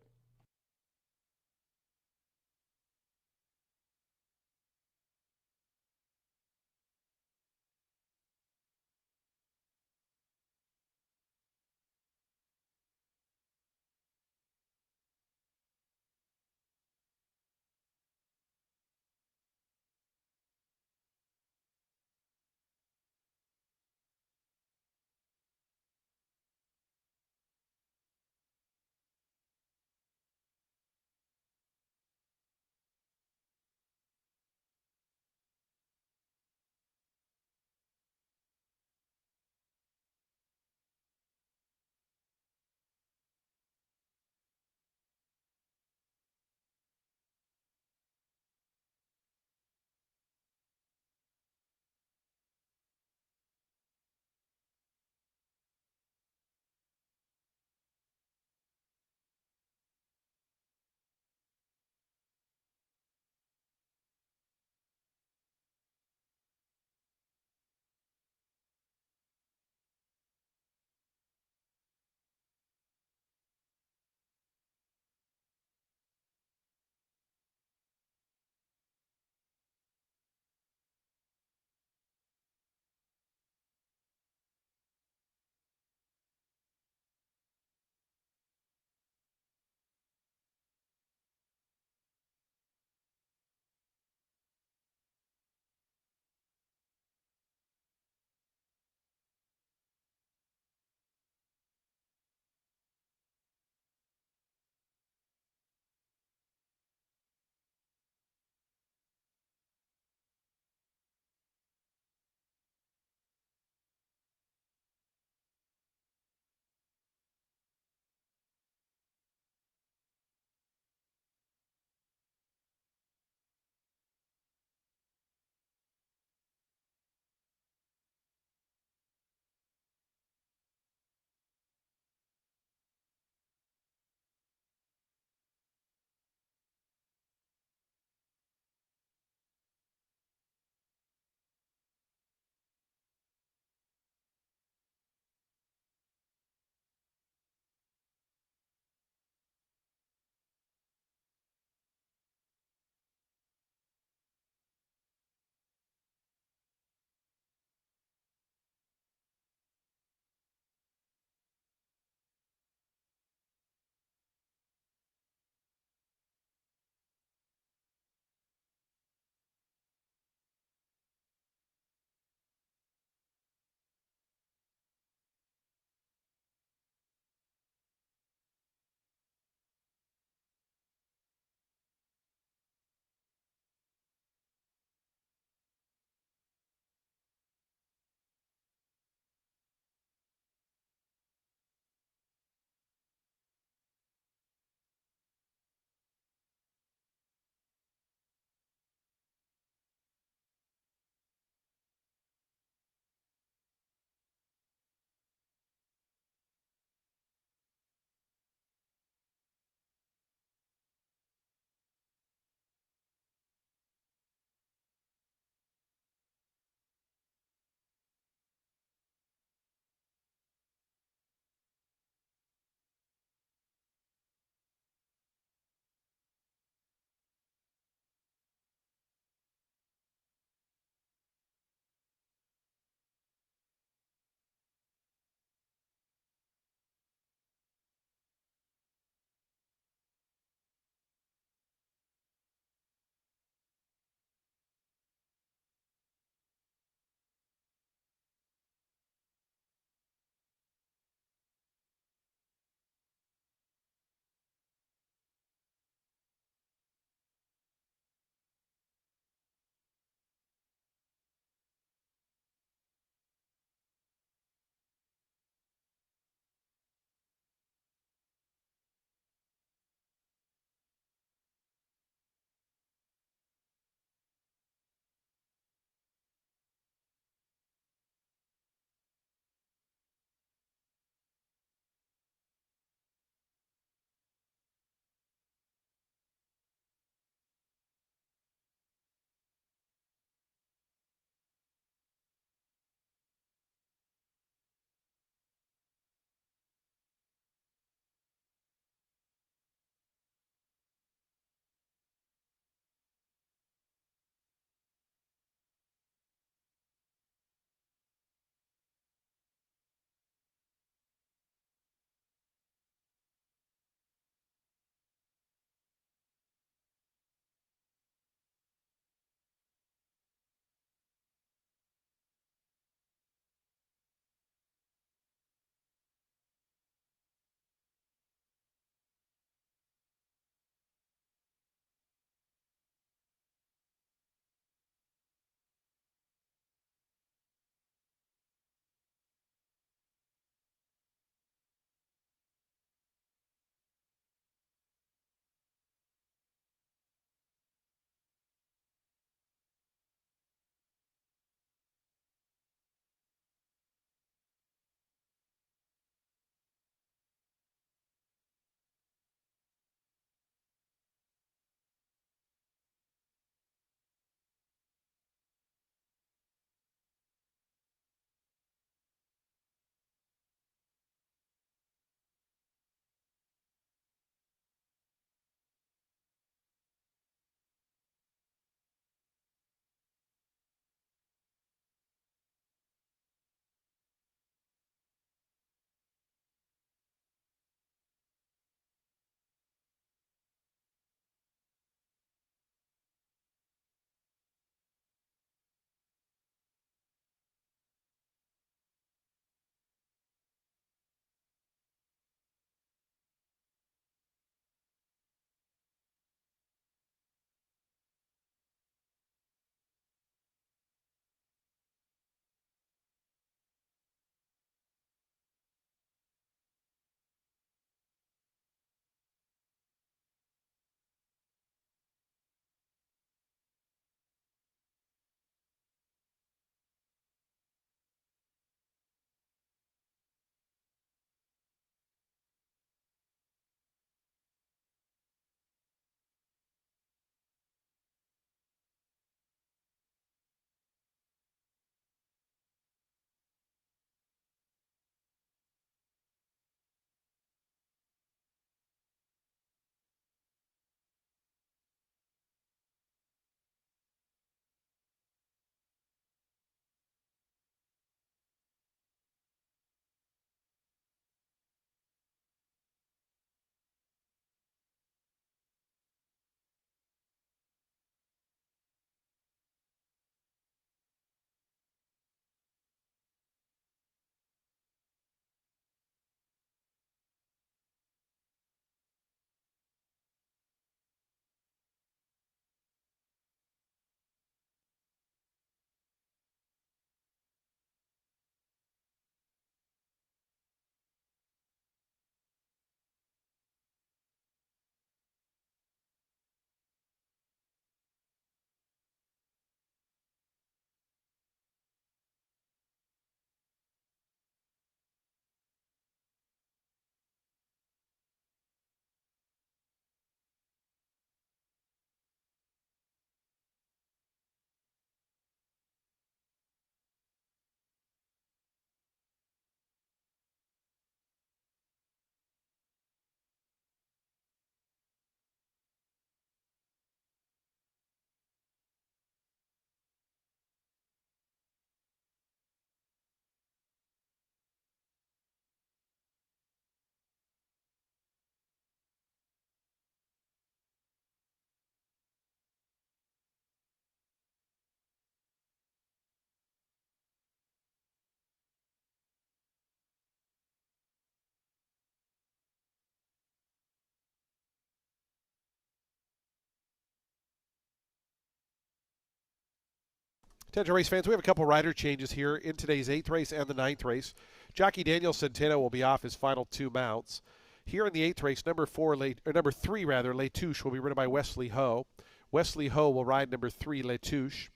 Attention race fans, we have a couple rider changes here in today's 8th race and the 9th race. Jockey Daniel Centeno will be off his final two mounts. Here in the 8th race, number 3 rather, Les Touches will be ridden by Wesley Ho. Wesley Ho will ride number 3, Les Touches.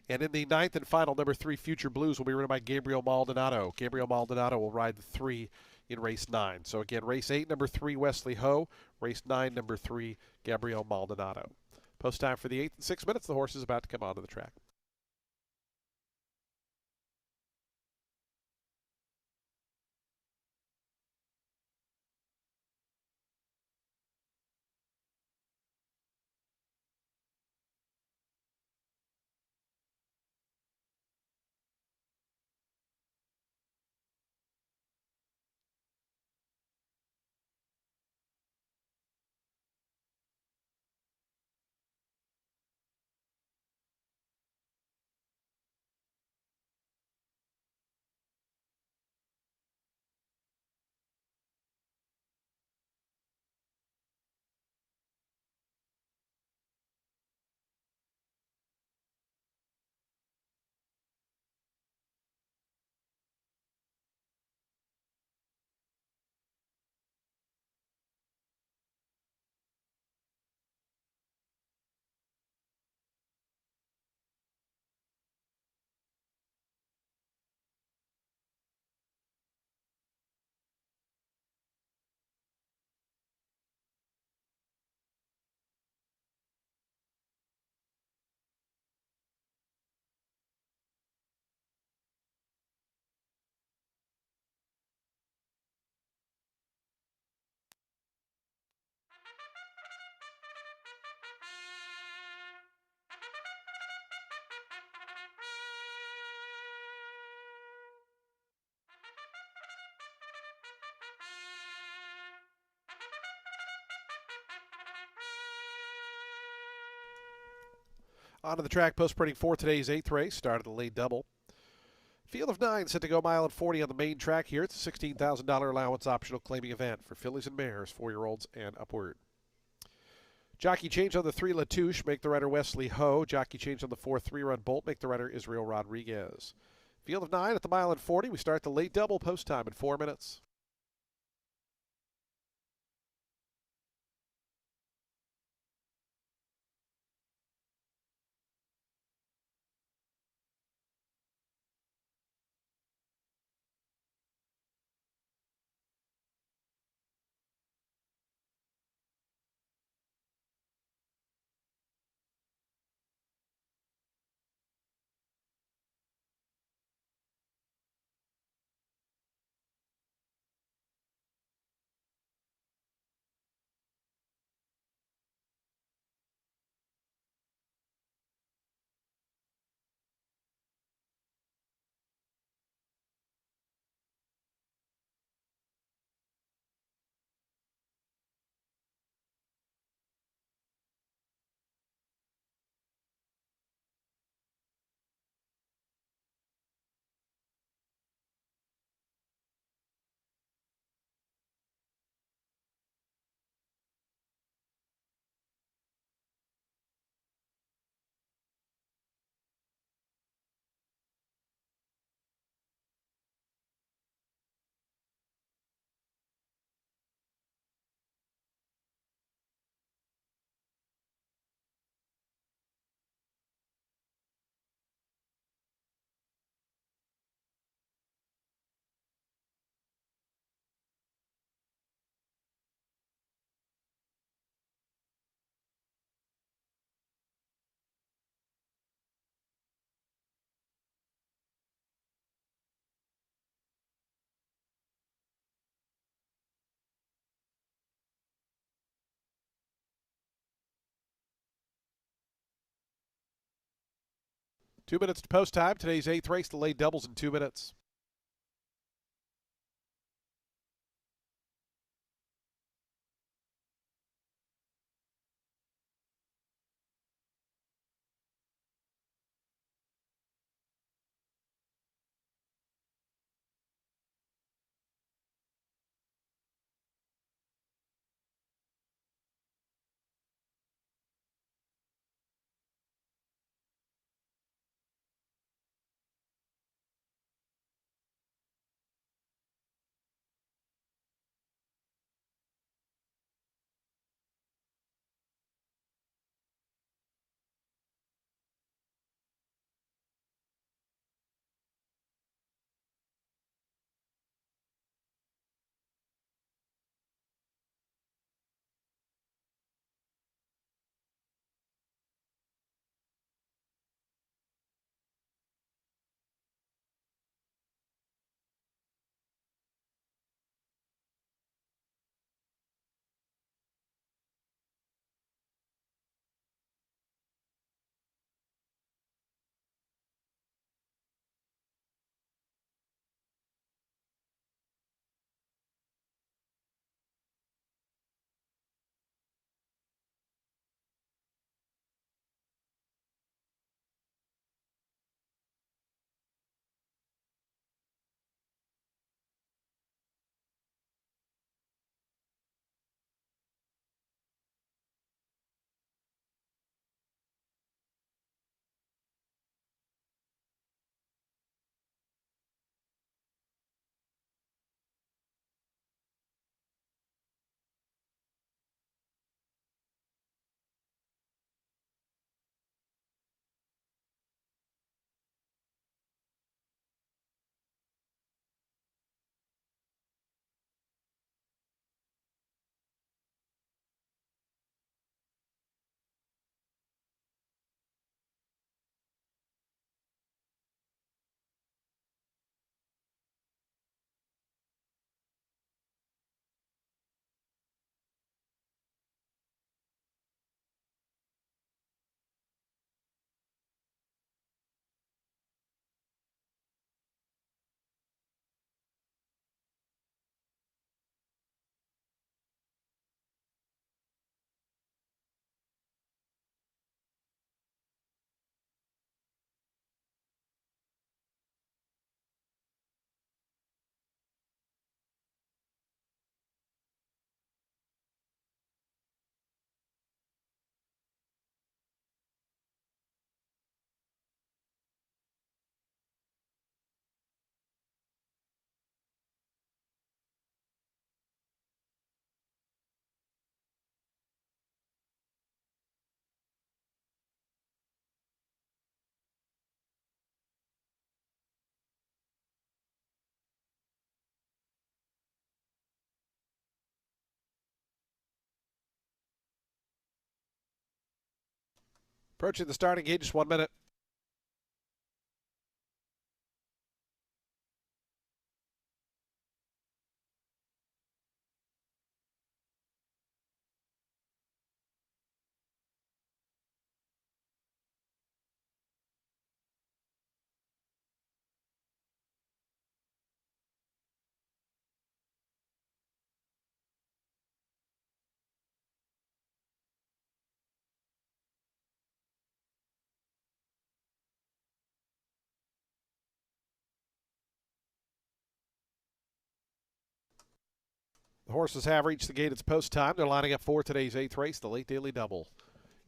And in the 9th and final, number 3, Future Blues will be ridden by Gabriel Maldonado. Gabriel Maldonado will ride the 3 in race 9. So again, race 8, number 3, Wesley Ho. Race 9, number 3, Gabriel Maldonado. Post time for the 8th and 6 minutes. The horse is about to come onto the track. Onto the track, post printing for today's 8th race. Started the late double. Field of 9 set to go mile and 40 on the main track here. It's a $16,000 allowance optional claiming event for fillies and mares, 4-year-olds and upward. Jockey change on the 3, Les Touches, make the rider Wesley Ho. Jockey change on the 4, 3-run Bolt, make the rider Israel Rodriguez. Field of 9 at the mile and 40. We start the late double, post time in 4 minutes. Two minutes to post time. Today's 8th race, the late doubles in 2 minutes. Approaching the starting gate, just 1 minute. The horses have reached the gate. It's post time. They're lining up for today's 8th race. The late daily double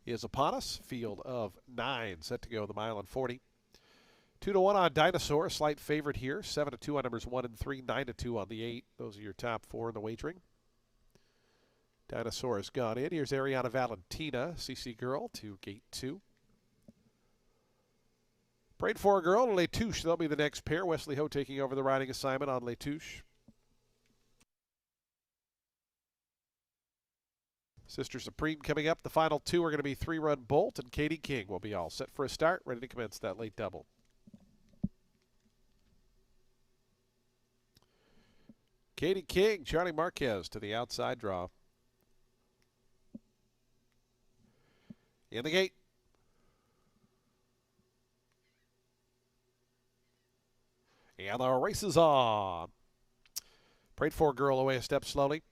is upon us. Field of 9 set to go the mile and 40. 2-1 on Dinosaur, a slight favorite here. 7-2 on numbers 1 and 3, 9-2 on the 8. Those are your top 4 in the wagering. Dinosaur has gone in. Here's Ariana Valentina, CC Girl, to gate 2. Prayed for a girl and Les Touches. They'll be the next pair. Wesley Ho taking over the riding assignment on Les Touches. Sister Supreme coming up. The final 2 are going to be 3-run Bolt and Katie King. Will be all set for a start, ready to commence that late double. Katie King, Charlie Marquez to the outside draw. In the gate. And the race is on. Prayed for girl away a step slowly.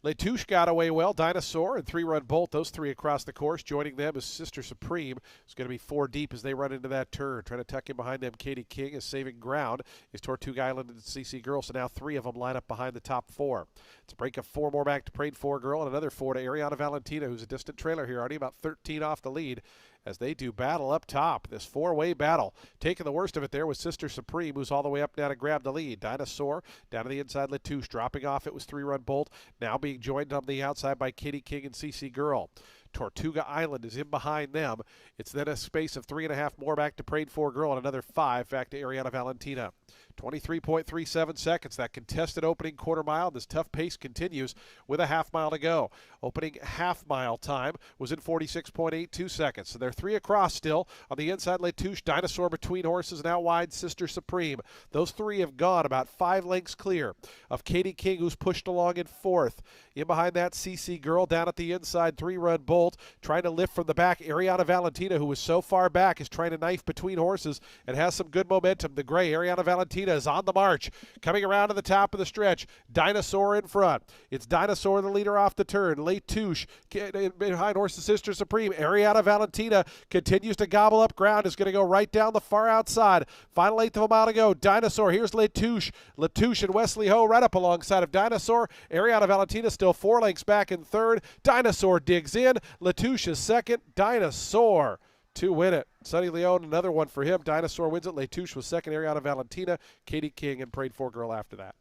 Les Touches got away well. Dinosaur and 3-run Bolt. Those 3 across the course. Joining them is Sister Supreme. It's going to be 4 deep as they run into that turn. Trying to tuck in behind them. Katie King is saving ground. Is Tortuga Island and CC Girl. So now 3 of them line up behind the top 4. It's a break of 4 more back to Prayed for Girl and another 4 to Ariana Valentina, who's a distant trailer here, already about 13 off the lead as they do battle up top. This 4-way battle. Taking the worst of it there was Sister Supreme, who's all the way up now to grab the lead. Dinosaur down to the inside. Les Touches dropping off. It was 3-run Bolt. Now being joined on the outside by Katie King and CC Girl. Tortuga Island is in behind them. It's then a space of 3.5 more back to Prayed for Girl and another 5 back to Ariana Valentina. 23.37 seconds. That contested opening quarter mile. This tough pace continues with a half mile to go. Opening half mile time was in 46.82 seconds. So they're 3 across still. On the inside, Les Touches, Dinosaur between horses, and out wide, Sister Supreme. Those 3 have gone about 5 lengths clear of Katie King, who's pushed along in 4th. In behind that, CC Girl down at the inside, 3-run Bolt, trying to lift from the back. Ariana Valentina, who was so far back, is trying to knife between horses and has some good momentum. The gray, Ariana Valentina, is on the march. Coming around to the top of the stretch. Dinosaur in front. It's Dinosaur, the leader off the turn. Les Touches behind horses Sister Supreme. Ariana Valentina continues to gobble up ground. Is going to go right down the far outside. Final 1/8 of a mile to go. Dinosaur. Here's Les Touches. Les Touches and Wesley Ho right up alongside of Dinosaur. Ariana Valentina still 4 lengths back in 3rd. Dinosaur digs in. Les Touches is 2nd. Dinosaur to win it. Sonny Leone, another one for him. Dinosaur wins it. Les Touches was 2nd. Ariana Valentina, Katie King, and Prayed for Girl after that.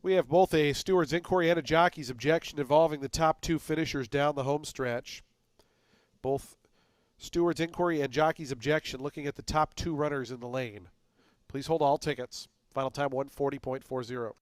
We have both a steward's inquiry and a jockey's objection involving the top 2 finishers down the home stretch. Both steward's inquiry and jockey's objection looking at the top 2 runners in the lane. Please hold all tickets. Final time 140.40.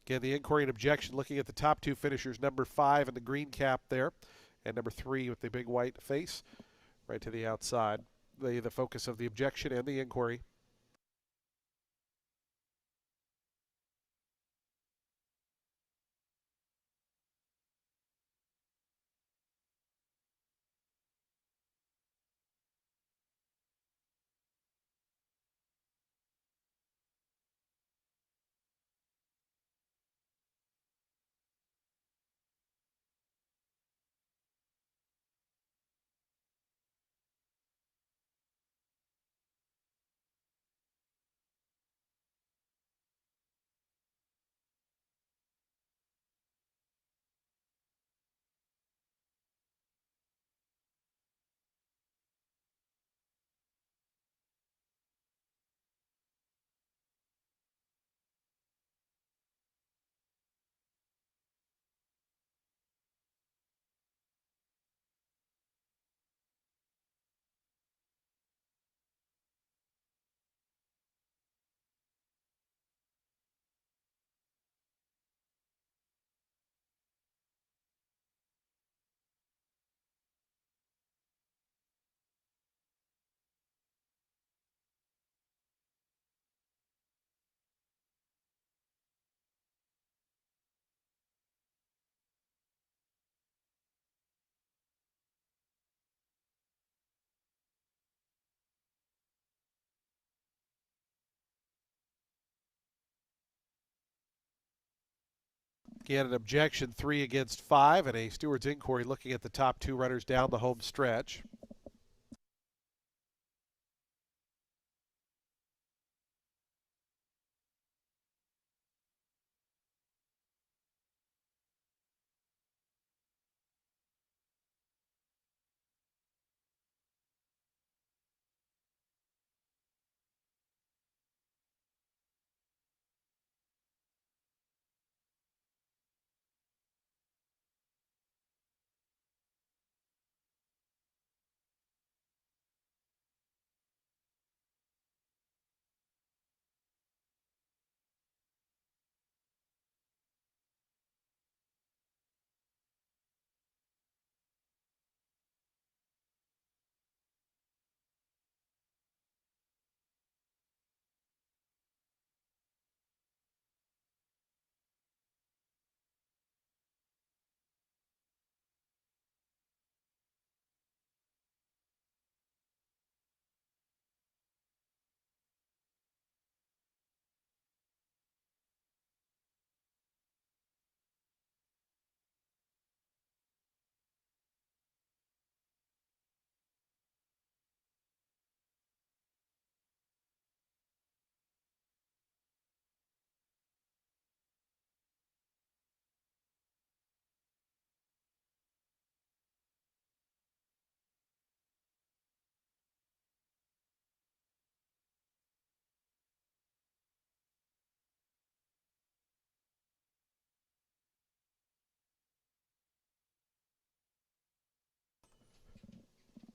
Again, the inquiry and objection looking at the top 2 finishers, number 5 in the green cap there, and number 3 with the big white face right to the outside. The focus of the objection and the inquiry. Again, an objection, 3 against 5, and a steward's inquiry looking at the top 2 runners down the home stretch.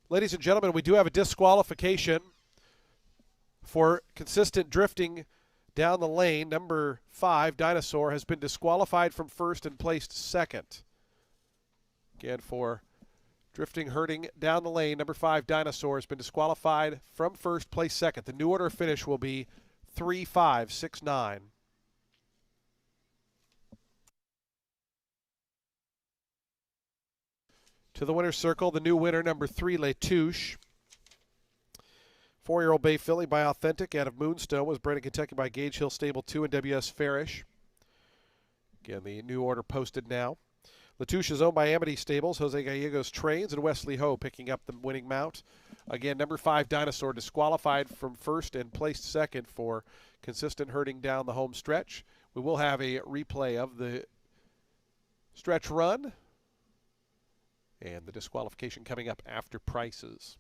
Ladies and gentlemen, we do have a disqualification for consistent drifting down the lane. Number 5, Dinosaur, has been disqualified from first and placed second. Again, for drifting, hurting down the lane, number 5, Dinosaur, has been disqualified from first, placed second. The new order finish will be 3-5-6-9. To the winner's circle, the new winner, number 3, Letouche. 4-year-old Bay filly by Authentic out of Moonstone, was bred in Kentucky by Gage Hill Stable 2 and W.S. Farish. Again, the new order posted now. Letouche is owned by Amity Stables. Jose Gallegos trains, and Wesley Ho picking up the winning mount. Again, number 5, Dinosaur, disqualified from first and placed second for consistent herding down the home stretch. We will have a replay of the stretch run and the disqualification coming up after prices.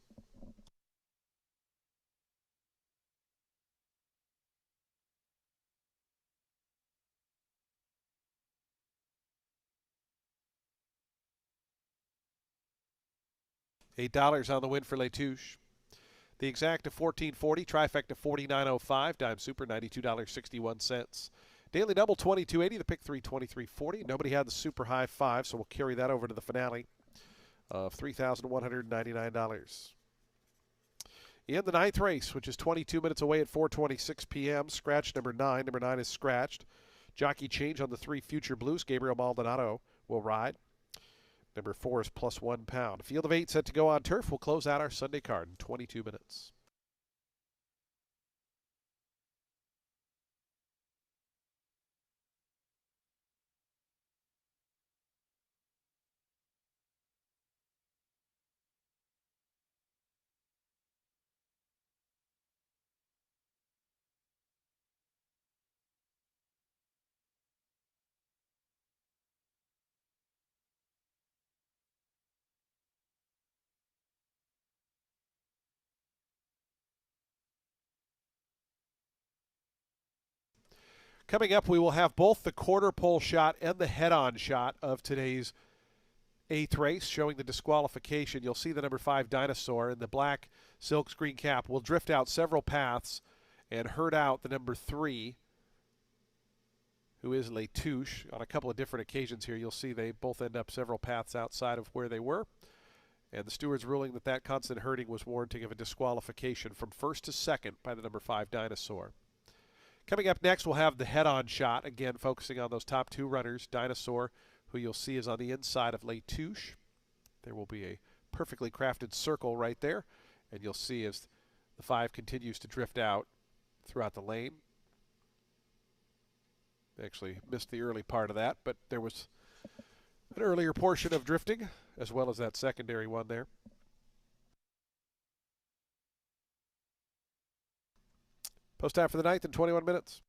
$8 on the win for Letouche. The exact of $14.40, trifecta $49.05, dime super $92.61. Daily double $22.80, the pick 3 $23.40. Nobody had the super high 5, so we'll carry that over to the finale of $3,199. In the 9th race, which is 22 minutes away at 4:26 p.m., scratch number 9. Number 9 is scratched. Jockey change on the 3 Future Blues. Gabriel Maldonado will ride. Number 4 is plus £1. A field of 8 set to go on turf. We'll close out our Sunday card in 22 minutes. Coming up, we will have both the quarter pole shot and the head-on shot of today's 8th race, showing the disqualification. You'll see the number 5 Dinosaur in the black silkscreen cap will drift out several paths and herd out the number 3, who is Letouche. On a couple of different occasions here, you'll see they both end up several paths outside of where they were. And the steward's ruling that that constant herding was warranting of a disqualification from first to second by the number 5 Dinosaur. Coming up next, we'll have the head-on shot, again focusing on those top 2 runners. Dinosaur, who you'll see is on the inside of Letouche. There will be a perfectly crafted circle right there, and you'll see as the 5 continues to drift out throughout the lane. Actually missed the early part of that, but there was an earlier portion of drifting as well as that secondary one there. Post time for the ninth in 21 minutes.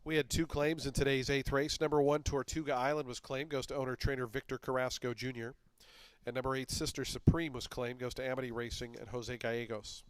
We had two claims in today's eighth race. Number 1, Tortuga Island was claimed, goes to owner-trainer Victor Carrasco Jr. And number 8, Sister Supreme was claimed, goes to Amity Racing and Jose Gallegos.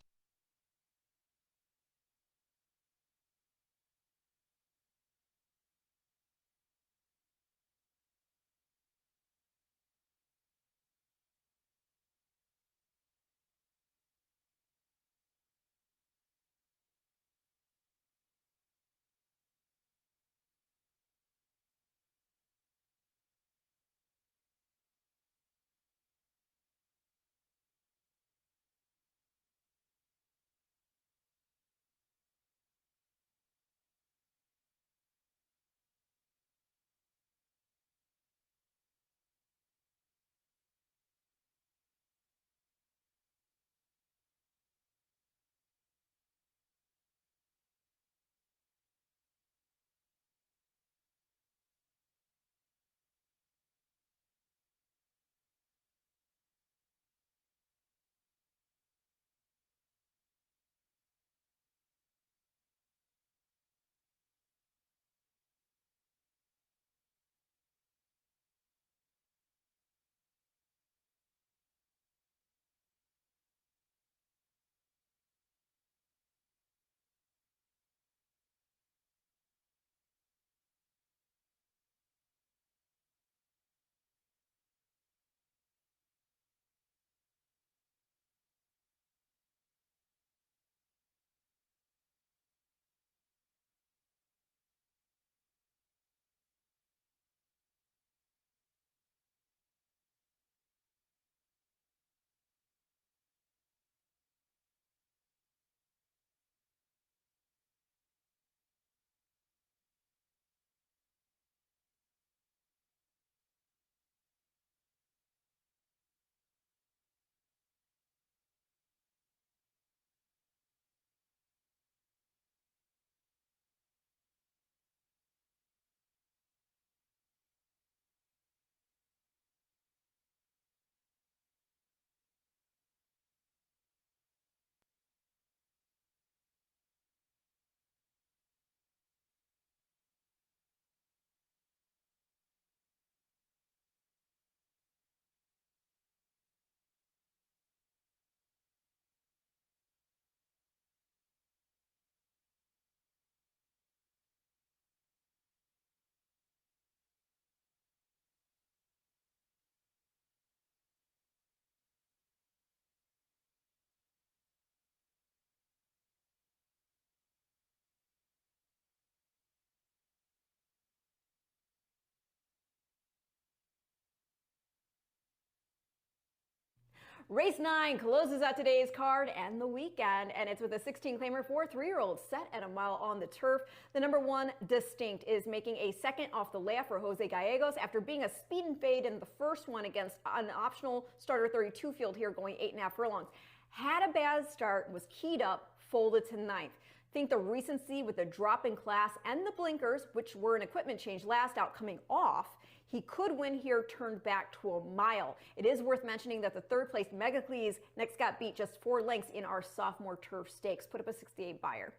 Race 9 closes out today's card and the weekend, and it's with a 16-claimer for 3-year-olds set at a mile on the turf. The number 1, Distinct, is making a second off the layup for Jose Gallegos after being a speed and fade in the first one against an optional starter 32 field here going 8.5 furlongs. Had a bad start, was keyed up, folded to 9th. Think the recency with the drop in class and the blinkers, which were an equipment change last out, coming off, he could win here turned back to a mile. It is worth mentioning that the third place Megacles next got beat just 4 lengths in our sophomore turf stakes, put up a 68 buyer.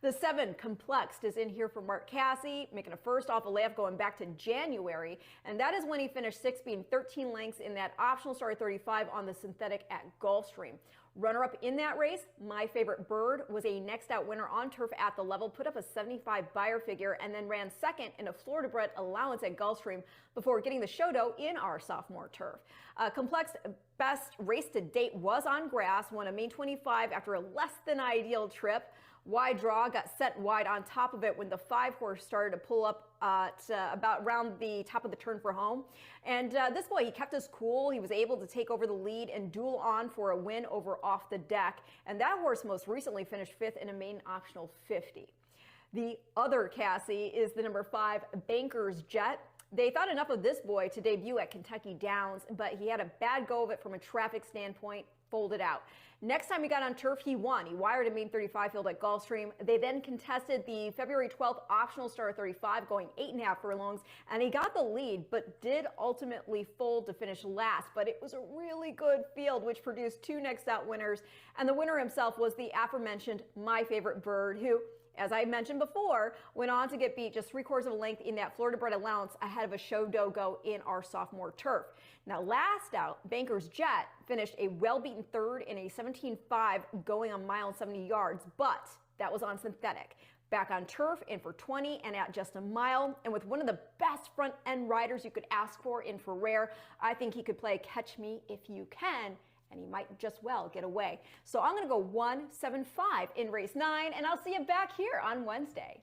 The 7, Complexed, is in here for Mark Cassie, making a first off a layup going back to January, and that is when he finished 6th, being 13 lengths in that optional starter 35 on the synthetic at Gulfstream. Runner-up in that race, My Favorite Bird, was a next out winner on turf at the level, put up a 75 buyer figure, and then ran second in a Florida bred allowance at Gulfstream before getting the show dough in our sophomore turf. Complex best race to date was on grass, won a main 25 after a less than ideal trip. Wide draw, got set wide on top of it when the 5-horse started to pull up about around the top of the turn for home. And this boy, he kept his cool. He was able to take over the lead and duel on for a win over Off the Deck. And that horse most recently finished 5th in a main optional 50. The other Cassie is the number 5, Banker's Jet. They thought enough of this boy to debut at Kentucky Downs, but he had a bad go of it from a traffic standpoint, folded out. Next time he got on turf, he won. He wired a main 35 field at Gulfstream. They then contested the February 12th optional starter 35 going 8.5 furlongs, and he got the lead, but did ultimately fold to finish last. But it was a really good field, which produced 2 next out winners, and the winner himself was the aforementioned My Favorite Bird, who, as I mentioned before, went on to get beat just 3/4 of a length in that Florida bred allowance ahead of a show dogo in our sophomore turf. Now, last out, Banker's Jet finished a well-beaten 3rd in a 17.5 going a mile and 70 yards, but that was on synthetic. Back on turf, in for 20 and at just a mile, and with one of the best front-end riders you could ask for in Ferrer, I think he could play Catch Me If You Can, and he might just well get away. So I'm going to go 1-7-5 in race 9, and I'll see you back here on Wednesday.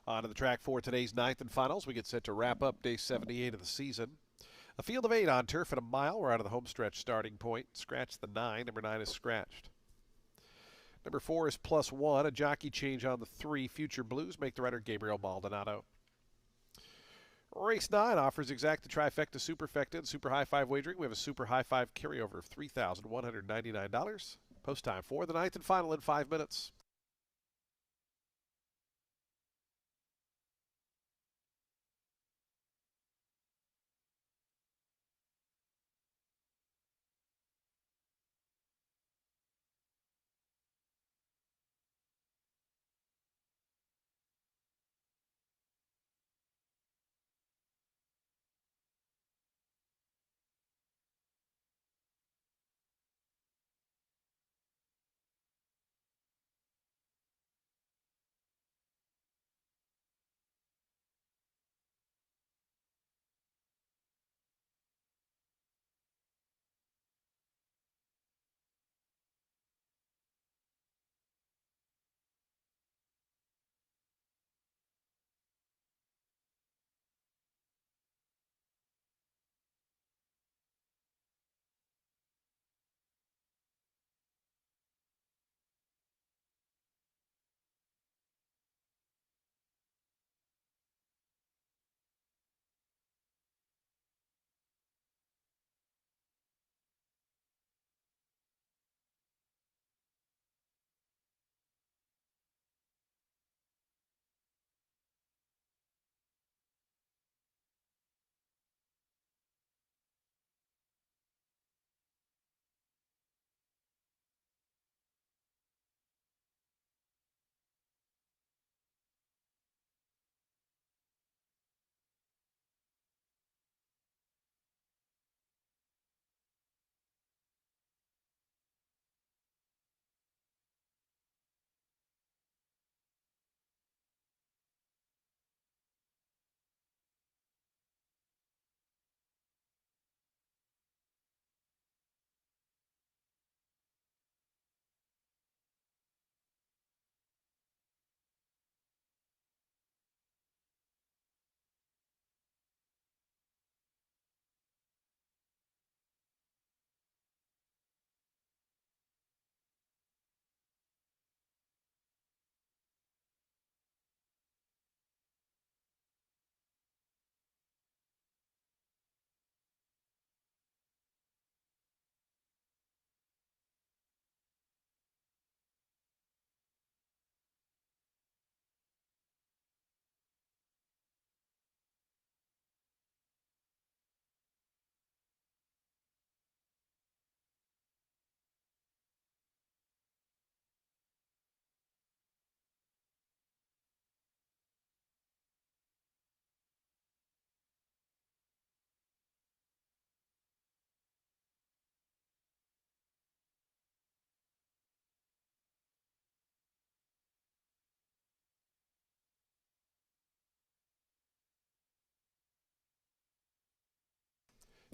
On to the track for today's ninth and finals. We get set to wrap up day 78 of the season. A field of 8 on turf at a mile. We're out of the home stretch starting point. Scratch the 9. Number 9 is scratched. Number 4 is +1. A jockey change on the 3. Future Blues make the runner Gabriel Maldonado. Race 9 offers exact the trifecta, superfecta, and super high five wagering. We have a super high five carryover of $3,199. Post time for the ninth and final in 5 minutes.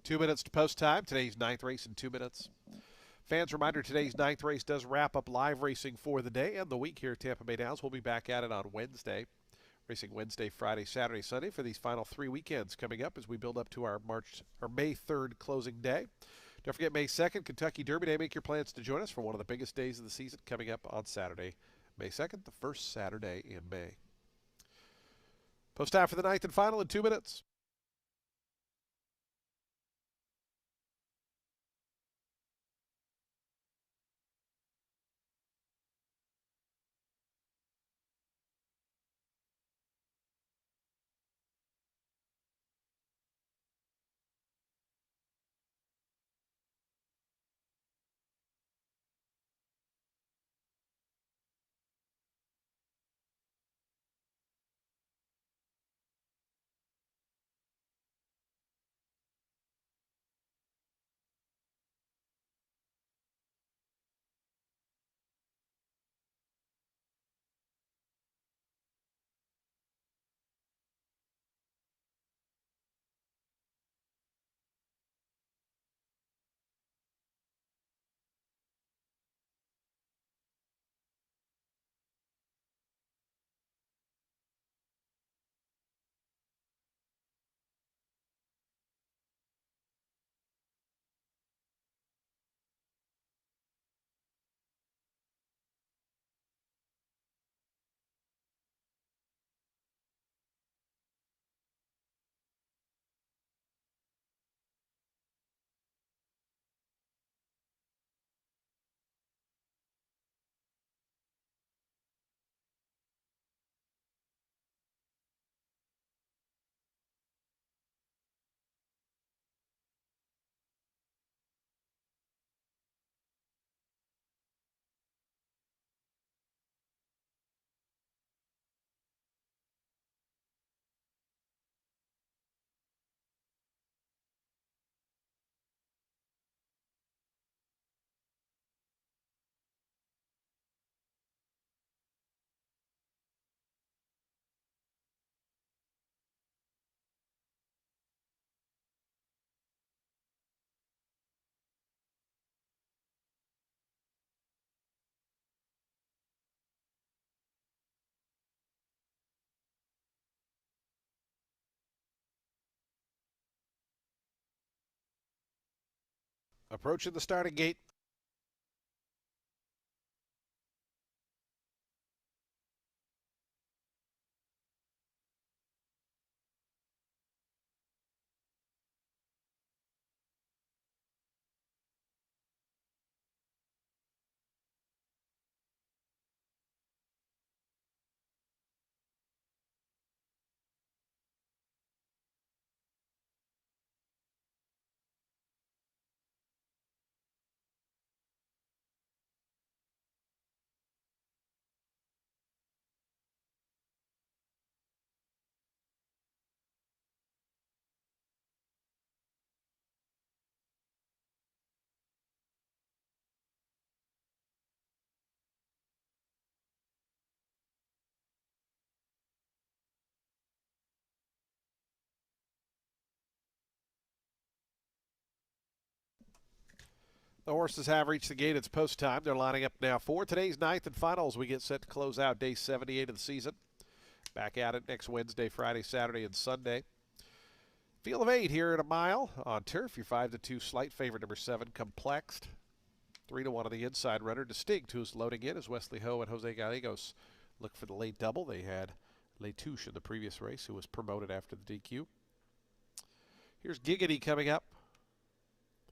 Two minutes to post time. Today's ninth race in 2 minutes. Fans, reminder, today's ninth race does wrap up live racing for the day and the week here at Tampa Bay Downs. We'll be back at it on Wednesday. Racing Wednesday, Friday, Saturday, Sunday for these final 3 weekends coming up as we build up to our May 3rd closing day. Don't forget May 2nd, Kentucky Derby Day. Make your plans to join us for one of the biggest days of the season coming up on Saturday, May 2nd, the first Saturday in May. Post time for the ninth and final in 2 minutes. Approaching the starting gate. The horses have reached the gate. It's post time. They're lining up now for today's ninth and finals. We get set to close out day 78 of the season. Back at it next Wednesday, Friday, Saturday, and Sunday. Field of 8 here at a mile on turf. Your 5-2 slight favorite, number 7, Complexed. 3-1 on the inside runner, Distinct, who's loading in as Wesley Ho and Jose Gallegos look for the late double. They had Letouche in the previous race, who was promoted after the DQ. Here's Giggity coming up.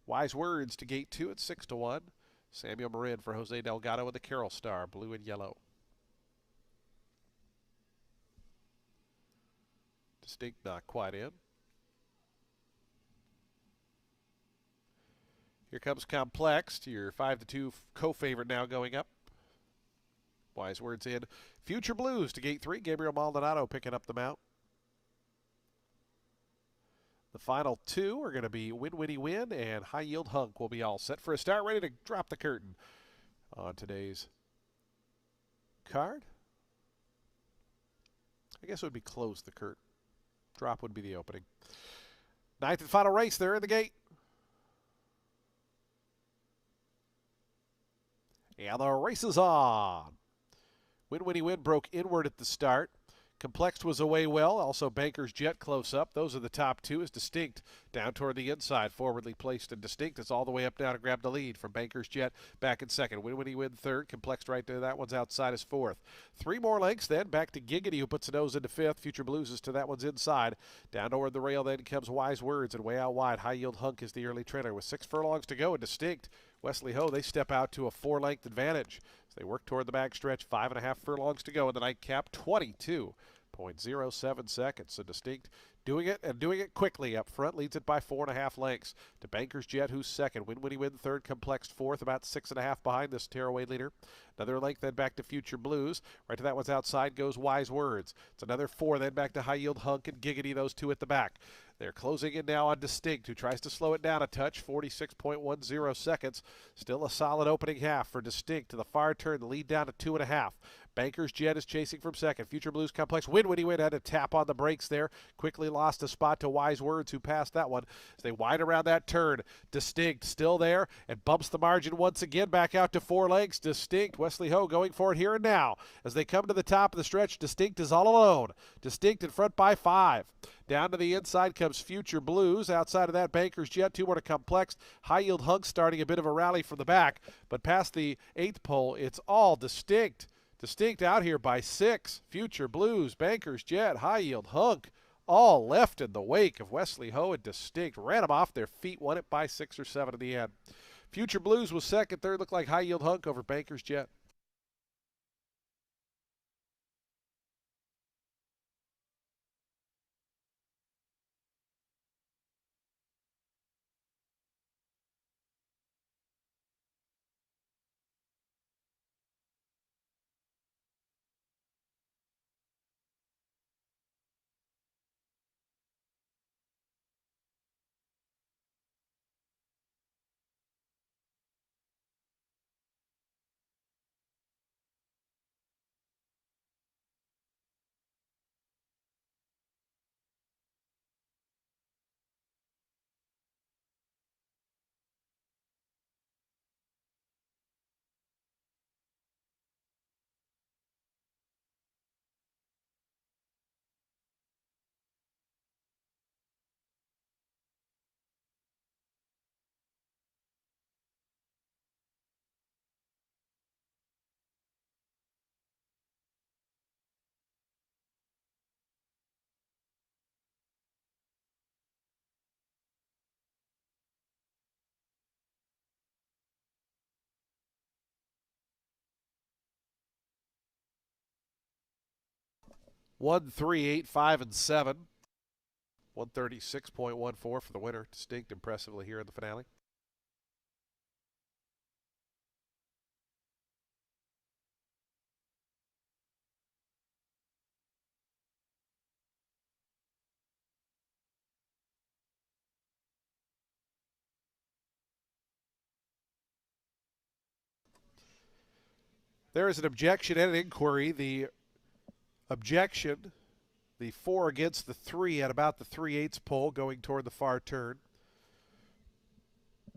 Wise Words to gate 2 at 6-1. Samuel Marin for Jose Delgado with the Carroll Star, blue and yellow. Distinct not quite in. Here comes Complex, your 5-2 co-favorite now going up. Wise Words in. Future Blues to gate 3. Gabriel Maldonado picking up the mount. The final two are going to be Win Winnie Win and High Yield Hunk will be all set for a start, ready to drop the curtain on today's card. I guess it would be close the curtain. Drop would be the opening. Ninth and final race there in the gate. And the race is on. Win Winnie Win broke inward at the start. Complexed was away well. Also Banker's Jet close up. Those are the top two. Is Distinct down toward the inside. Forwardly placed and Distinct is all the way up now to grab the lead from Banker's Jet back in second. Win Winnie Win third. Complexed right there. That one's outside is fourth. 3 more lengths then. Back to Giggity, who puts a nose into fifth. Future Blues is to that one's inside. Down toward the rail then comes Wise Words, and way out wide High Yield Hunk is the early trailer with 6 furlongs to go. And Distinct, Wesley Ho, they step out to a 4-length advantage. They work toward the backstretch, 5.5 furlongs to go in the nightcap, 22.07 seconds. So Distinct doing it and doing it quickly up front, leads it by 4.5 lengths to Banker's Jet, who's second. Win Winnie Win third, Complexed fourth, about 6.5 behind this tearaway leader. Another length then back to Future Blues. Right to that one's outside goes Wise Words. It's another 4 then back to High Yield Hunk and Giggity, those two at the back. They're closing in now on Distinct, who tries to slow it down a touch, 46.10 seconds. Still a solid opening half for Distinct. To the far turn, the lead down to 2.5. Banker's Jet is chasing from second. Future Blues Complex. Win Winnie Win had to tap on the brakes there. Quickly lost a spot to Wise Words, who passed that one. As they wind around that turn, Distinct still there and bumps the margin once again back out to 4 lengths. Distinct, Wesley Ho going for it here and now. As they come to the top of the stretch, Distinct is all alone. Distinct in front by 5. Down to the inside comes Future Blues. Outside of that, Banker's Jet, 2 more to Complex. High Yield Hunk starting a bit of a rally from the back. But past the 8th pole, it's all Distinct. Distinct out here by 6. Future Blues, Banker's Jet, High Yield Hunk, all left in the wake of Wesley Ho and Distinct. Ran them off their feet, won it by 6 or 7 in the end. Future Blues was second. Third looked like High Yield Hunk over Banker's Jet. 1, 3, 8, 5, and 7. 136.14 for the winner. Distinct impressively here in the finale. There is an objection and an inquiry. The objection, the 4 against the 3 at about the 3/8 pole going toward the far turn.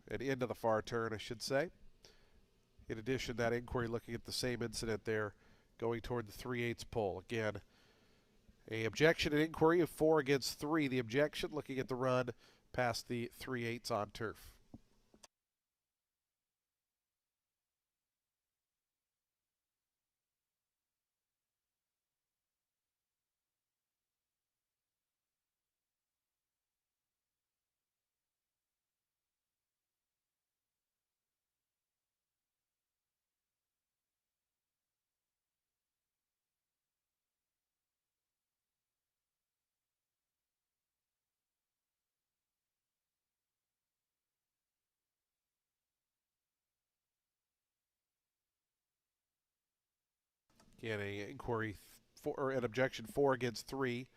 And into the far turn, I should say. In addition, that inquiry looking at the same incident there going toward the 3/8 pole. Again, a objection and inquiry of 4 against 3. The objection looking at the run past the 3/8 on turf. Again, a inquiry or an objection 4 against 3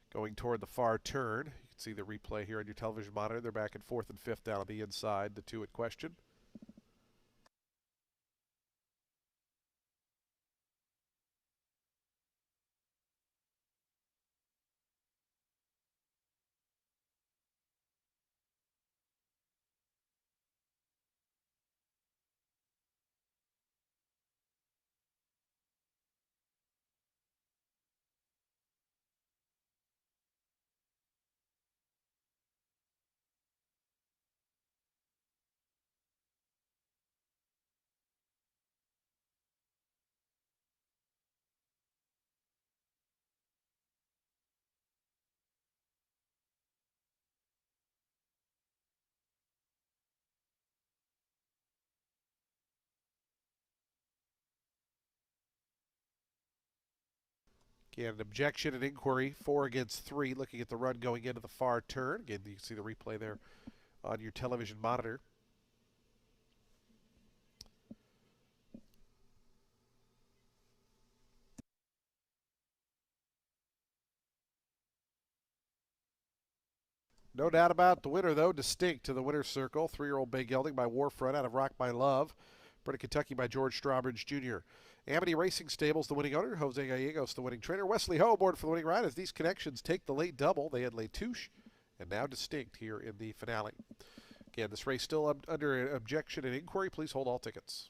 going toward the far turn. You can see the replay here on your television monitor. They're back in 4th and 5th down on the inside, the 2 at question. Again, an objection and inquiry 4 against 3 looking at the run going into the far turn. Again, you can see the replay there on your television monitor. No doubt about the winner, though. Distinct to the winner's circle. 3-year-old Bay Gelding by Warfront out of Rock My Love. Bred in Kentucky by George Strawbridge Jr. Amity Racing Stables, the winning owner. Jose Gallegos, the winning trainer. Wesley Ho aboard for the winning ride as these connections take the late double. They had Les Touche and now Distinct here in the finale. Again, this race still under objection and inquiry. Please hold all tickets.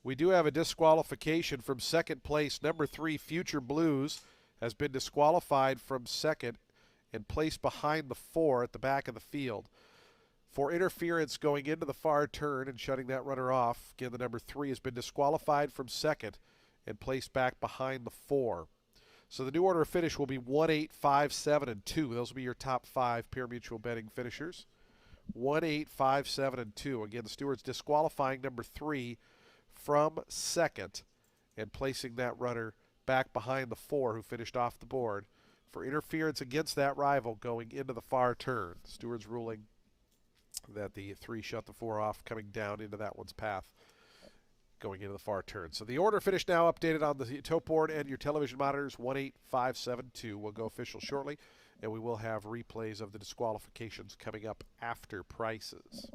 We do have a disqualification from second place. Number 3, Future Blues, has been disqualified from second and placed behind the 4 at the back of the field for interference going into the far turn and shutting that runner off. Again, the number 3 has been disqualified from second and placed back behind the 4. So the new order of finish will be 1, 8, 5, 7, and 2. Those will be your top 5 pure mutual betting finishers. 1, 8, 5, 7, and 2. Again, the stewards disqualifying number 3 from second and placing that runner back behind the 4 who finished off the board for interference against that rival going into the far turn. The stewards ruling that the 3 shut the 4 off coming down into that one's path going into the far turn. So the order finish now updated on the tote board and your television monitors. 1, 8, 5, 7, 2 will go official shortly, and we will have replays of the disqualifications coming up after prices.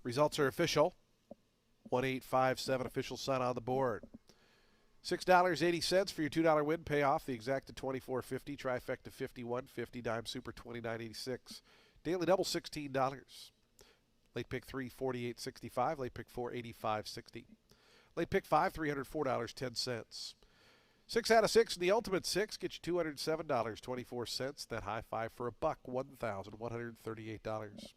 Results are official. 1857 official sign on the board. $6.80 for your $2 win payoff. The exacta $24.50, trifecta $51.50, dime super $29.86. Daily double $16. Late pick 3 $48.65. Late pick 4 $85.60. Late pick 5 $304.10. 6 out of 6 in the ultimate 6 gets you $207.24. That high 5 for a buck, $1,138.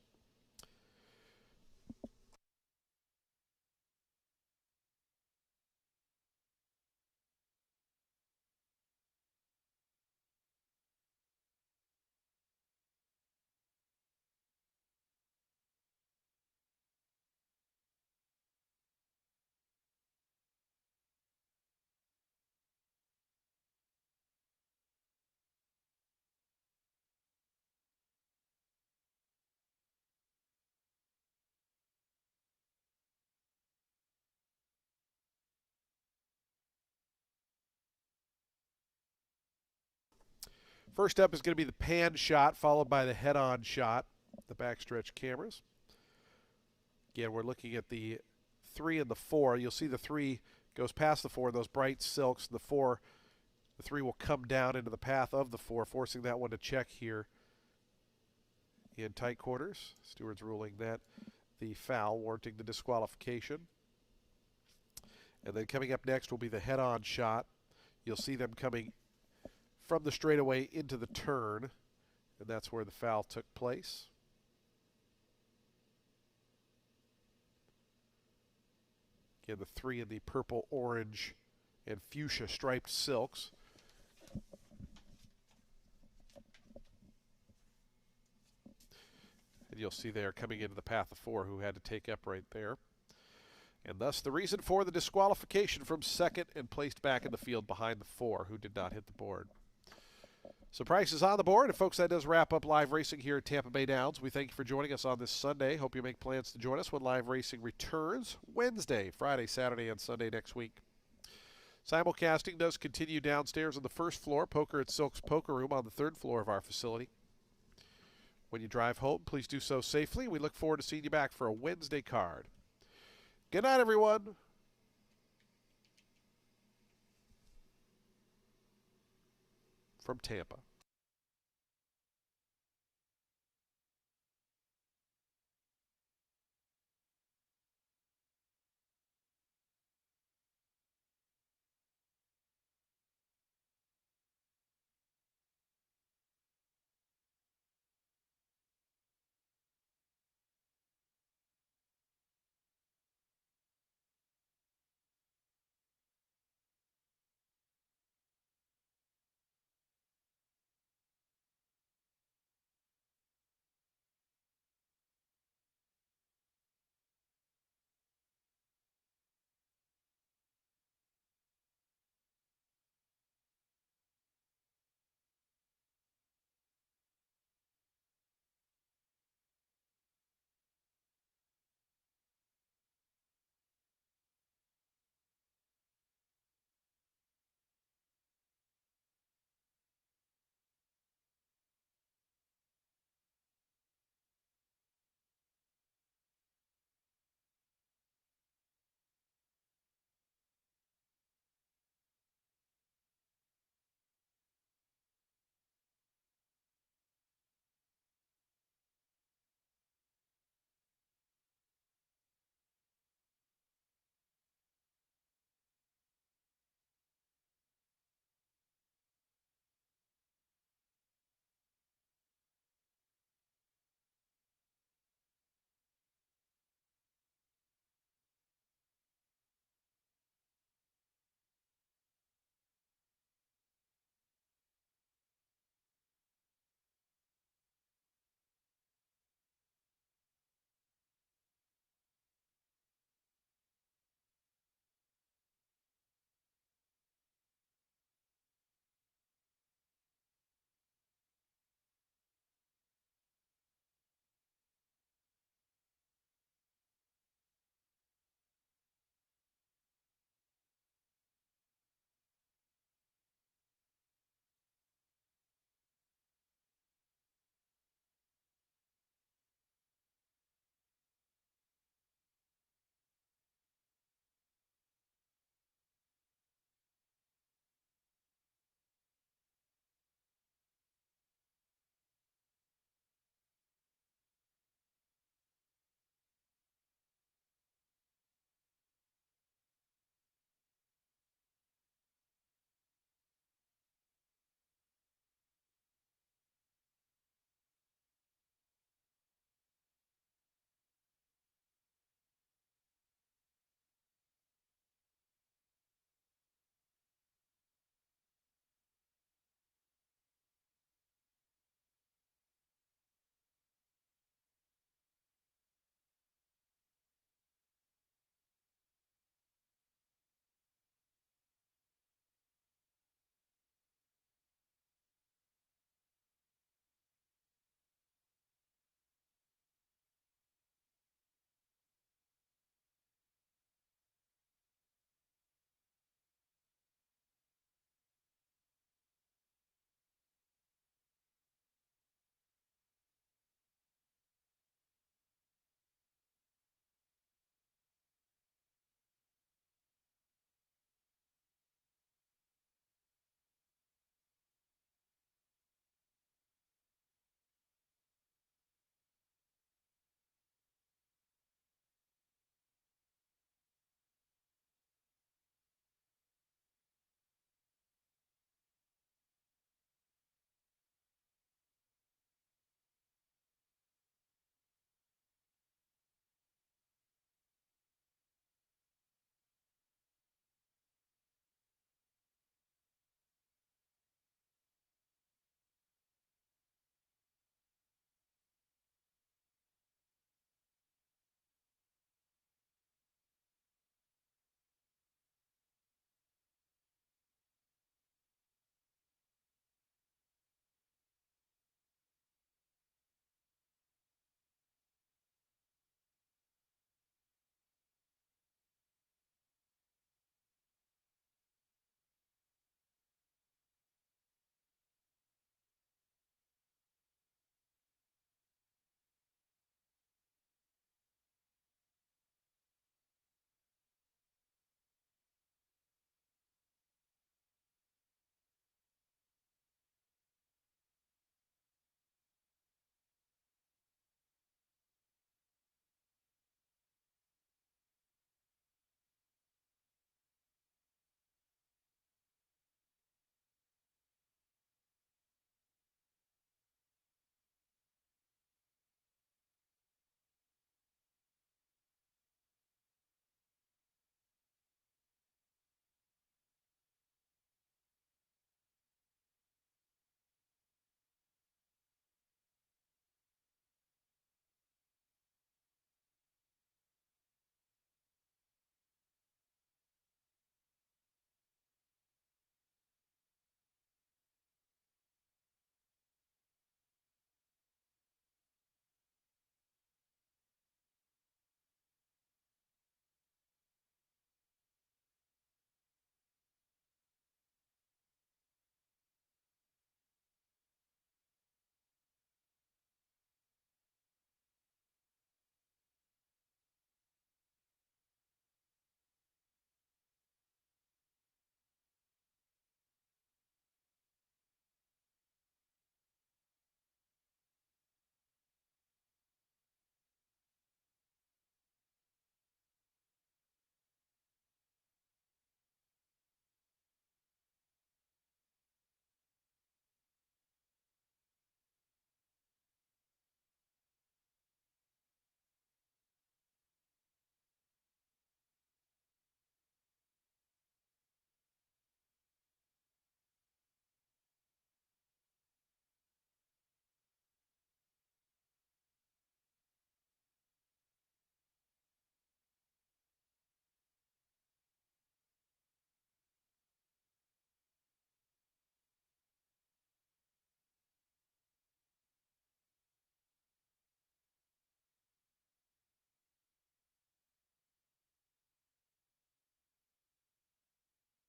First up is going to be the pan shot, followed by the head-on shot, the backstretch cameras. Again, we're looking at the 3 and the 4. You'll see the 3 goes past the 4, those bright silks. The 3 will come down into the path of the 4, forcing that one to check here in tight quarters. Stewards ruling that the foul, warranting the disqualification. And then coming up next will be the head-on shot. You'll see them coming from the straightaway into the turn, and that's where the foul took place. Again, the 3 in the purple, orange, and fuchsia striped silks. And you'll see they are coming into the path of 4 who had to take up right there. And thus the reason for the disqualification from second and placed back in the field behind the 4 who did not hit the board. So price is on the board. And folks, that does wrap up live racing here at Tampa Bay Downs. We thank you for joining us on this Sunday. Hope you make plans to join us when live racing returns Wednesday, Friday, Saturday, and Sunday next week. Simulcasting does continue downstairs on the first floor, Poker at Silk's Poker Room on the 3rd floor of our facility. When you drive home, please do so safely. We look forward to seeing you back for a Wednesday card. Good night, everyone. From Tampa.